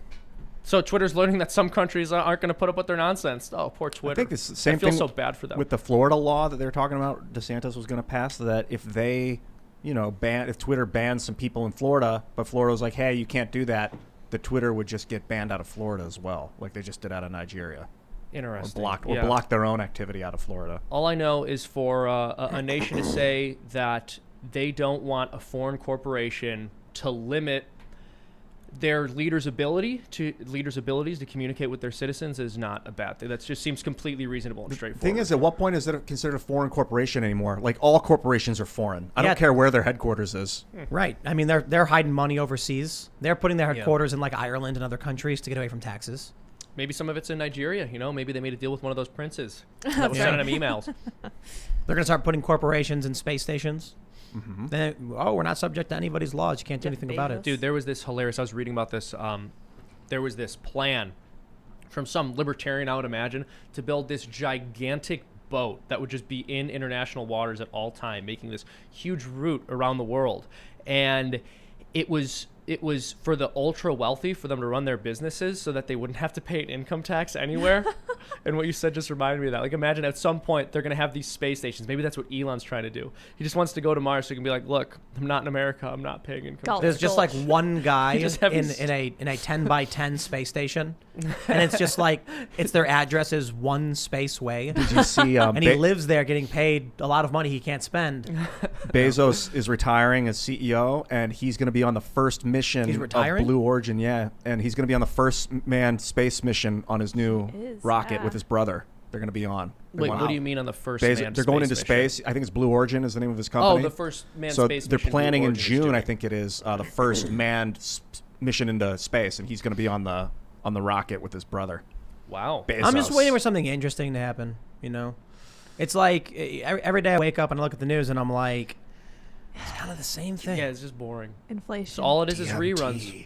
So Twitter's learning that some countries aren't going to put up with their nonsense. Oh, poor Twitter. I think it's the same I feel thing so bad for them. with the Florida law that they're talking about. DeSantis was going to pass that if they, if Twitter bans some people in Florida, but Florida was like, hey, you can't do that, the Twitter would just get banned out of Florida as well, like they just did out of Nigeria. Interesting. Or block their own activity out of Florida. All I know is for a nation to say that they don't want a foreign corporation to limit their leaders' abilities to communicate with their citizens is not a bad thing. That just seems completely reasonable and straightforward. The thing is, at what point is it considered a foreign corporation anymore? Like, all corporations are foreign. I don't care where their headquarters is. Right. I mean, they're hiding money overseas. They're putting their headquarters in like Ireland and other countries to get away from taxes. Maybe some of it's in Nigeria. Maybe they made a deal with one of those princes that was sending them emails. They're going to start putting corporations in space stations. Mm-hmm. Then, we're not subject to anybody's laws. You can't do anything about it. Dude, there was this hilarious, I was reading about this, there was this plan from some libertarian, I would imagine, to build this gigantic boat that would just be in international waters at all time, making this huge route around the world. And it was for the ultra wealthy, for them to run their businesses so that they wouldn't have to pay an income tax anywhere. And what you said just reminded me of that. Like, imagine at some point they're going to have these space stations. Maybe that's what Elon's trying to do. He just wants to go to Mars so he can be like, look, I'm not in America. I'm not paying income tax. There's just like one guy in a 10 by 10 space station. And it's just like, it's their address is one space way. Did you see? And he lives there getting paid a lot of money he can't spend. Bezos is retiring as CEO, and he's going to be on the first mission of Blue Origin. Yeah, and he's going to be on the first manned space mission on his new rocket with his brother. They're going to be on. Wait, what do you mean on the first manned space? They're going into space. I think it's Blue Origin is the name of his company. Oh, the first manned space mission. So they're planning in June, I think it is, the first manned mission into space, and he's going to be on the rocket with his brother. Wow. Bezos. I'm just waiting for something interesting to happen, It's like every day I wake up and I look at the news and I'm like, it's kind of the same thing. Yeah, it's just boring. Inflation. So all it is reruns.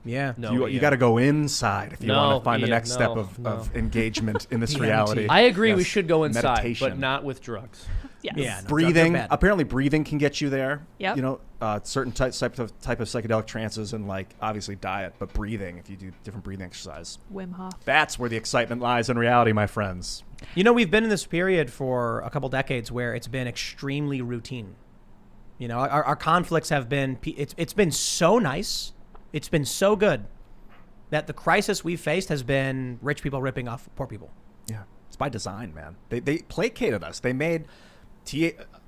Yeah. No, you got to go inside if you want to find the next step of engagement in this reality. I agree we should go inside, but not with drugs. Yes. Yeah. No, Breathing. Apparently breathing can get you there. Yep. Certain type of psychedelic trances and obviously diet, but breathing, if you do different breathing exercise. Wim Hof. That's where the excitement lies in reality, my friends. We've been in this period for a couple decades where it's been extremely routine. Our conflicts have been, it's been so nice. It's been so good that the crisis we've faced has been rich people ripping off poor people. Yeah. It's by design, man. They placated us. They made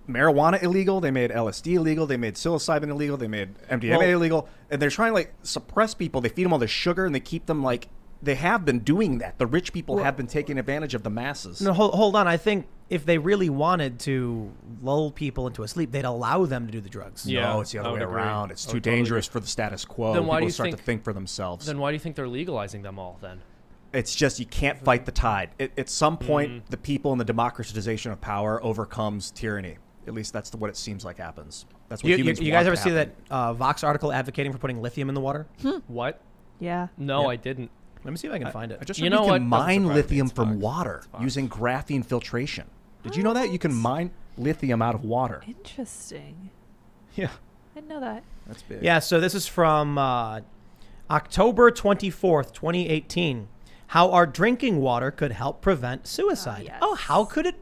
marijuana illegal. They made LSD illegal. They made psilocybin illegal. They made MDMA illegal. And they're trying to suppress people. They feed them all this sugar and they keep them they have been doing that. The rich people have been taking advantage of the masses. No, hold on. I think if they really wanted to lull people into a sleep, they'd allow them to do the drugs. Yeah, no, it's the other way around. It's too dangerous for the status quo. Then why do you start to think for themselves. Then why do you think they're legalizing them all then? It's just you can't fight the tide. At some point, the people and the democratization of power overcomes tyranny. At least that's what it seems like happens. That's what humans want. You guys ever see that Vox article advocating for putting lithium in the water? What? Yeah. No, I didn't. Let me see if I can find it. I just heard you can mine lithium from water using graphene filtration. Did you know that? You can mine lithium out of water. Interesting. Yeah. I didn't know that. That's big. Yeah, so this is from October 24th, 2018. How our drinking water could help prevent suicide. Yes. Oh, how could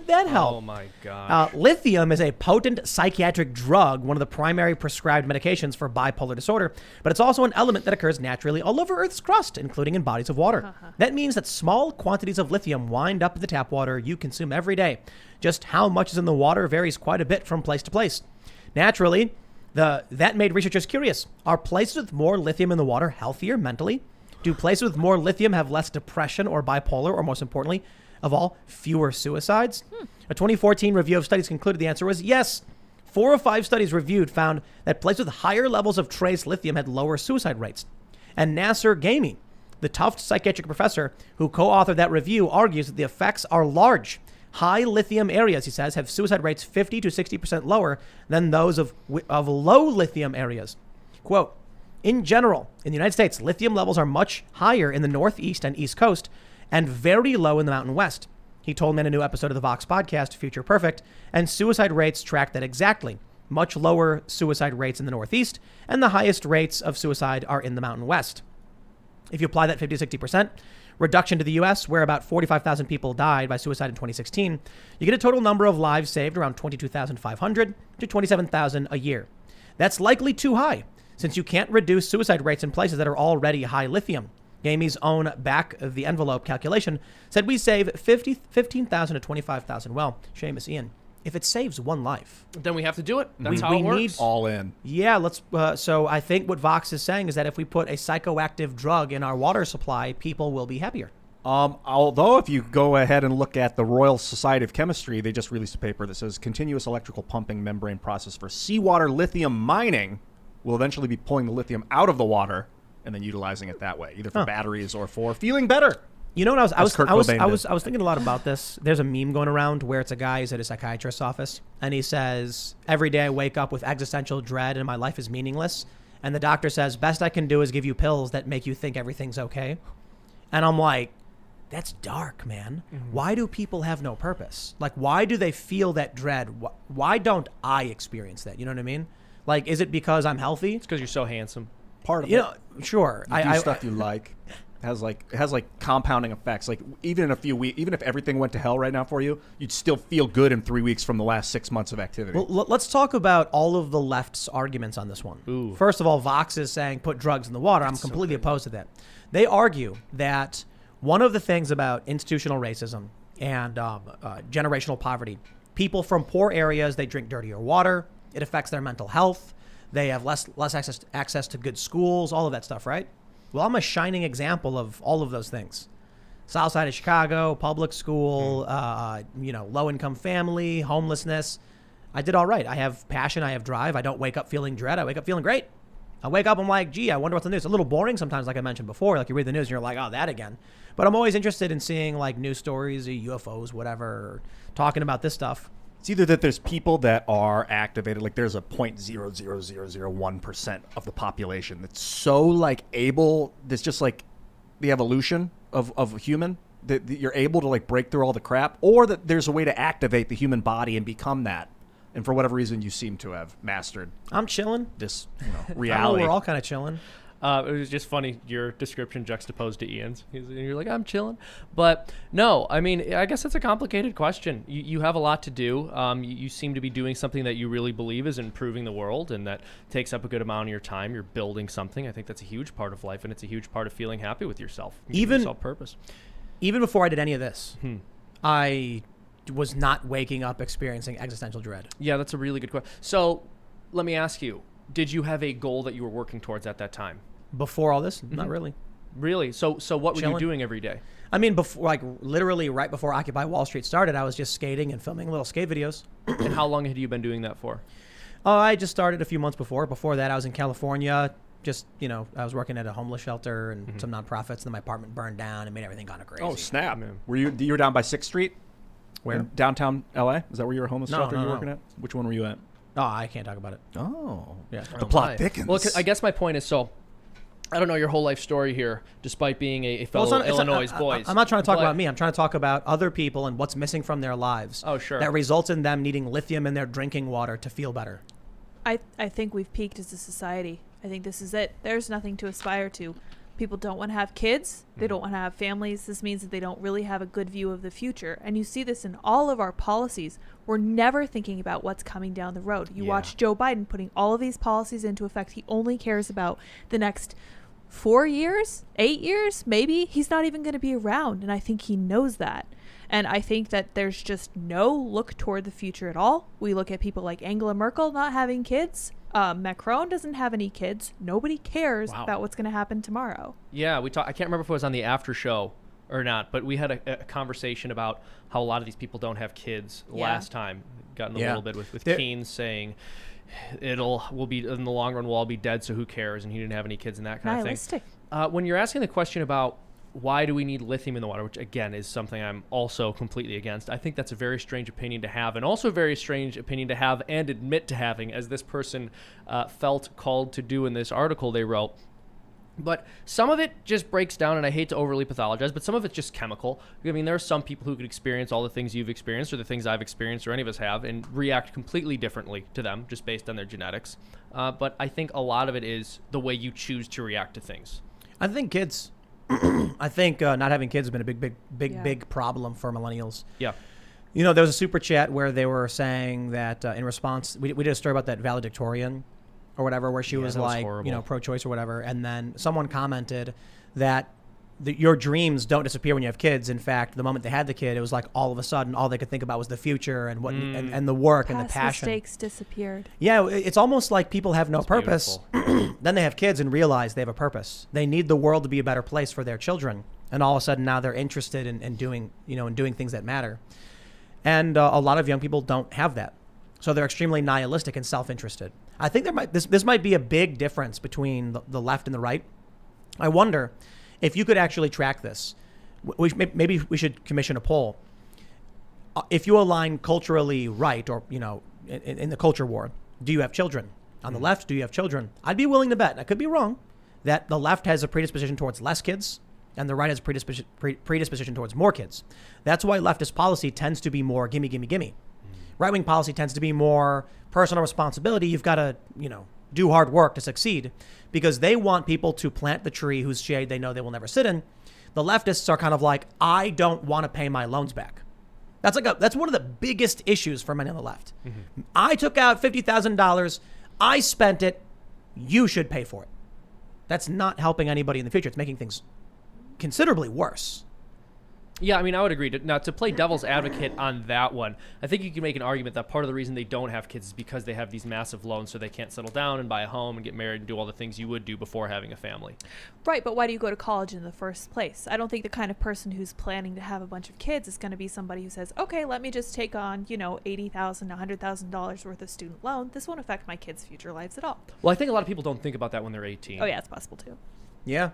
that help? Oh my gosh. Lithium is a potent psychiatric drug, one of the primary prescribed medications for bipolar disorder, but it's also an element that occurs naturally all over Earth's crust, including in bodies of water. That means that small quantities of lithium wind up in the tap water you consume every day. Just how much is in the water varies quite a bit from place to place. Naturally, that made researchers curious. Are places with more lithium in the water healthier mentally? Do places with more lithium have less depression or bipolar, or most importantly, of all, fewer suicides? A 2014 review of studies concluded the answer was yes. 4 of 5 studies reviewed found that places with higher levels of trace lithium had lower suicide rates. And Nasser Ghaemi, the Tufts psychiatric professor who co-authored that review, argues that the effects are large. High lithium areas, he says, have suicide rates 50 to 60% lower than those of low lithium areas. Quote, in general, in the United States, lithium levels are much higher in the Northeast and East Coast and very low in the Mountain West. He told me in a new episode of the Vox podcast, Future Perfect, and suicide rates track that exactly. Much lower suicide rates in the Northeast, and the highest rates of suicide are in the Mountain West. If you apply that 50 to 60% reduction to the U.S., where about 45,000 people died by suicide in 2016, you get a total number of lives saved around 22,500 to 27,000 a year. That's likely too high, since you can't reduce suicide rates in places that are already high lithium. Gamey's own back-of-the-envelope calculation said we save 15,000 to 25,000. Well, Seamus, Ian, if it saves one life, then we have to do it. That's how it works. Need all in. Yeah, let's. So I think what Vox is saying is that if we put a psychoactive drug in our water supply, people will be happier. Although if you go ahead and look at the Royal Society of Chemistry, they just released a paper that says continuous electrical pumping membrane process for seawater lithium mining will eventually be pulling the lithium out of the water and then utilizing it that way, either for batteries or for feeling better. You know what I was thinking a lot about this. There's a meme going around where it's a guy who's at a psychiatrist's office and he says, every day I wake up with existential dread and my life is meaningless. And the doctor says, best I can do is give you pills that make you think everything's okay. And I'm like, that's dark, man. Mm-hmm. Why do people have no purpose? Like, why do they feel that dread? Why don't I experience that? You know what I mean? Like, is it because I'm healthy? It's because you're so handsome. Part of it. Sure. You do stuff you like. It has compounding effects. Like even in a few weeks, even if everything went to hell right now for you, you'd still feel good in 3 weeks from the last 6 months of activity. Well, let's talk about all of the left's arguments on this one. Ooh. First of all, Vox is saying put drugs in the water. I'm completely opposed to that. They argue that one of the things about institutional racism and generational poverty, people from poor areas, they drink dirtier water. It affects their mental health. They have less access to good schools, all of that stuff, right? Well, I'm a shining example of all of those things. South side of Chicago, public school, low-income family, homelessness. I did all right. I have passion. I have drive. I don't wake up feeling dread. I wake up feeling great. I wake up, I'm like, gee, I wonder what's the news. It's a little boring sometimes, like I mentioned before. Like you read the news and you're like, oh, that again. But I'm always interested in seeing like news stories, UFOs, whatever, or talking about this stuff. It's either that there's people that are activated, like there's a 0.00001% of the population that's so like able, that's just like the evolution of a human, that you're able to like break through all the crap, or that there's a way to activate the human body and become that. And for whatever reason, you seem to have mastered. I'm chilling. This reality. We're all kind of chilling. It was just funny, your description juxtaposed to Ian's. You're like, I'm chilling. But no, I mean, I guess it's a complicated question. You have a lot to do. You seem to be doing something that you really believe is improving the world, and that takes up a good amount of your time. You're building something. I think that's a huge part of life, and it's a huge part of feeling happy with yourself. Even yourself purpose. Even before I did any of this, I was not waking up experiencing existential dread. Yeah, that's a really good question. So let me ask you, did you have a goal that you were working towards at that time? Before all this? Not really. Really? So what Chilling. were you doing every day? I mean, before, like literally right before Occupy Wall Street started, I was just skating and filming little skate videos. And how long had you been doing that for? I just started a few months before. Before that, I was in California. Just, I was working at a homeless shelter and some nonprofits, and then my apartment burned down and made everything kind of crazy. Oh, snap. Were you were down by 6th Street? Where? In downtown LA? Is that where your homeless shelter you were working no. at? Which one were you at? Oh, I can't talk about it. Oh. Yeah. The plot thickens. Well, I guess my point is, so I don't know your whole life story here, despite being a fellow Illinois boy. I'm not trying to talk about me. I'm trying to talk about other people and what's missing from their lives. Oh, sure. That results in them needing lithium in their drinking water to feel better. I think we've peaked as a society. I think this is it. There's nothing to aspire to. People don't want to have kids. They don't want to have families. This means that they don't really have a good view of the future. And you see this in all of our policies. We're never thinking about what's coming down the road. You watch Joe Biden putting all of these policies into effect. He only cares about the next 4 years, 8 years, maybe. He's not even going to be around. And I think he knows that. And I think that there's just no look toward the future at all. We look at people like Angela Merkel not having kids. Macron doesn't have any kids. Nobody cares about what's going to happen tomorrow. Yeah, I can't remember if it was on the after show or not, but we had a conversation about how a lot of these people don't have kids last time. Gotten a little bit with Keynes saying we'll be in the long run, we'll all be dead, so who cares? And he didn't have any kids and that kind of thing. When you're asking the question about why do we need lithium in the water, which again is something I'm also completely against. I think that's a very strange opinion to have, and also a very strange opinion to have and admit to having, as this person felt called to do in this article they wrote. But some of it just breaks down, and I hate to overly pathologize, but some of it's just chemical. I mean, there are some people who could experience all the things you've experienced or the things I've experienced or any of us have and react completely differently to them just based on their genetics. But I think a lot of it is the way you choose to react to things. I think kids, I think not having kids has been a big problem for millennials. Yeah. You know, there was a super chat where they were saying that in response, we did a story about that valedictorian or whatever, where she was like, horrible. you know, pro-choice or whatever. And then someone commented that your dreams don't disappear when you have kids. In fact, the moment they had the kid, it was like all of a sudden, all they could think about was the future and what and the work and the passion. Mistakes disappeared. Yeah, it's almost like people have no purpose. Then they have kids and realize they have a purpose. They need the world to be a better place for their children. And all of a sudden now they're interested in doing, you know, in doing things that matter. And a lot of young people don't have that. So they're extremely nihilistic and self-interested. I think this might be a big difference between the left and the right. I wonder if you could actually track this. Maybe we should commission a poll. If you align culturally right, or, you know, in the culture war, do you have children? On the left, do you have children? I'd be willing to bet, I could be wrong, that the left has a predisposition towards less kids and the right has a predisposition towards more kids. That's why leftist policy tends to be more gimme, gimme, gimme. Right-wing policy tends to be more personal responsibility. You've got to, you know, do hard work to succeed, because they want people to plant the tree whose shade they know they will never sit in. The leftists are kind of like, I don't want to pay my loans back. That's one of the biggest issues for many on the left. Mm-hmm. I took out $50,000. I spent it. You should pay for it. That's not helping anybody in the future. It's making things considerably worse. Yeah, I mean, I would agree. Now, to play devil's advocate on that one, I think you can make an argument that part of the reason they don't have kids is because they have these massive loans, so they can't settle down and buy a home and get married and do all the things you would do before having a family. Right, but why do you go to college in the first place? I don't think the kind of person who's planning to have a bunch of kids is going to be somebody who says, okay, let me just take on, you know, $80,000, $100,000 worth of student loan. This won't affect my kids' future lives at all. Well, I think a lot of people don't think about that when they're 18. Oh, yeah, it's possible too. Yeah.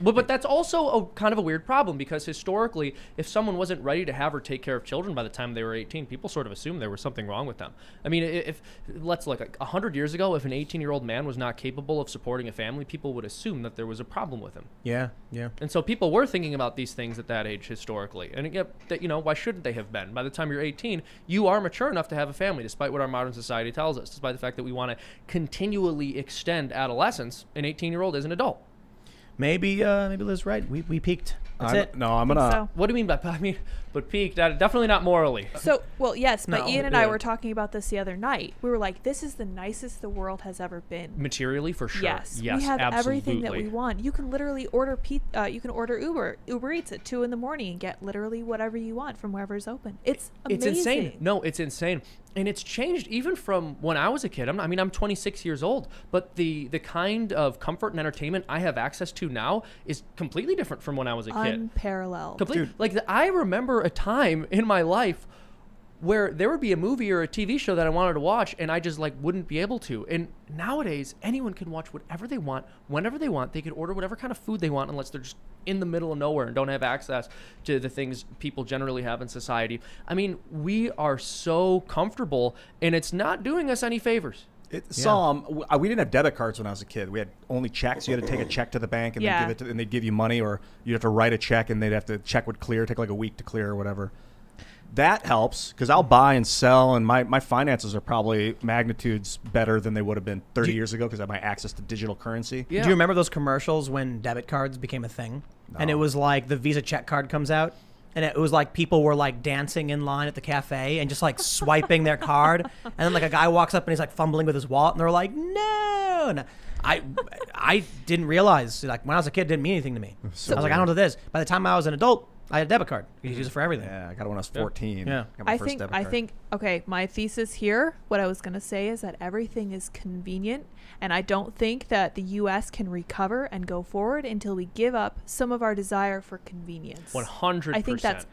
But that's also kind of a weird problem, because historically, if someone wasn't ready to have or take care of children by the time they were 18, people sort of assumed there was something wrong with them. I mean, if let's look, like 100 years ago, if an 18-year-old man was not capable of supporting a family, people would assume that there was a problem with him. Yeah. And so people were thinking about these things at that age historically. And again, that, you know, why shouldn't they have been? By the time you're 18, you are mature enough to have a family, despite what our modern society tells us, despite the fact that we want to continually extend adolescence. An 18-year-old is an adult. Maybe Liz's right. We peaked. That's it. No, I'm gonna. So. What do you mean by? I mean, but peaked. Definitely not morally. So, well, yes, but No, Ian and I were talking about this the other night. We were like, "This is the nicest the world has ever been." Materially, for sure. Yes, we have absolutely. everything that we want. You can literally order you can order Uber Eats at 2 a.m. and get literally whatever you want from wherever's open. It's amazing. It's insane. No, it's insane. And it's changed even from when I was a kid. I'm 26 years old, but the kind of comfort and entertainment I have access to now is completely different from when I was a kid. Unparalleled. I remember a time in my life where there would be a movie or a TV show that I wanted to watch, and I just wouldn't be able to. And nowadays, anyone can watch whatever they want, whenever they want. They can order whatever kind of food they want, unless they're just in the middle of nowhere and don't have access to the things people generally have in society. I mean, we are so comfortable, and it's not doing us any favors. We didn't have debit cards when I was a kid. We had only checks. You had to take a check to the bank and then give it to, and they'd give you money, or you'd have to write a check and check would clear, take like a week to clear or whatever. That helps, because I'll buy and sell, and my finances are probably magnitudes better than they would have been 30 years ago, because I have my access to digital currency. Yeah. Do you remember those commercials when debit cards became a thing? No. And it was like the Visa check card comes out, and it was like people were like dancing in line at the cafe and just like swiping their card, and then like a guy walks up and he's like fumbling with his wallet, and they're like, no. And I didn't realize, like when I was a kid, it didn't mean anything to me. So I was like, I don't know what this. By the time I was an adult, I had a debit card. You could use it for everything. Yeah, I got it when I was 14. Yeah. Got my first debit card. Okay, my thesis here, what I was going to say is that everything is convenient, and I don't think that the U.S. can recover and go forward until we give up some of our desire for convenience. 100%. I think that's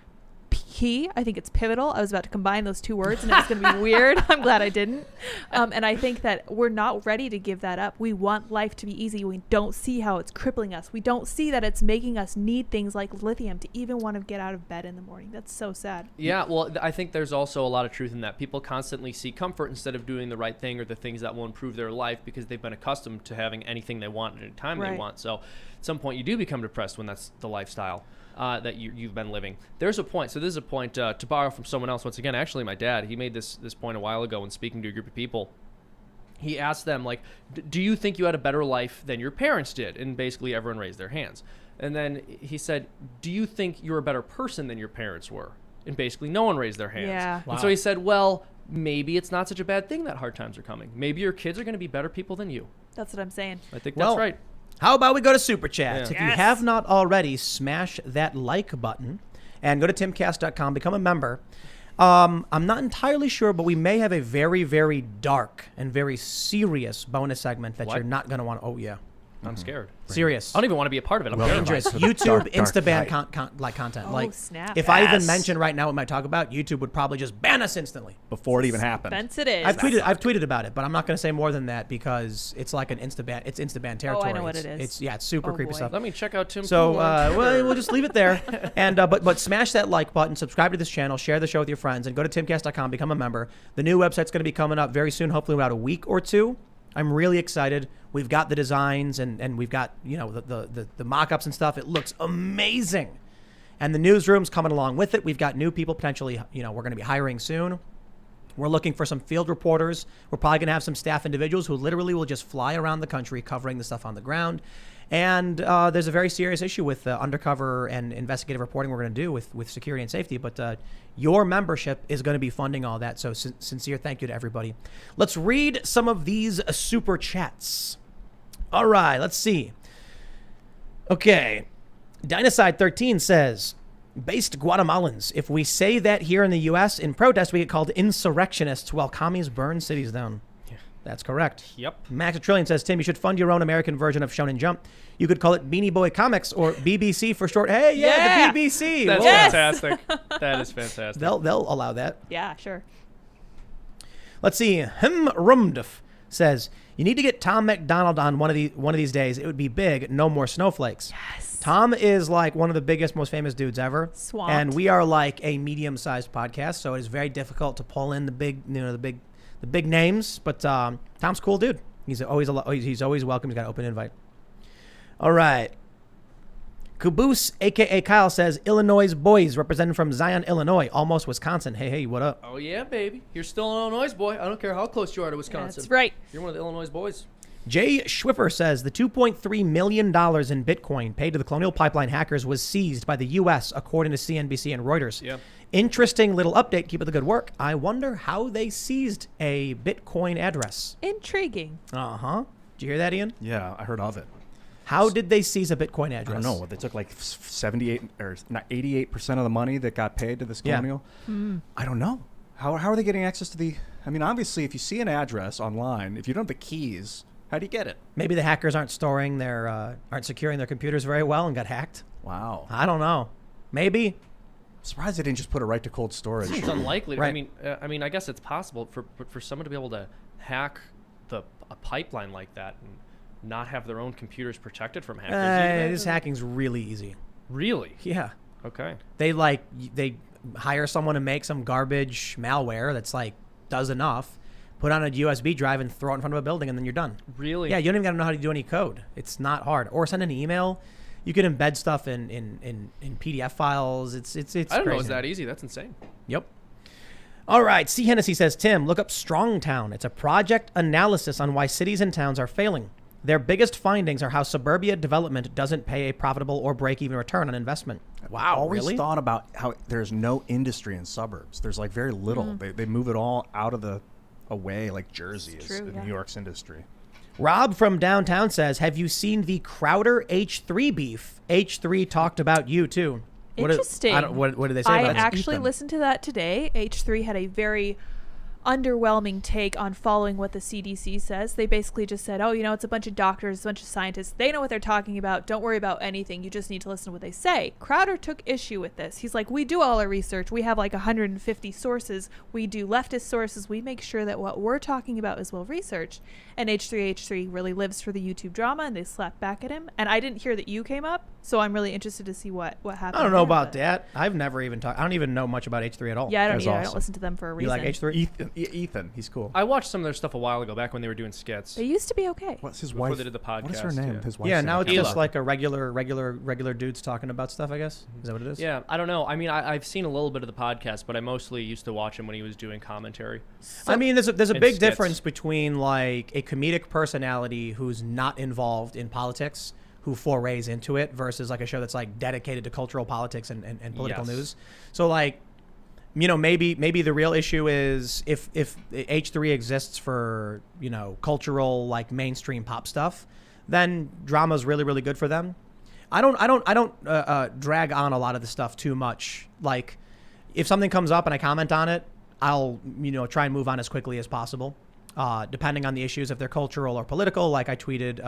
key. I think it's pivotal. I was about to combine those two words and it's going to be weird. I'm glad I didn't. And I think that we're not ready to give that up. We want life to be easy. We don't see how it's crippling us. We don't see that it's making us need things like lithium to even want to get out of bed in the morning. That's so sad. Yeah, well, I think there's also a lot of truth in that. People constantly seek comfort instead of doing the right thing or the things that will improve their life because they've been accustomed to having anything they want at any time they want. So at some point you do become depressed when that's the lifestyle that you've been living. There's a point. So this is a point to borrow from someone else. Once again, actually my dad, he made this point a while ago when speaking to a group of people. He asked them, like, do you think you had a better life than your parents did? And basically everyone raised their hands. And then he said, do you think you're a better person than your parents were? And basically no one raised their hands. Yeah. Wow. And so he said, well, maybe it's not such a bad thing that hard times are coming. Maybe your kids are going to be better people than you. That's what I'm saying. I think Well, that's right. How about we go to Super Chats? Yeah. If you have not already, smash that like button and go to timcast.com, become a member. I'm not entirely sure, but we may have a very, very dark and very serious bonus segment that What? you're not going to want. Oh, yeah. I'm scared. Serious. I don't even want to be a part of it. I'm Dangerous. terrified. YouTube Dark Instaban night. content. Oh, like, snap. if I even Yes. mention right now what we might talk about, YouTube would probably just ban us instantly. Before it even happened. Sensitive. I've tweeted about it, but I'm not going to say more than that because it's like an Instaban. It's Instaban territory. know what it is. It's super Oh, creepy boy. stuff. Let me check out Tim. So Pool. well, we'll just leave it there, and but smash that like button, subscribe to this channel, share the show with your friends, and go to timcast.com, become a member. The new website's going to be coming up very soon, hopefully about a week or two. I'm really excited. We've got the designs and we've got the mock-ups and stuff. It looks amazing, and the newsroom's coming along with it. We've got new people potentially. We're going to be hiring soon. We're looking for some field reporters. We're probably going to have some staff individuals who literally will just fly around the country covering the stuff on the ground. And there's a very serious issue with undercover and investigative reporting we're going to do with security and safety. But your membership is going to be funding all that. So sincere thank you to everybody. Let's read some of these super chats. All right, let's see. Okay. Dynaside13 says, based Guatemalans, if we say that here in the U.S. in protest, we get called insurrectionists while commies burn cities down. Yeah. That's correct. Yep. Max a Trillion says, Tim, you should fund your own American version of Shonen Jump. You could call it Beanie Boy Comics or BBC for short. Hey, yeah. The BBC. That's Whoa. fantastic. That is fantastic. They'll allow that. Yeah, sure. Let's see. Rumduf says, you need to get Tom McDonald on one of these days. It would be big. No more snowflakes. Yes. Tom is like one of the biggest, most famous dudes ever. Swamped. And we are like a medium-sized podcast, so it is very difficult to pull in the big names. But Tom's a cool dude. He's always welcome. He's got an open invite. All right. Caboose, a.k.a. Kyle, says, Illinois boys, representing from Zion, Illinois, almost Wisconsin. Hey, what up? Oh, yeah, baby. You're still an Illinois boy. I don't care how close you are to Wisconsin. That's right. You're one of the Illinois boys. Jay Schwiffer says the $2.3 million in Bitcoin paid to the Colonial Pipeline hackers was seized by the U.S., according to CNBC and Reuters. Yeah. Interesting little update. Keep up the good work. I wonder how they seized a Bitcoin address. Intriguing. Uh-huh. Did you hear that, Ian? Yeah, I heard of it. How did they seize a Bitcoin address? I don't know. They took like 78 or not 88% of the money that got paid to this colonial. I don't know. How are they getting access to the? I mean, obviously, if you see an address online, if you don't have the keys, how do you get it? Maybe the hackers aren't securing their computers very well and got hacked. Wow. I don't know. Maybe. I'm surprised they didn't just put it right to cold storage. It's unlikely. Right. I mean, I guess it's possible for someone to be able to hack a pipeline like that and not have their own computers protected from hackers. This hacking's really easy. Really? Yeah. Okay. They hire someone to make some garbage malware that's like does enough, put on a USB drive and throw it in front of a building, and then you're done. Really? Yeah, you don't even got to know how to do any code. It's not hard. Or send an email. You can embed stuff in PDF files. It's I don't crazy. know it's that easy. That's insane. Yep. All right. C. Hennessy says, Tim, look up Strongtown. It's a project analysis on why cities and towns are failing. Their biggest findings are how suburbia development doesn't pay a profitable or break-even return on investment. Wow, I always really? thought about how there's no industry in suburbs. There's like very little. They move it all out of the away, like Jersey is true, yeah. New York's industry. Rob from downtown says, have you seen the Crowder H3 beef? H3 talked about you, too. Interesting. What did they say I about it? actually Ethan. listened to that today. H3 had a very underwhelming take on following what the CDC says. They basically just said, oh, it's a bunch of doctors, a bunch of scientists. They know what they're talking about. Don't worry about anything. You just need to listen to what they say. Crowder took issue with this. He's like, we do all our research. We have like 150 sources. We do leftist sources. We make sure that what we're talking about is well researched. And H3H3 really lives for the YouTube drama, and they slapped back at him. And I didn't hear that you came up, so I'm really interested to see what happened. I don't know about that. I've never even talked. I don't even know much about H3 at all. Yeah, I don't either. Awesome. I don't listen to them for a reason. You like H3? Ethan, he's cool. I watched some of their stuff a while ago, back when they were doing skits. They used to be okay. What's his Before wife? they did the podcast. What is her name? Yeah. His wife's Yeah, name? now it's Hila. just like a regular dudes talking about stuff, I guess. Is that what it is? Yeah, I don't know. I mean, I've seen a little bit of the podcast, but I mostly used to watch him when he was doing commentary. I mean, there's a And big skits. difference between like a comedic personality who's not involved in politics, who forays into it, versus like a show that's like dedicated to cultural politics and political Yes. news. So like, maybe the real issue is if H3 exists for, cultural like mainstream pop stuff, then drama's really, really good for them. I don't drag on a lot of the stuff too much. Like if something comes up and I comment on it, I'll, try and move on as quickly as possible. Depending on the issues, if they're cultural or political, like I tweeted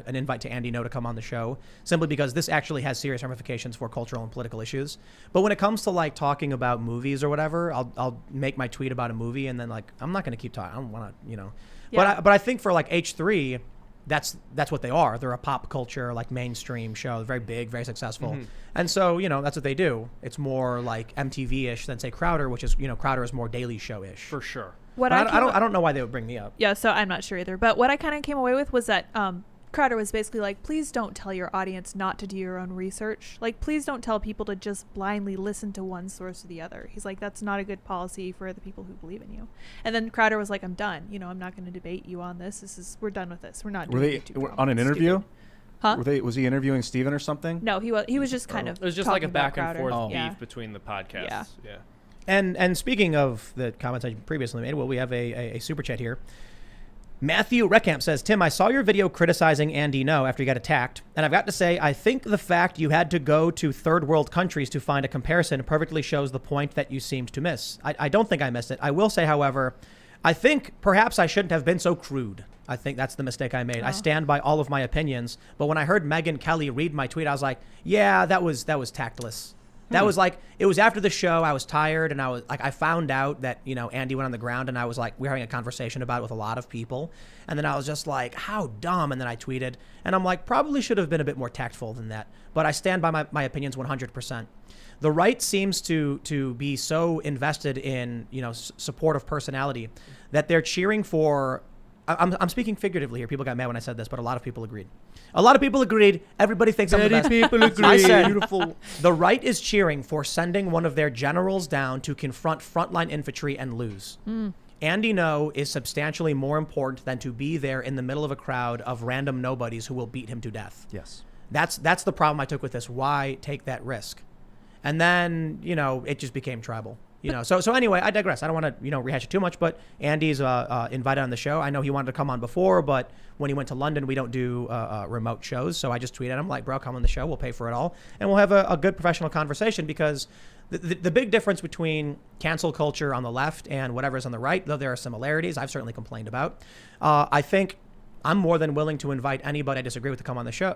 an invite to Andy No to come on the show, simply because this actually has serious ramifications for cultural and political issues. But when it comes to like talking about movies or whatever, I'll make my tweet about a movie and then like I'm not going to keep talking. I don't want to, Yeah. But I think for like H3, that's what they are. They're a pop culture like mainstream show, very big, very successful, and so that's what they do. It's more like MTV-ish than say Crowder, which is Crowder is more Daily Show-ish. For sure. What I don't know why they would bring me up. Yeah, so I'm not sure either. But what I kind of came away with was that Crowder was basically like, please don't tell your audience not to do your own research. Like, please don't tell people to just blindly listen to one source or the other. He's like, that's not a good policy for the people who believe in you. And then Crowder was like, I'm done. I'm not going to debate you on this. We're done with this. We're not Were doing they YouTube drama. on an It's interview? stupid. Huh? Was he interviewing Steven or something? No, he was just kind of It was just like a talking about back and Crowder. forth beef Yeah. between the podcasts. Yeah. And speaking of the comments I previously made, well, we have a super chat here. Matthew Reckamp says, Tim, I saw your video criticizing Andy No after he got attacked, and I've got to say, I think the fact you had to go to third world countries to find a comparison perfectly shows the point that you seemed to miss. I don't think I missed it. I will say, however, I think perhaps I shouldn't have been so crude. I think that's the mistake I made. I stand by all of my opinions, but when I heard Megyn Kelly read my tweet, I was like, yeah, that was tactless. That was like, it was after the show. I was tired, and I was like, I found out that, Andy went on the ground, and I was like, we were having a conversation about it with a lot of people. And then I was just like, how dumb. And then I tweeted, and I'm like, probably should have been a bit more tactful than that. But I stand by my opinions 100%. The right seems to be so invested in, supportive personality that they're cheering for. I'm speaking figuratively here. People got mad when I said this, but a lot of people agreed. Everybody thinks I'm the best. people agree. I said, beautiful. The right is cheering for sending one of their generals down to confront frontline infantry and lose. Andy No is substantially more important than to be there in the middle of a crowd of random nobodies who will beat him to death. Yes. That's the problem I took with this. Why take that risk? And then, it just became tribal. So anyway, I digress. I don't want to, rehash it too much, but Andy's invited on the show. I know he wanted to come on before, but when he went to London, we don't do remote shows. So I just tweeted him like, bro, come on the show. We'll pay for it all. And we'll have a good professional conversation, because the big difference between cancel culture on the left and whatever's on the right, though there are similarities I've certainly complained about, I think I'm more than willing to invite anybody I disagree with to come on the show.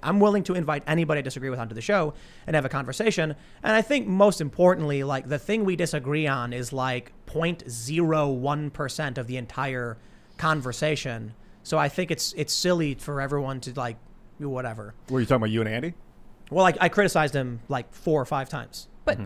I'm willing to invite anybody I disagree with onto the show and have a conversation. And I think most importantly, like the thing we disagree on is like 0.01% of the entire conversation. So I think it's silly for everyone to like do whatever. Were you talking about you and Andy? Well, I criticized him like 4 or 5 times. But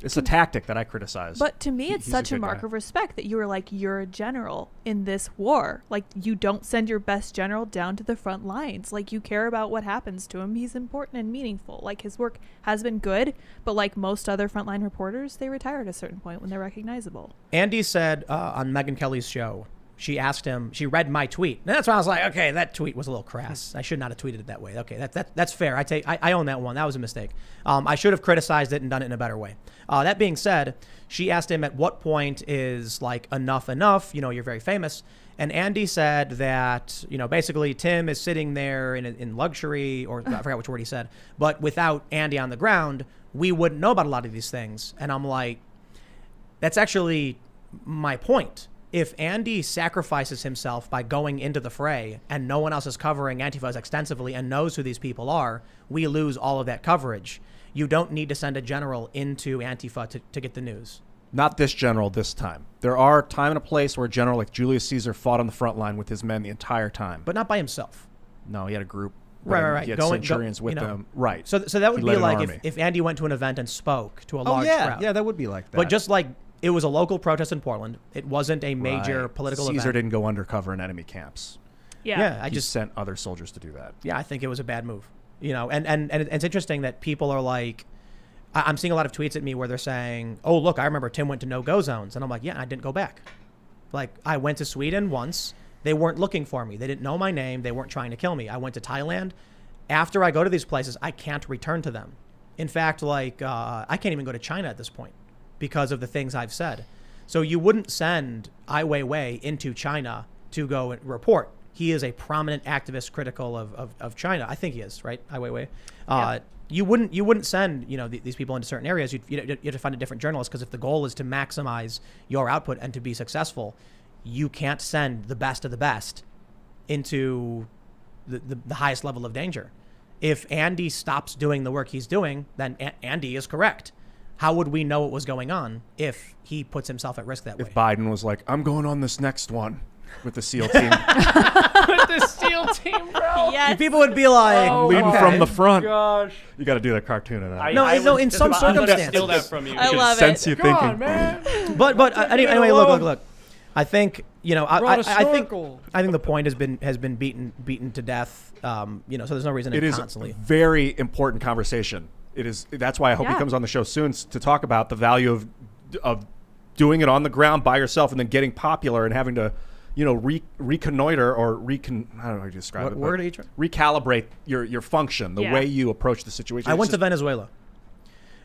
It's a tactic that I criticize. But to me, it's He's such a good mark guy. of respect that you were like, you're a general in this war. Like, you don't send your best general down to the front lines. Like, you care about what happens to him. He's important and meaningful. Like, his work has been good, but like most other frontline reporters, they retire at a certain point when they're recognizable. Andy said on Megyn Kelly's show, she asked him, she read my tweet. And that's when I was like, okay, that tweet was a little crass. I should not have tweeted it that way. Okay, that's fair. I own that one. That was a mistake. I should have criticized it and done it in a better way. That being said, she asked him at what point is like enough, you're very famous. And Andy said that, basically Tim is sitting there in luxury, or I forgot which word he said, but without Andy on the ground, we wouldn't know about a lot of these things. And I'm like, that's actually my point. If Andy sacrifices himself by going into the fray and no one else is covering Antifa extensively and knows who these people are, we lose all of that coverage. You don't need to send a general into Antifa to get the news. Not this general this time. There are time and a place where a general like Julius Caesar fought on the front line with his men the entire time. But not by himself. No, he had a group. Right. He had centurions with them. Right. So that would be like if Andy went to an event and spoke to a large crowd. Yeah, that would be like that. But just like it was a local protest in Portland, it wasn't a major political event. Caesar didn't go undercover in enemy camps. Yeah. I He just sent other soldiers to do that. Yeah, I think it was a bad move. And it's interesting that people are like, I'm seeing a lot of tweets at me where they're saying, oh, look, I remember Tim went to no-go zones. And I'm like, yeah, I didn't go back. Like, I went to Sweden once. They weren't looking for me. They didn't know my name. They weren't trying to kill me. I went to Thailand. After I go to these places, I can't return to them. In fact, like, I can't even go to China at this point because of the things I've said. So you wouldn't send Ai Weiwei into China to go and report. He is a prominent activist critical of China. I think he is, right? Ai Weiwei. Yeah. You wouldn't send these people into certain areas. You have to find a different journalist, because if the goal is to maximize your output and to be successful, you can't send the best of the best into the highest level of danger. If Andy stops doing the work he's doing, then Andy is correct. How would we know what was going on if he puts himself at risk that way? If Biden was like, I'm going on this next one with the SEAL team. With the SEAL team, bro. Yes. People would be like, leading okay. from the front. Gosh. You got to do that cartoon of that. No, in some circumstances. Steal that from you. I love sense it. you thinking. on, man. But anyway, look. I think I think the point has been beaten to death. So there's no reason It to is constantly. a very important conversation. It is. That's why I hope he Yeah. comes on the show soon to talk about the value of doing it on the ground by yourself and then getting popular and having to, reconnoiter or I don't know how to describe What it. word are you trying? Recalibrate your function, the Yeah. way you approach the situation. I It's went to just- Venezuela,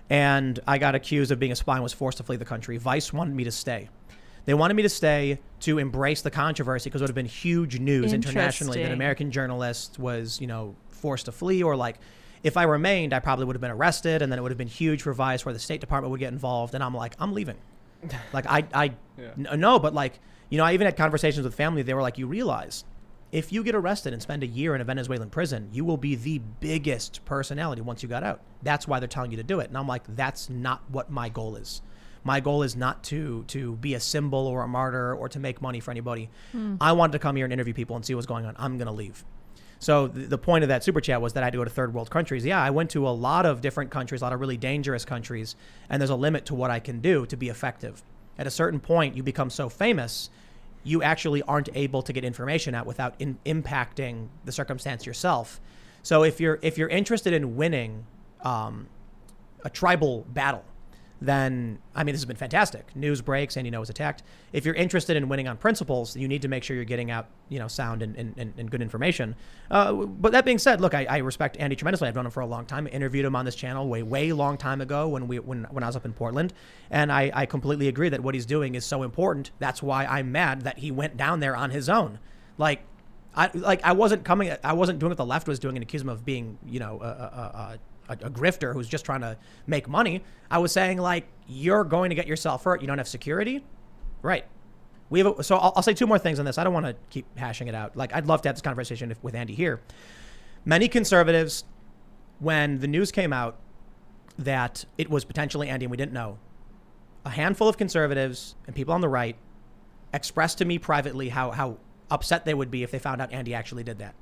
and I got accused of being a spy and was forced to flee the country. Vice wanted me to stay. They wanted me to stay to embrace the controversy, because it would have been huge news internationally that Interesting. American journalist was, forced to flee, or like, if I remained, I probably would have been arrested, and then it would have been huge for Vice, where the State Department would get involved. And I'm like, I'm leaving. Like, no, but like, I even had conversations with family. They were like, you realize if you get arrested and spend a year in a Venezuelan prison, you will be the biggest personality once you got out. That's why they're telling you to do it. And I'm like, that's not what my goal is. My goal is not to be a symbol or a martyr or to make money for anybody. I wanted to come here and interview people and see what's going on. I'm going to leave. So the point of that super chat was that I had to go to third world countries. Yeah, I went to a lot of different countries, a lot of really dangerous countries, and there's a limit to what I can do to be effective. At a certain point, you become so famous, you actually aren't able to get information out without impacting the circumstance yourself. So if you're interested in winning a tribal battle, then, this has been fantastic. News breaks and was attacked. If you're interested in winning on principles, you need to make sure you're getting out, sound and good information. But that being said, look, I respect Andy tremendously. I've known him for a long time. I interviewed him on this channel way long time ago when I was up in Portland. And I completely agree that what he's doing is so important. That's why I'm mad that he went down there on his own. I wasn't doing what the left was doing and accusing him of being, a grifter who's just trying to make money. I was saying, like, you're going to get yourself hurt. You don't have security. Right. So I'll say two more things on this. I don't want to keep hashing it out. Like, I'd love to have this conversation with Andy here. Many conservatives, when the news came out that it was potentially Andy and we didn't know, a handful of conservatives and people on the right expressed to me privately how upset they would be if they found out Andy actually did that.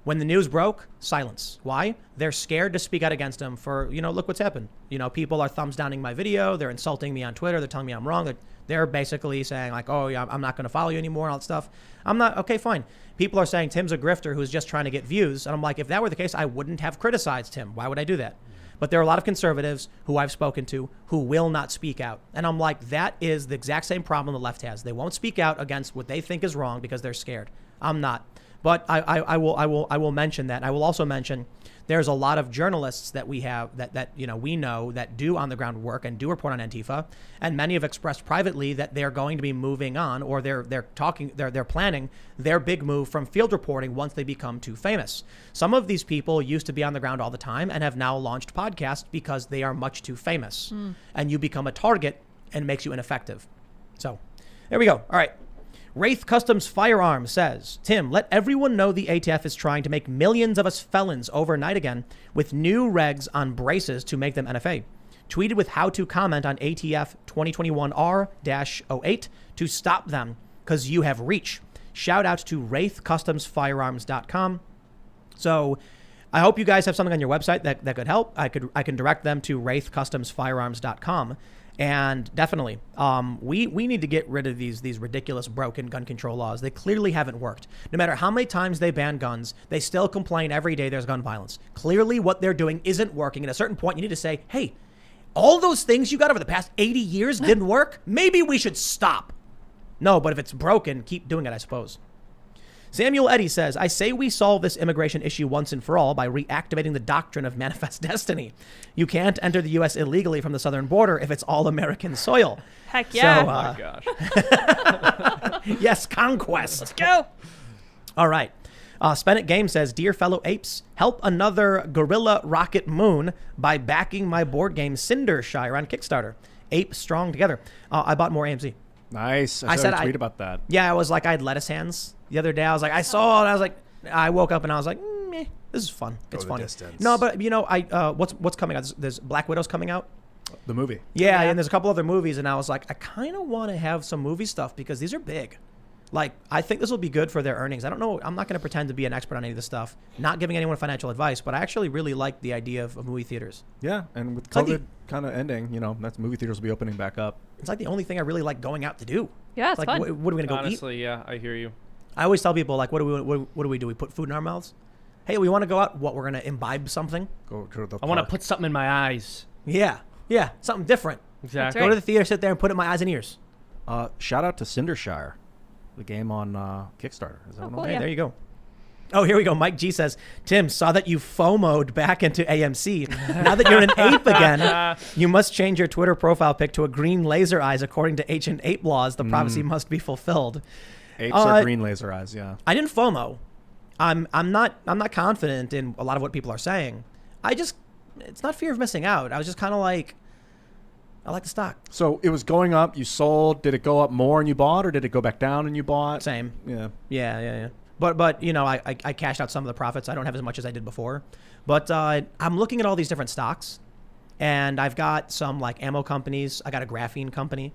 When the news broke, silence. Why? They're scared to speak out against him for, look what's happened. People are thumbs downing my video. They're insulting me on Twitter. They're telling me I'm wrong. They're basically saying like, oh yeah, I'm not going to follow you anymore and all that stuff. I'm not, okay, fine. People are saying Tim's a grifter who's just trying to get views. And I'm like, if that were the case, I wouldn't have criticized Tim. Why would I do that? But there are a lot of conservatives who I've spoken to who will not speak out. And I'm like, that is the exact same problem the left has. They won't speak out against what they think is wrong because they're scared. I'm not. But I will mention that. I will also mention there's a lot of journalists that we have that we know that do on the ground work and do report on Antifa, and many have expressed privately that they're going to be moving on, or they're planning their big move from field reporting once they become too famous. Some of these people used to be on the ground all the time and have now launched podcasts because they are much too famous, and you become a target and makes you ineffective. So There we go. All right. Wraith Customs Firearms says, Tim, let everyone know the ATF is trying to make millions of us felons overnight again with new regs on braces to make them NFA. Tweeted with how to comment on ATF 2021R-08 to stop them because you have reach. Shout out to wraithcustomsfirearms.com. So I hope you guys have something on your website that could help. I can direct them to wraithcustomsfirearms.com. And definitely, we need to get rid of these ridiculous broken gun control laws. They clearly haven't worked. No matter how many times they ban guns, they still complain every day there's gun violence. Clearly what they're doing isn't working. At a certain point, you need to say, hey, all those things you got over the past 80 years didn't work. Maybe we should stop. No, but if it's broken, keep doing it, I suppose. Samuel Eddy says, I say we solve this immigration issue once and for all by reactivating the doctrine of manifest destiny. You can't enter the U.S. illegally from the southern border if it's all American soil. Heck yeah. Oh my gosh. Yes, conquest. Let's go. All right. Spennett Game says, Dear fellow apes, help another gorilla rocket moon by backing my board game Cindershire on Kickstarter. Ape strong together. I bought more AMC. Nice. I said a tweet about that. Yeah, I was like, I had lettuce hands the other day. I was like, I saw it. And I was like, I woke up and I was like, meh, this is fun. It's funny. No, but you know, what's coming out? There's Black Widow's coming out. The movie. Yeah, and there's a couple other movies, and I was like, I kind of want to have some movie stuff because these are big. Like, I think this will be good for their earnings. I don't know. I'm not going to pretend to be an expert on any of this stuff. Not giving anyone financial advice, but I actually really like the idea of movie theaters. Yeah, and with like COVID kind of ending, you know, that's movie theaters will be opening back up. It's like the only thing I really like going out to do. Yeah, it's like, fun. what are we going to go eat? Honestly, yeah, I hear you. I always tell people, like, what do we do? We put food in our mouths? Hey, we want to go out. What, we're going to imbibe something? Go to the I want to park. put something in my eyes. Yeah, something different. Exactly. Go to the theater, sit there, and put it in my eyes and ears. Shout out to Cindershire, the game on Kickstarter. Is that one cool, on Hey, yeah. there you go. Oh, here we go. Mike G says, Tim, saw that you FOMO'd back into AMC. Now that you're an ape again, you must change your Twitter profile pic to a green laser eyes. According to ancient ape laws, the prophecy must be fulfilled. Apes are green laser eyes, yeah. I didn't FOMO. I'm not confident in a lot of what people are saying. It's not fear of missing out. I was just kind of like, I like the stock. So it was going up, you sold. Did it go up more and you bought, or did it go back down and you bought? Same. Yeah. Yeah. But you know, I cashed out some of the profits. I don't have as much as I did before. But I'm looking at all these different stocks, and I've got some like ammo companies. I got a graphene company.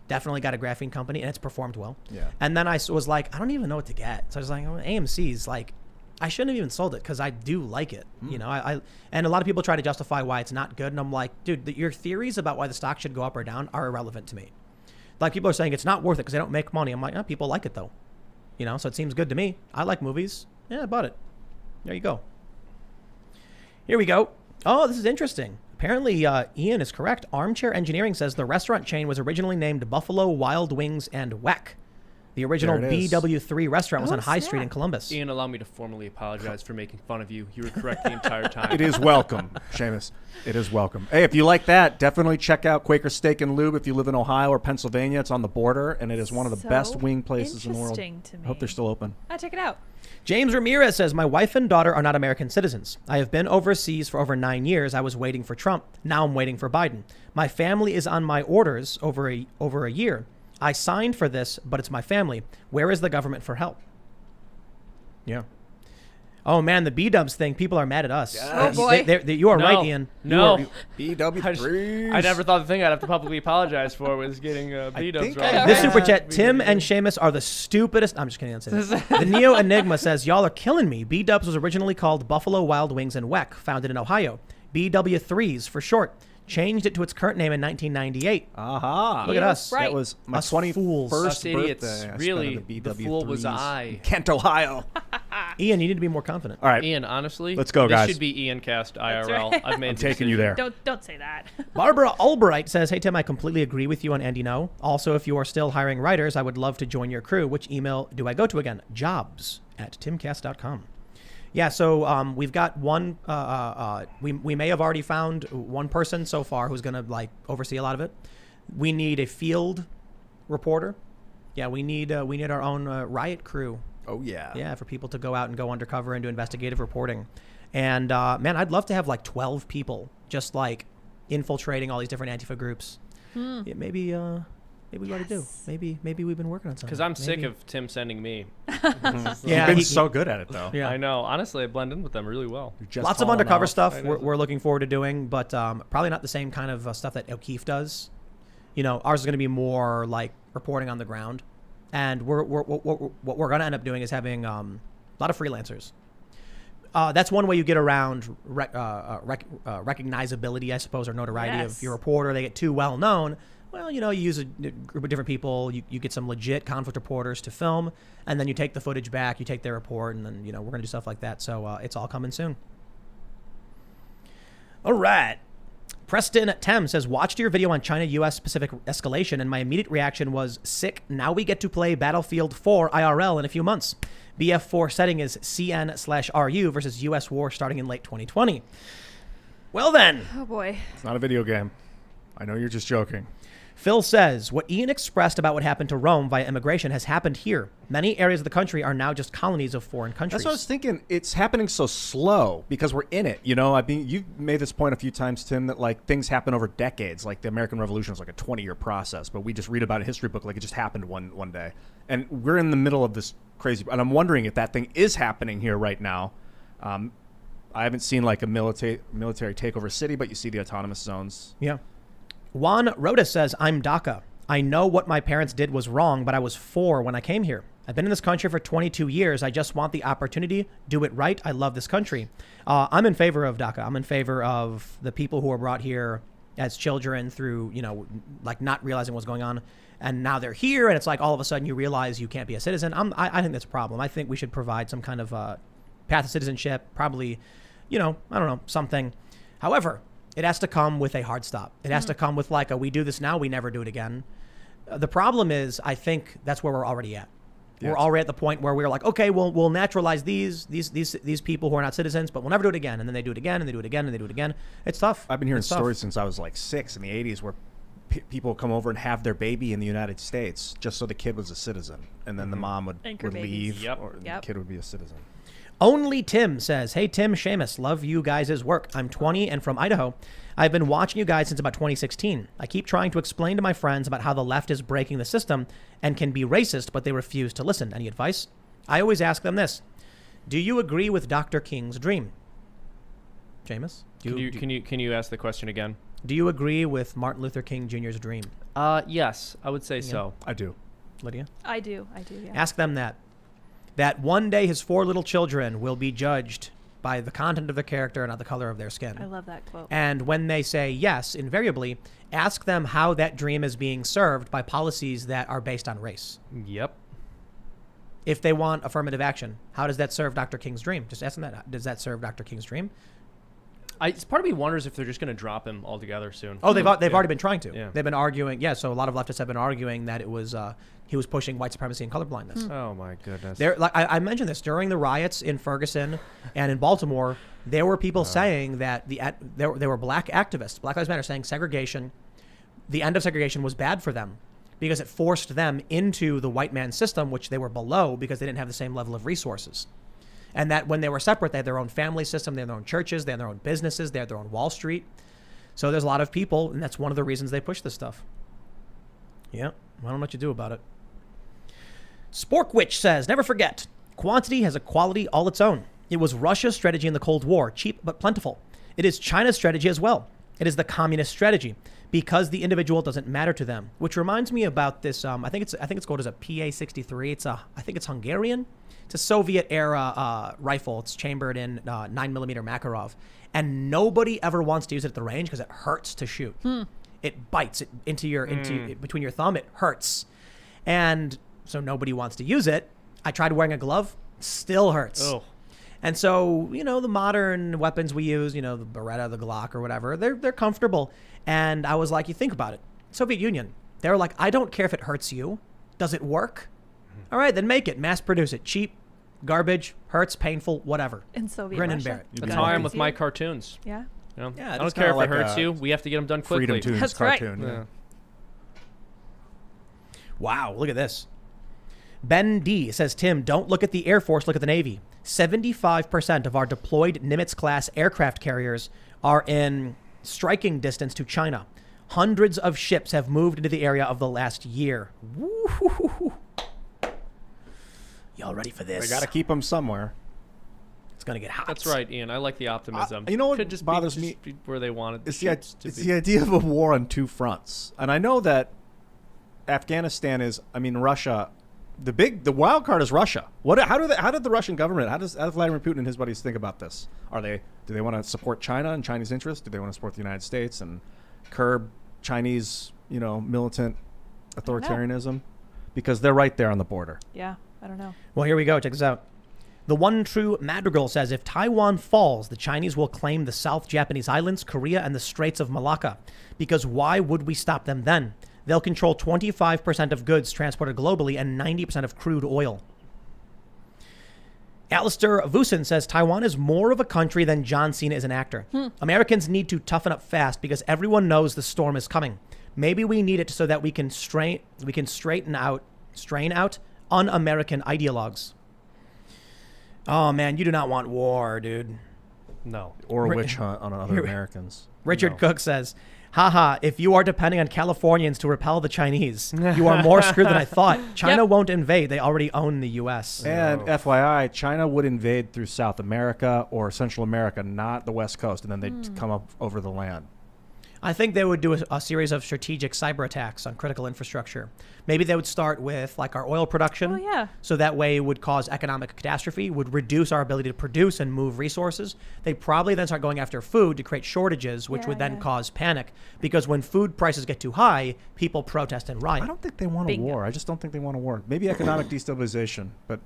Definitely got a graphene company, and it's performed well. Yeah. And then I was like, I don't even know what to get. So I was like, AMC's like, I shouldn't have even sold it because I do like it. You know, and a lot of people try to justify why it's not good. And I'm like, dude, your theories about why the stock should go up or down are irrelevant to me. Like, people are saying it's not worth it because they don't make money. I'm like, people like it though. You know, so it seems good to me. I like movies. Yeah, I bought it. There you go. Here we go. Oh, this is interesting. Apparently, Ian is correct. Armchair Engineering says the restaurant chain was originally named Buffalo Wild Wings and Weck. The original There it is. BW3 restaurant was Oh, on High Street snap. in Columbus. Ian, allow me to formally apologize for making fun of you. You were correct the entire time. It is welcome, Seamus. It is welcome. Hey, if you like that, definitely check out Quaker Steak and Lube if you live in Ohio or Pennsylvania. It's on the border, and it is one of the So best wing places in the world. interesting to me. I hope they're still open. I check it out. James Ramirez says, my wife and daughter are not American citizens. I have been overseas for over 9 years. I was waiting for Trump. Now I'm waiting for Biden. My family is on my orders over a year. I signed for this, but it's my family. Where is the government for help? Yeah. Oh, man, the B-dubs thing. People are mad at us. Oh, boy. You are No. right, Ian. No. BW3. I never thought the thing I'd have to publicly apologize for was getting B-dubs think wrong. I- This super chat, Tim and Seamus are the stupidest. I'm just kidding. Don't say that. The Neo Enigma says, y'all are killing me. B-dubs was originally called Buffalo Wild Wings and Weck, founded in Ohio. BW3s for short. Changed it to its current name in 1998. Aha. Look at us. Right. That was my Us 21st fools. Us idiots. birthday. I Really, spent at the fool was BW3s I. in Kent, Ohio. Ian, you need to be more confident. All right. Ian, honestly, Let's go, this guys. should be Cast IRL. right. I've made I'm the taking you there. Don't say that. Barbara Albright says, hey, Tim, I completely agree with you on Andy No. Also, if you are still hiring writers, I would love to join your crew. Which email do I go to again? jobs@timcast.com. Yeah, so we've got one. We may have already found one person so far who's going to like oversee a lot of it. We need a field reporter. Yeah, we need our own riot crew. Oh, yeah. Yeah, for people to go out and go undercover and do investigative reporting. And man, I'd love to have like 12 people just like infiltrating all these different Antifa groups. Yeah, maybe Maybe we already do. Maybe we've been working on something. Because I'm sick of Tim sending me. Yeah, You've been so good at it, though. Yeah. I know. Honestly, I blend in with them really well. Lots of undercover stuff we're looking forward to doing, but probably not the same kind of stuff that O'Keefe does. You know, ours is going to be more like reporting on the ground. And what we're going to end up doing is having a lot of freelancers. That's one way you get around recognizability, I suppose, or notoriety of your reporter. They get too well known. Well, you know, you use a group of different people. You get some legit conflict reporters to film, and then you take the footage back. You take their report, and then, you know, we're going to do stuff like that. So it's all coming soon. All right. Preston Tem says, watched your video on China-U.S. Pacific escalation, and my immediate reaction was, sick, now we get to play Battlefield 4 IRL in a few months. BF4 setting is CN/RU versus U.S. war starting in late 2020. Well then. Oh, boy. It's not a video game. I know you're just joking. Phil says, what Ian expressed about what happened to Rome via immigration has happened here. Many areas of the country are now just colonies of foreign countries. That's what I was thinking. It's happening so slow because we're in it. You know, I mean, you've made this point a few times, Tim, that like things happen over decades. Like the American Revolution was like a 20-year process, but we just read about a history book like it just happened one day. And we're in the middle of this crazy. And I'm wondering if that thing is happening here right now. I haven't seen like a military takeover city, but you see the autonomous zones. Yeah. Juan Rodas says, I'm DACA. I know what my parents did was wrong, but I was 4 when I came here. I've been in this country for 22 years. I just want the opportunity. Do it right. I love this country. I'm in favor of DACA. I'm in favor of the people who were brought here as children through, you know, like not realizing what's going on. And now they're here, and it's like all of a sudden you realize you can't be a citizen. I think that's a problem. I think we should provide some kind of path to citizenship, probably, you know, I don't know, something. However, it has to come with a hard stop. It has to come with like we do this now, we never do it again. The problem is, I think that's where we're already at. Yes. We're already at the point where we're like, okay, we'll naturalize these people who are not citizens, but we'll never do it again. And then they do it again, and they do it again, and they do it again. It's tough. I've been hearing stories since I was like 6 in the 80s where people come over and have their baby in the United States just so the kid was a citizen. And then the mom would leave, or the kid would be a citizen. Only Tim says, hey, Tim, Seamus, love you guys' work. I'm 20 and from Idaho. I've been watching you guys since about 2016. I keep trying to explain to my friends about how the left is breaking the system and can be racist, but they refuse to listen. Any advice? I always ask them this. Do you agree with Dr. King's dream? Seamus? Can you ask the question again? Do you agree with Martin Luther King Jr.'s dream? Yes, I would say so. I do. Lydia? I do, yeah. Ask them that one day his 4 little children will be judged by the content of their character and not the color of their skin. I love that quote. And when they say yes, invariably, ask them how that dream is being served by policies that are based on race. Yep. If they want affirmative action, how does that serve Dr. King's dream? Just ask them that. Does that serve Dr. King's dream? Part of me wonders if they're just going to drop him altogether soon. Oh, they've already been trying to. Yeah. They've been arguing. Yeah, so a lot of leftists have been arguing that it was he was pushing white supremacy and colorblindness. Oh my goodness. Like I mentioned this during the riots in Ferguson and in Baltimore. There were people saying that there were black activists, Black Lives Matter, saying segregation, the end of segregation was bad for them because it forced them into the white man system, which they were below because they didn't have the same level of resources. And that when they were separate, they had their own family system, they had their own churches, they had their own businesses, they had their own Wall Street. So there's a lot of people, and that's one of the reasons they push this stuff. Yeah, I don't know what you do about it. Sporkwitch says, never forget, quantity has a quality all its own. It was Russia's strategy in the Cold War, cheap but plentiful. It is China's strategy as well. It is the communist strategy because the individual doesn't matter to them, which reminds me about this. I think it's called as a PA-63. I think it's Hungarian. It's a Soviet-era rifle. It's chambered in 9mm Makarov. And nobody ever wants to use it at the range because it hurts to shoot. It bites it between your thumb. It hurts. And so nobody wants to use it. I tried wearing a glove. Still hurts. Oh. And so, you know, the modern weapons we use, you know, the Beretta, the Glock or whatever, they're comfortable. And I was like, you think about it. Soviet Union. They were like, I don't care if it hurts you. Does it work? All right, then make it. Mass produce it. Cheap, garbage, hurts, painful, whatever. In Soviet Grin Russia. and bear it. That's how I am with my cartoons. Yeah. You know? Yeah, I don't care if it hurts you. We have to get them done quickly. FreedomToons That's right. cartoon. Yeah. Wow, look at this. Ben D says, Tim, don't look at the Air Force, look at the Navy. 75% of our deployed Nimitz-class aircraft carriers are in striking distance to China. Hundreds of ships have moved into the area of the last year. Woo-hoo-hoo-hoo. Y'all ready for this? They got to keep them somewhere. It's going to get hot. That's right, Ian. I like the optimism. You know what Could just bothers be, me? just be where they wanted It's ships to the be. idea of a war on two fronts. And I know that Afghanistan is, Russia, the wild card is Russia. How did the Russian government, how does Vladimir Putin and his buddies think about this? Do they want to support China and Chinese interests? Do they want to support the United States and curb Chinese, militant authoritarianism? Because they're right there on the border. Yeah, I don't know. Well, here we go. Check this out. The One True Madrigal says, if Taiwan falls, the Chinese will claim the South Japanese Islands, Korea, and the Straits of Malacca. Because why would we stop them then? They'll control 25% of goods transported globally and 90% of crude oil. Alistair Vusin says, Taiwan is more of a country than John Cena is an actor. Americans need to toughen up fast because everyone knows the storm is coming. Maybe we need it so that we can strain out un-American ideologues. Oh, man, you do not want war, dude. No. Or a witch hunt on other Americans. Richard Cook says, haha, if you are depending on Californians to repel the Chinese, you are more screwed than I thought. China won't invade. They already own the U.S. And FYI, China would invade through South America or Central America, not the West Coast, and then they'd come up over the land. I think they would do a series of strategic cyber attacks on critical infrastructure. Maybe they would start with like our oil production. Oh, yeah. So that way it would cause economic catastrophe, would reduce our ability to produce and move resources. They'd probably then start going after food to create shortages, which would then cause panic. Because when food prices get too high, people protest and riot. I don't think they want a war. I just don't think they want a war. Maybe economic destabilization, but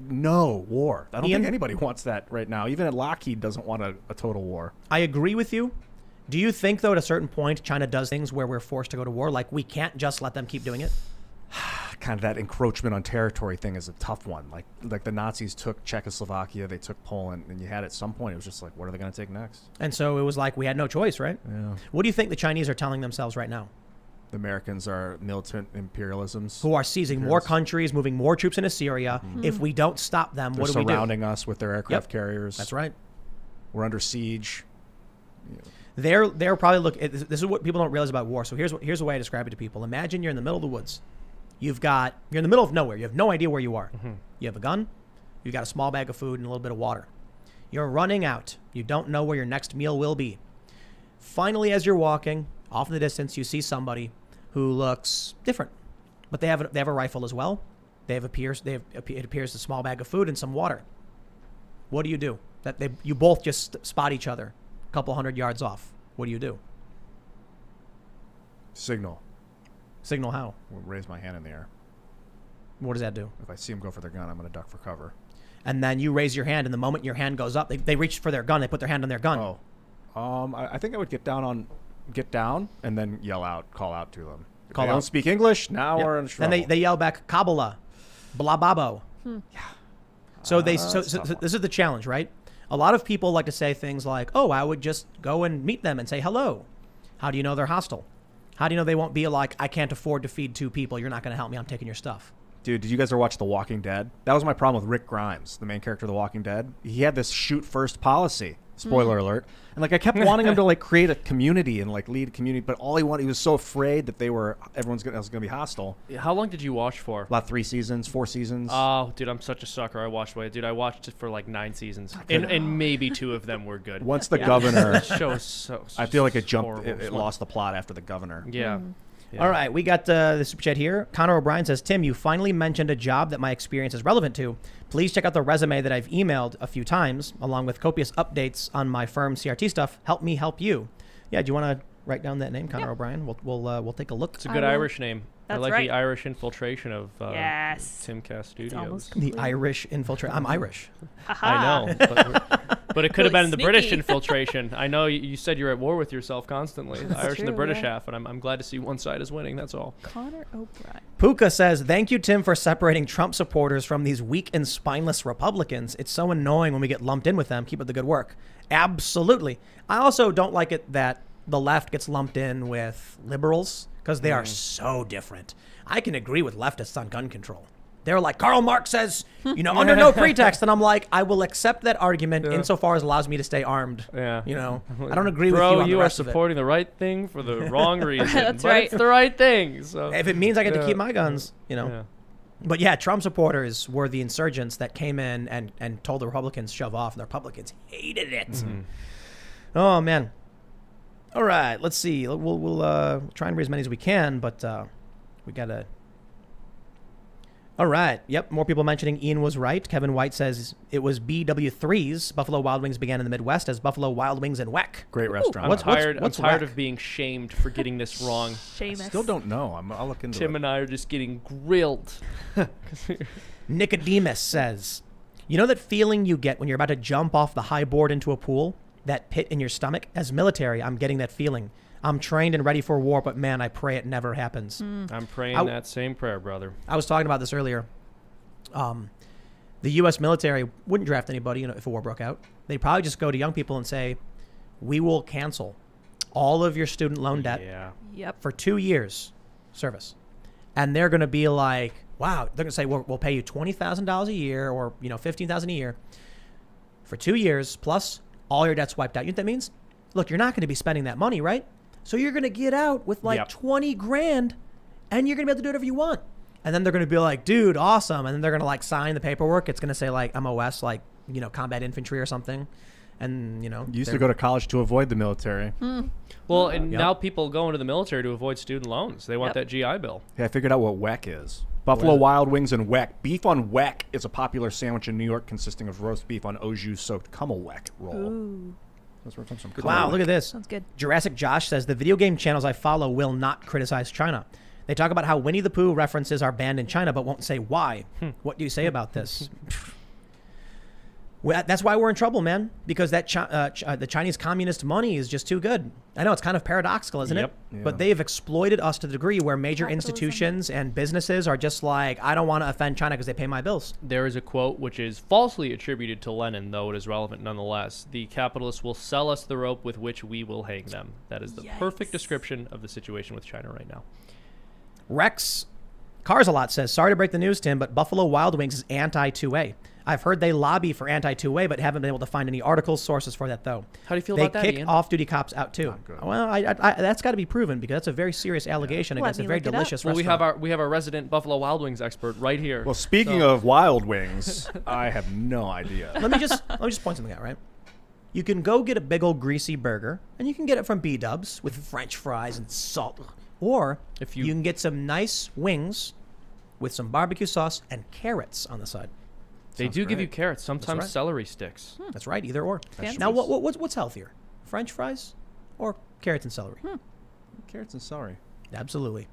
no war. I don't think anybody wants that right now. Even at Lockheed doesn't want a total war. I agree with you. Do you think, though, at a certain point, China does things where we're forced to go to war? Like, we can't just let them keep doing it? Kind of that encroachment on territory thing is a tough one. Like the Nazis took Czechoslovakia, they took Poland, and you had at some point, it was just like, what are they going to take next? And so it was like we had no choice, right? Yeah. What do you think the Chinese are telling themselves right now? The Americans are militant imperialisms. Who are seizing more countries, moving more troops into Syria. If we don't stop them, what do we do? They're surrounding us with their aircraft carriers. That's right. We're under siege. Yeah. They're probably this is what people don't realize about war. So here's the way I describe it to people. Imagine you're in the middle of the woods. You're in the middle of nowhere. You have no idea where you are. You have a gun. You've got a small bag of food and a little bit of water. You're running out. You don't know where your next meal will be. Finally, as you're walking off in the distance, you see somebody who looks different, but they have a rifle as well. It appears a small bag of food and some water. What do? You both just spot each other a couple 100 yards off. What do you do? Signal how? We'll raise my hand in the air. What does that do? If I see them go for their gun, I'm going to duck for cover. And then you raise your hand, and the moment your hand goes up, they reach for their gun. They put their hand on their gun. I think I would get down and then call out to them. If they don't speak English, now we're in trouble. And they yell back, Kabbalah, blah babo. Yeah. So this is the challenge, right? A lot of people like to say things like, oh, I would just go and meet them and say hello. How do you know they're hostile? How do you know they won't be like, I can't afford to feed 2 people. You're not going to help me. I'm taking your stuff. Dude, did you guys ever watch The Walking Dead? That was my problem with Rick Grimes, the main character of The Walking Dead. He had this shoot first policy. Spoiler alert. And I kept wanting him to create a community and lead a community, but all he was so afraid that everyone's going to be hostile. How long did you watch for? About 3 seasons, 4 seasons. Oh, dude, I'm such a sucker. I watched it for 9 seasons, and maybe 2 of them were good. Once the governor, that show is so. I feel like it jumped. Horrible. It lost the plot after the governor. Yeah. Yeah. All right, we got the super chat here. Connor O'Brien says, Tim, you finally mentioned a job that my experience is relevant to. Please check out the resume that I've emailed a few times, along with copious updates on my firm's CRT stuff. Help me help you. Yeah, do you want to write down that name, Connor O'Brien? We'll take a look. It's a good Irish name. That's I like right. the Irish infiltration of yes. Timcast Studios. The Irish infiltration. I'm Irish. I know. But it could have been the sneaky. British infiltration. I know you said you're at war with yourself constantly, the Irish and the true, British yeah. half, and I'm glad to see one side is winning. That's all. Connor O'Brien. Puka says, thank you, Tim, for separating Trump supporters from these weak and spineless Republicans. It's so annoying when we get lumped in with them. Keep up the good work. Absolutely. I also don't like it that the left gets lumped in with liberals because they are so different. I can agree with leftists on gun control. They're like, Karl Marx says, under no pretext. And I'm like, I will accept that argument insofar as it allows me to stay armed. Yeah. I don't agree with you on the you are rest of it. supporting the right thing for the wrong reason. That's but right. It's the right thing. So If it means I get to keep my guns, Yeah. But yeah, Trump supporters were the insurgents that came in and told the Republicans shove off, and the Republicans hated it. Mm-hmm. Oh man. All right, let's see. We'll try and read as many as we can, but we gotta. All right. Yep. More people mentioning Ian was right. Kevin White says it was BW3's. Buffalo Wild Wings began in the Midwest as Buffalo Wild Wings and Weck. Great restaurant. I'm tired Weck? of being shamed for getting this wrong. Seamus. Still don't know. I'll look into it. Tim and I are just getting grilled. Nicodemus says, you know that feeling you get when you're about to jump off the high board into a pool? That pit in your stomach? As military, I'm getting that feeling. I'm trained and ready for war, but man, I pray it never happens. I'm praying that same prayer, brother. I was talking about this earlier. The U.S. military wouldn't draft anybody if a war broke out. They'd probably just go to young people and say, we will cancel all of your student loan debt Yep. for 2 years service. And they're going to be like, wow, they're going to say, we'll pay you $20,000 a year or, $15,000 a year for 2 years plus all your debts wiped out. You know what that means? Look, you're not going to be spending that money, right? So you're going to get out with like 20 grand and you're going to be able to do whatever you want. And then they're going to be like, dude, awesome. And then they're going to like sign the paperwork. It's going to say like MOS, like, combat infantry or something. And, You used to go to college to avoid the military. Well, and now people go into the military to avoid student loans. They want that GI Bill. Yeah, I figured out what Weck is. Buffalo Wild Wings and Weck. Beef on Weck is a popular sandwich in New York consisting of roast beef on au jus-soaked Kummel Weck roll. Ooh. That's where it comes from. Wow, look at this. Sounds good. Jurassic Josh says, the video game channels I follow will not criticize China. They talk about how Winnie the Pooh references are banned in China, but won't say why. What do you say about this? Well, that's why we're in trouble, man, because that the Chinese communist money is just too good. I know it's kind of paradoxical, isn't it? Yeah. But they've exploited us to the degree where major institutions and businesses are just like, I don't want to offend China because they pay my bills. There is a quote which is falsely attributed to Lenin, though it is relevant nonetheless. The capitalists will sell us the rope with which we will hang them. That is the perfect description of the situation with China right now. Rex Cars a Lot says, sorry to break the news, Tim, but Buffalo Wild Wings is anti-2A. I've heard they lobby for anti-2A, but haven't been able to find any articles, sources for that, though. How do you feel about that, They kick Ian? off-duty cops out, too. Well, I that's got to be proven because that's a very serious allegation against a very delicious Well, restaurant. we have our resident Buffalo Wild Wings expert right here. Well, speaking of Wild Wings, I have no idea. Let me just point something out, right? You can go get a big old greasy burger, and you can get it from B-dubs with French fries and salt. Or If you can get some nice wings with some barbecue sauce and carrots on the side. They do give you carrots, sometimes right. celery sticks. That's right, either or. Fancy. Now, what's healthier? French fries or carrots and celery? Carrots and celery. Absolutely.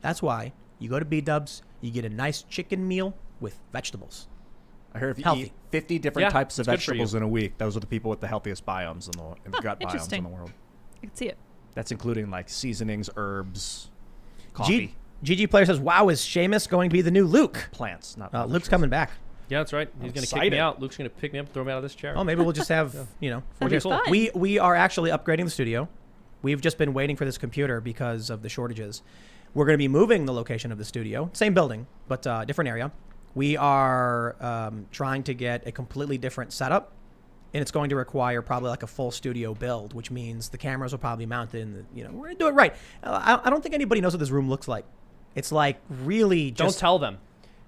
That's why you go to B-dubs, you get a nice chicken meal with vegetables. I heard if you Healthy. eat 50 different types of it's good for vegetables you. in a week, those are the people with the healthiest biomes in the gut biomes in interesting. the world. I can see it. That's including like seasonings, herbs, coffee, GG Player says, wow, is Seamus going to be the new Luke? plants, not Luke's vegetables. coming back. Yeah, that's right. He's going to kick excited. me out. Luke's going to pick me up and throw me out of this chair. Oh, maybe we'll just have, That'd we'll be just, fun. we are actually upgrading the studio. We've just been waiting for this computer because of the shortages. We're going to be moving the location of the studio. Same building, but different area. We are trying to get a completely different setup, and it's going to require probably like a full studio build, which means the cameras will probably be mounted in the, we're going to do it right. I don't think anybody knows what this room looks like. It's like really just... Don't tell them.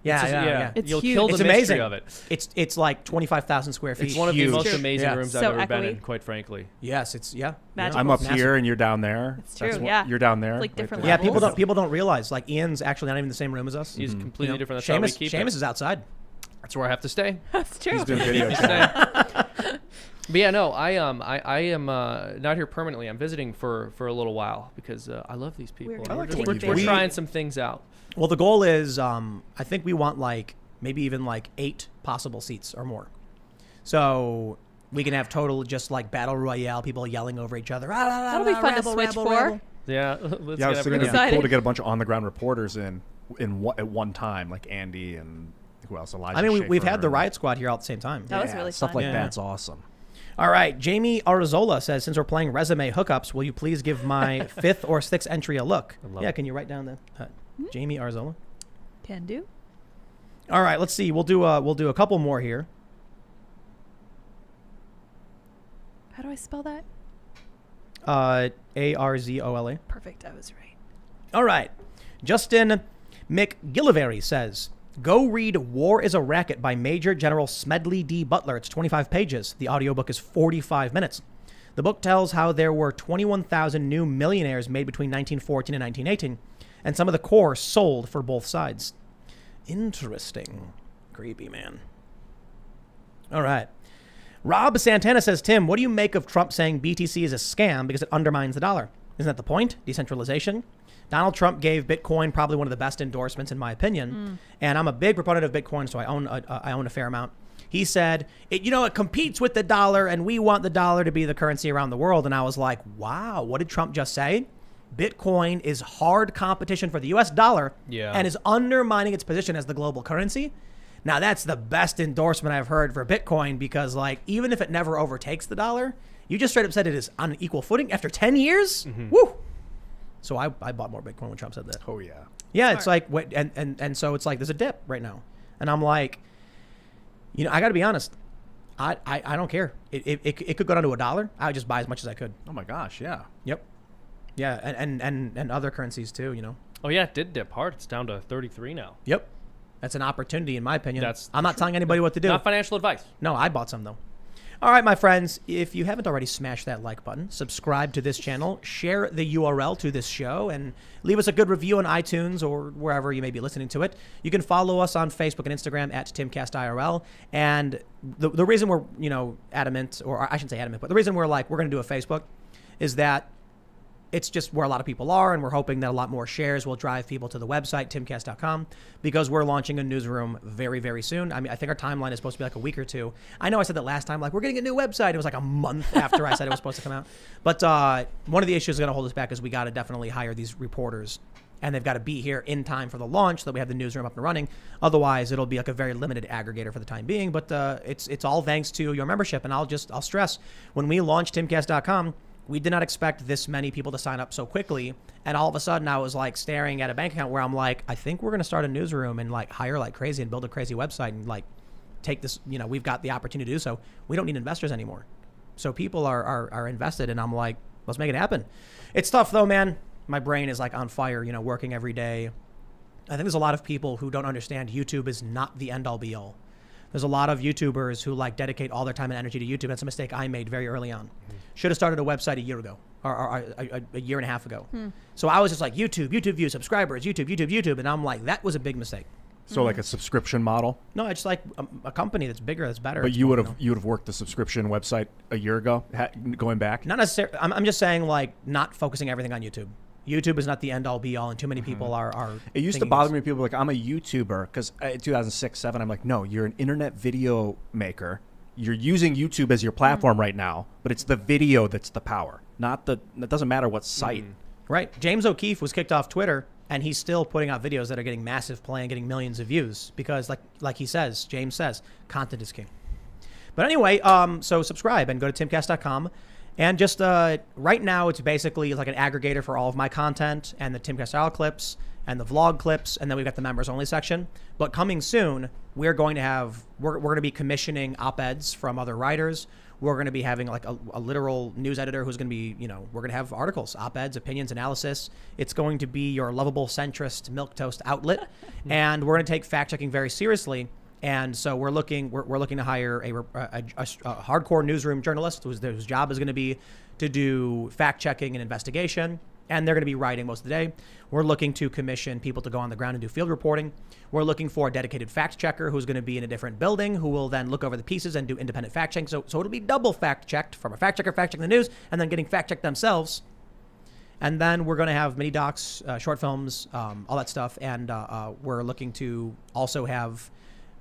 Yeah. It's You'll huge. kill the It's mystery amazing. of it. it's like 25,000 square feet. It's one of Huge. the most True. amazing Yeah. rooms So I've ever been echoey. in, quite frankly. Yes, it's Magical. I'm up Massive. here and you're down there. It's true, That's yeah. You're down there. Like different Yeah, levels. people don't realize like Ian's actually not even in the same room as us. He's completely different. That's how we keep Seamus it. is outside. That's where I have to stay. That's true. He's doing video Stay. chat. But yeah, no, I am not here permanently. I'm visiting for a little while because I love these people. We're And like we're, taking we're videos. trying some things out. Well, the goal is I think we want like maybe even like 8 possible seats or more. So we can have total just like battle royale, people yelling over each other. That'll be fun to switch for. Yeah, let's Yeah, I was get thinking it'd be everything. Excited. cool to get a bunch of on-the-ground reporters at one time, like Andy and who else? Elijah. I mean, we've Schaefer had the and- Riot Squad here all at the same time. That was really stuff fun. like Yeah. that's awesome. All right, Jamie Arzola says, since we're playing resume hookups, will you please give my 5th or 6th entry a look? love Yeah, it. can you write down the Jamie Arzola? Can do. All right, let's see. We'll do a couple more here. How do I spell that? Arzola. Perfect. I was right. All right. Justin McGillivary says, go read War is a Racket by Major General Smedley D. Butler. It's 25 pages. The audiobook is 45 minutes. The book tells how there were 21,000 new millionaires made between 1914 and 1918, and some of the core sold for both sides. Interesting. Creepy, man. All right. Rob Santana says, Tim, what do you make of Trump saying BTC is a scam because it undermines the dollar? Isn't that the point? Decentralization? Donald Trump gave Bitcoin probably one of the best endorsements, in my opinion. And I'm a big proponent of Bitcoin, so I own a fair amount. He said, it competes with the dollar, and we want the dollar to be the currency around the world. And I was like, wow, what did Trump just say? Bitcoin is hard competition for the U.S. dollar and is undermining its position as the global currency. Now, that's the best endorsement I've heard for Bitcoin because, even if it never overtakes the dollar, you just straight up said it is on an equal footing after 10 years? Woo! So I bought more Bitcoin when Trump said that. Oh, yeah. Yeah, Smart. it's like, and so it's like there's a dip right now. And I'm like, I got to be honest. I don't care. It could go down to $1. I would just buy as much as I could. Oh, my gosh, yeah. Yep. Yeah, and other currencies too, Oh, yeah, it did dip hard. It's down to 33 now. Yep. That's an opportunity, in my opinion. That's I'm not telling anybody what to do. Not financial advice. No, I bought some, though. All right, my friends, if you haven't already, smash that like button, subscribe to this channel, share the URL to this show, and leave us a good review on iTunes or wherever you may be listening to it. You can follow us on Facebook and Instagram at Timcast IRL. And the reason we're, adamant, or I shouldn't say adamant, but the reason we're going to do a Facebook is that it's just where a lot of people are, and we're hoping that a lot more shares will drive people to the website, timcast.com, because we're launching a newsroom very, very soon. I mean, I think our timeline is supposed to be like a week or two. I know I said that last time, we're getting a new website. It was like a month after I said it was supposed to come out. But one of the issues that's going to hold us back is we got to definitely hire these reporters, and they've got to be here in time for the launch so that we have the newsroom up and running. Otherwise, it'll be like a very limited aggregator for the time being. But it's all thanks to your membership. And I'll stress, when we launched timcast.com, we did not expect this many people to sign up so quickly. And all of a sudden I was staring at a bank account where I'm like, I think we're going to start a newsroom and hire like crazy and build a crazy website and take this, we've got the opportunity to do so. We don't need investors anymore. So people are invested, and I'm like, let's make it happen. It's tough though, man. My brain is on fire, working every day. I think there's a lot of people who don't understand YouTube is not the end all be all. There's a lot of YouTubers who dedicate all their time and energy to YouTube. That's a mistake I made very early on. Should have started a website a year ago or a year and a half ago. So I was just YouTube views, subscribers, YouTube. And I'm like, that was a big mistake. So a subscription model? No, it's a company that's bigger, that's better. But you would have worked the subscription website a year ago, going back? Not necessarily. I'm just saying not focusing everything on YouTube. YouTube is not the end all be all, and too many people are. It used to bother me. People I'm a YouTuber because in 2006, 2007, I'm like, no, you're an internet video maker. You're using YouTube as your platform right now, but it's the video that's the power, not the. It doesn't matter what site. Right. James O'Keefe was kicked off Twitter, and he's still putting out videos that are getting massive play and getting millions of views because, like he says, James says, content is king. But anyway, so subscribe and go to timcast.com. And just right now, it's basically like an aggregator for all of my content and the Timcast IRL clips and the vlog clips. And then we've got the members only section. But coming soon, we're going to be commissioning op-eds from other writers. We're going to be having a literal news editor who's going to be, we're going to have articles, op-eds, opinions, analysis. It's going to be your lovable centrist milquetoast outlet. And we're going to take fact-checking very seriously. And so we're looking to hire a hardcore newsroom journalist whose job is going to be to do fact checking and investigation, and they're going to be writing most of the day. We're looking to commission people to go on the ground and do field reporting. We're looking for a dedicated fact checker who's going to be in a different building who will then look over the pieces and do independent fact checking. So it'll be double fact checked from a fact checker fact checking the news and then getting fact checked themselves. And then we're going to have mini docs, short films, all that stuff, and we're looking to also have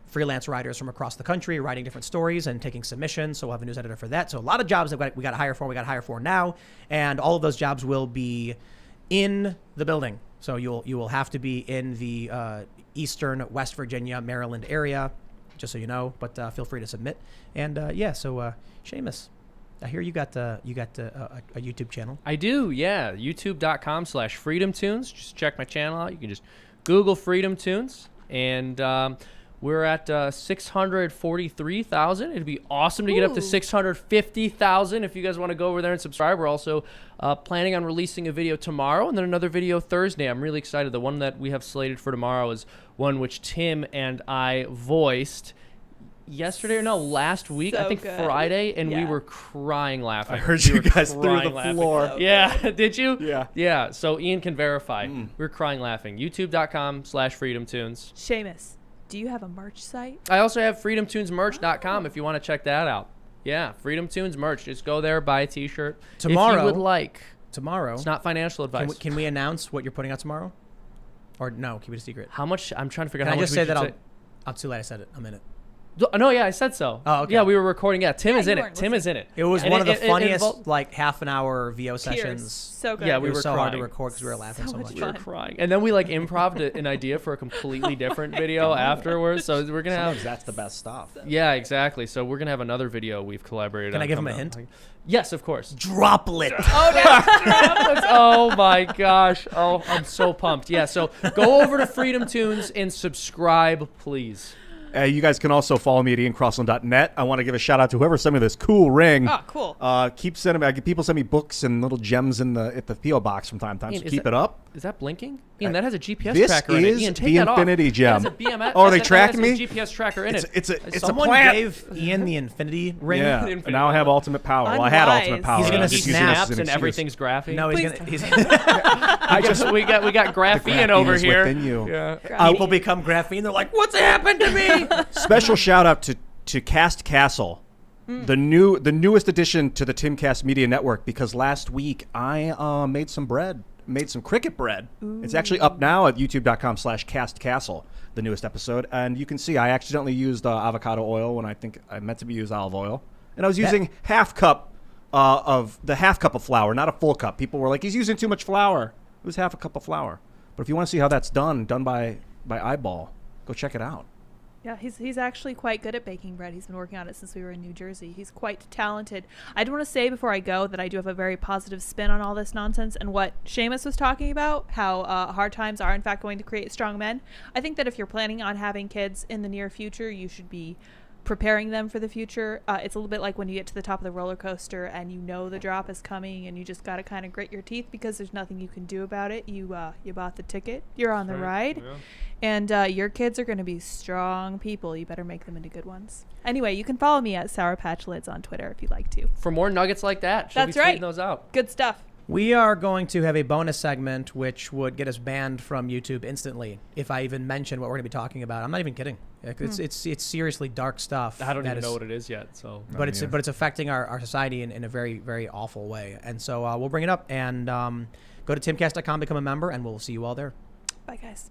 freelance writers from across the country writing different stories and taking submissions. So we'll have a news editor for that. So a lot of jobs that we got to hire for. We got to hire for now, and all of those jobs will be in the building. So you will have to be in the Eastern West Virginia, Maryland area, just so you know. But feel free to submit. And so Seamus, I hear you got a YouTube channel. I do, yeah. YouTube.com/FreedomToons. Just check my channel out. You can just Google FreedomToons, and We're at 643,000. It'd be awesome to get up to 650,000 if you guys want to go over there and subscribe. We're also planning on releasing a video tomorrow and then another video Thursday. I'm really excited. The one that we have slated for tomorrow is one which Tim and I voiced yesterday or no, last week, I think Friday, and we were crying laughing. I heard you guys through the floor. So yeah, did you? Yeah. Yeah, so Ian can verify. We were crying laughing. YouTube.com/FreedomToons. Seamus, do you have a merch site? I also have FreedomToonsMerch.com if you want to check that out. Yeah, Freedom Tunes merch. Just go there, buy a t-shirt. Tomorrow. If you would like. Tomorrow. It's not financial advice. Can we announce what you're putting out tomorrow? Or no, keep it a secret. How much? I'm trying to figure out Can how I much just say that I'll too late I said it. I'm in it. No, yeah, I said so. Oh, okay. Yeah, we were recording. Yeah, Tim is in you it. weren't Tim is in it. It was And one of the it funniest, involved- like, half-an-hour VO Tears. sessions. So good. Yeah, It we was were so hard to crying. record because we were laughing so So much. much We were fun. crying. And then we like improv'd an idea for a completely different video afterwards. So we're going to have... Sometimes that's the best stuff. Yeah, exactly. So we're going to have another video we've collaborated on. Can I give him a coming hint? out. Yes, of course. Droplet. Oh my gosh. Oh, I'm so pumped. Yeah, so go over to Freedom Tunes and subscribe, please. You guys can also follow me at IanCrossland.net. I want to give a shout out to whoever sent me this cool ring. Oh, cool. Keep sending me. People send me books and little gems at the PO box from time to time. Ian, So is keep that- it up. Is that blinking? Ian, that has a GPS This tracker in it. is Ian, take the that off. Infinity Gem. That has a BMS. Oh, are they that tracking has a me? GPS tracker in it. It's a Someone plant. gave Ian the infinity ring. Yeah. The And Infinity now I have Gauntlet. ultimate power. Well, I had Unwise. ultimate power. He's I gonna just use it as snap an Snaps and excuse. everything's graphy. No, he's Please. gonna. He's we got graphene graphene over is here. within you. Yeah. people become graphene. They're like, "What's happened to me?" Special shout out to Cast Castle, the newest addition to the Timcast Media Network, because last week I made some cricket bread. It's actually up now at youtube.com/castcastle, the newest episode. And you can see I accidentally used avocado oil when I think I meant to be used olive oil. And I was using half cup of flour, not a full cup. People were like, he's using too much flour. It was half a cup of flour. But if you want to see how that's done by eyeball, go check it out. Yeah, he's actually quite good at baking bread. He's been working on it since we were in New Jersey. He's quite talented. I do want to say before I go that I do have a very positive spin on all this nonsense and what Seamus was talking about, how hard times are in fact going to create strong men. I think that if you're planning on having kids in the near future, you should be preparing them for the future. It's a little bit like when you get to the top of the roller coaster and you know the drop is coming and you just got to kind of grit your teeth because there's nothing you can do about it. You bought the ticket. You're on the ride. Yeah. And your kids are going to be strong people. You better make them into good ones. Anyway, you can follow me at Sour Patch Lids on Twitter if you'd like to. For more nuggets like that. That's be right. tweeting those out. Good stuff. We are going to have a bonus segment which would get us banned from YouTube instantly if I even mention what we're going to be talking about. I'm not even kidding. It's seriously dark stuff. I don't even know what it is yet. So, but it's affecting our society in a very, very awful way. And so we'll bring it up and go to timcast.com, become a member, and we'll see you all there. Bye, guys.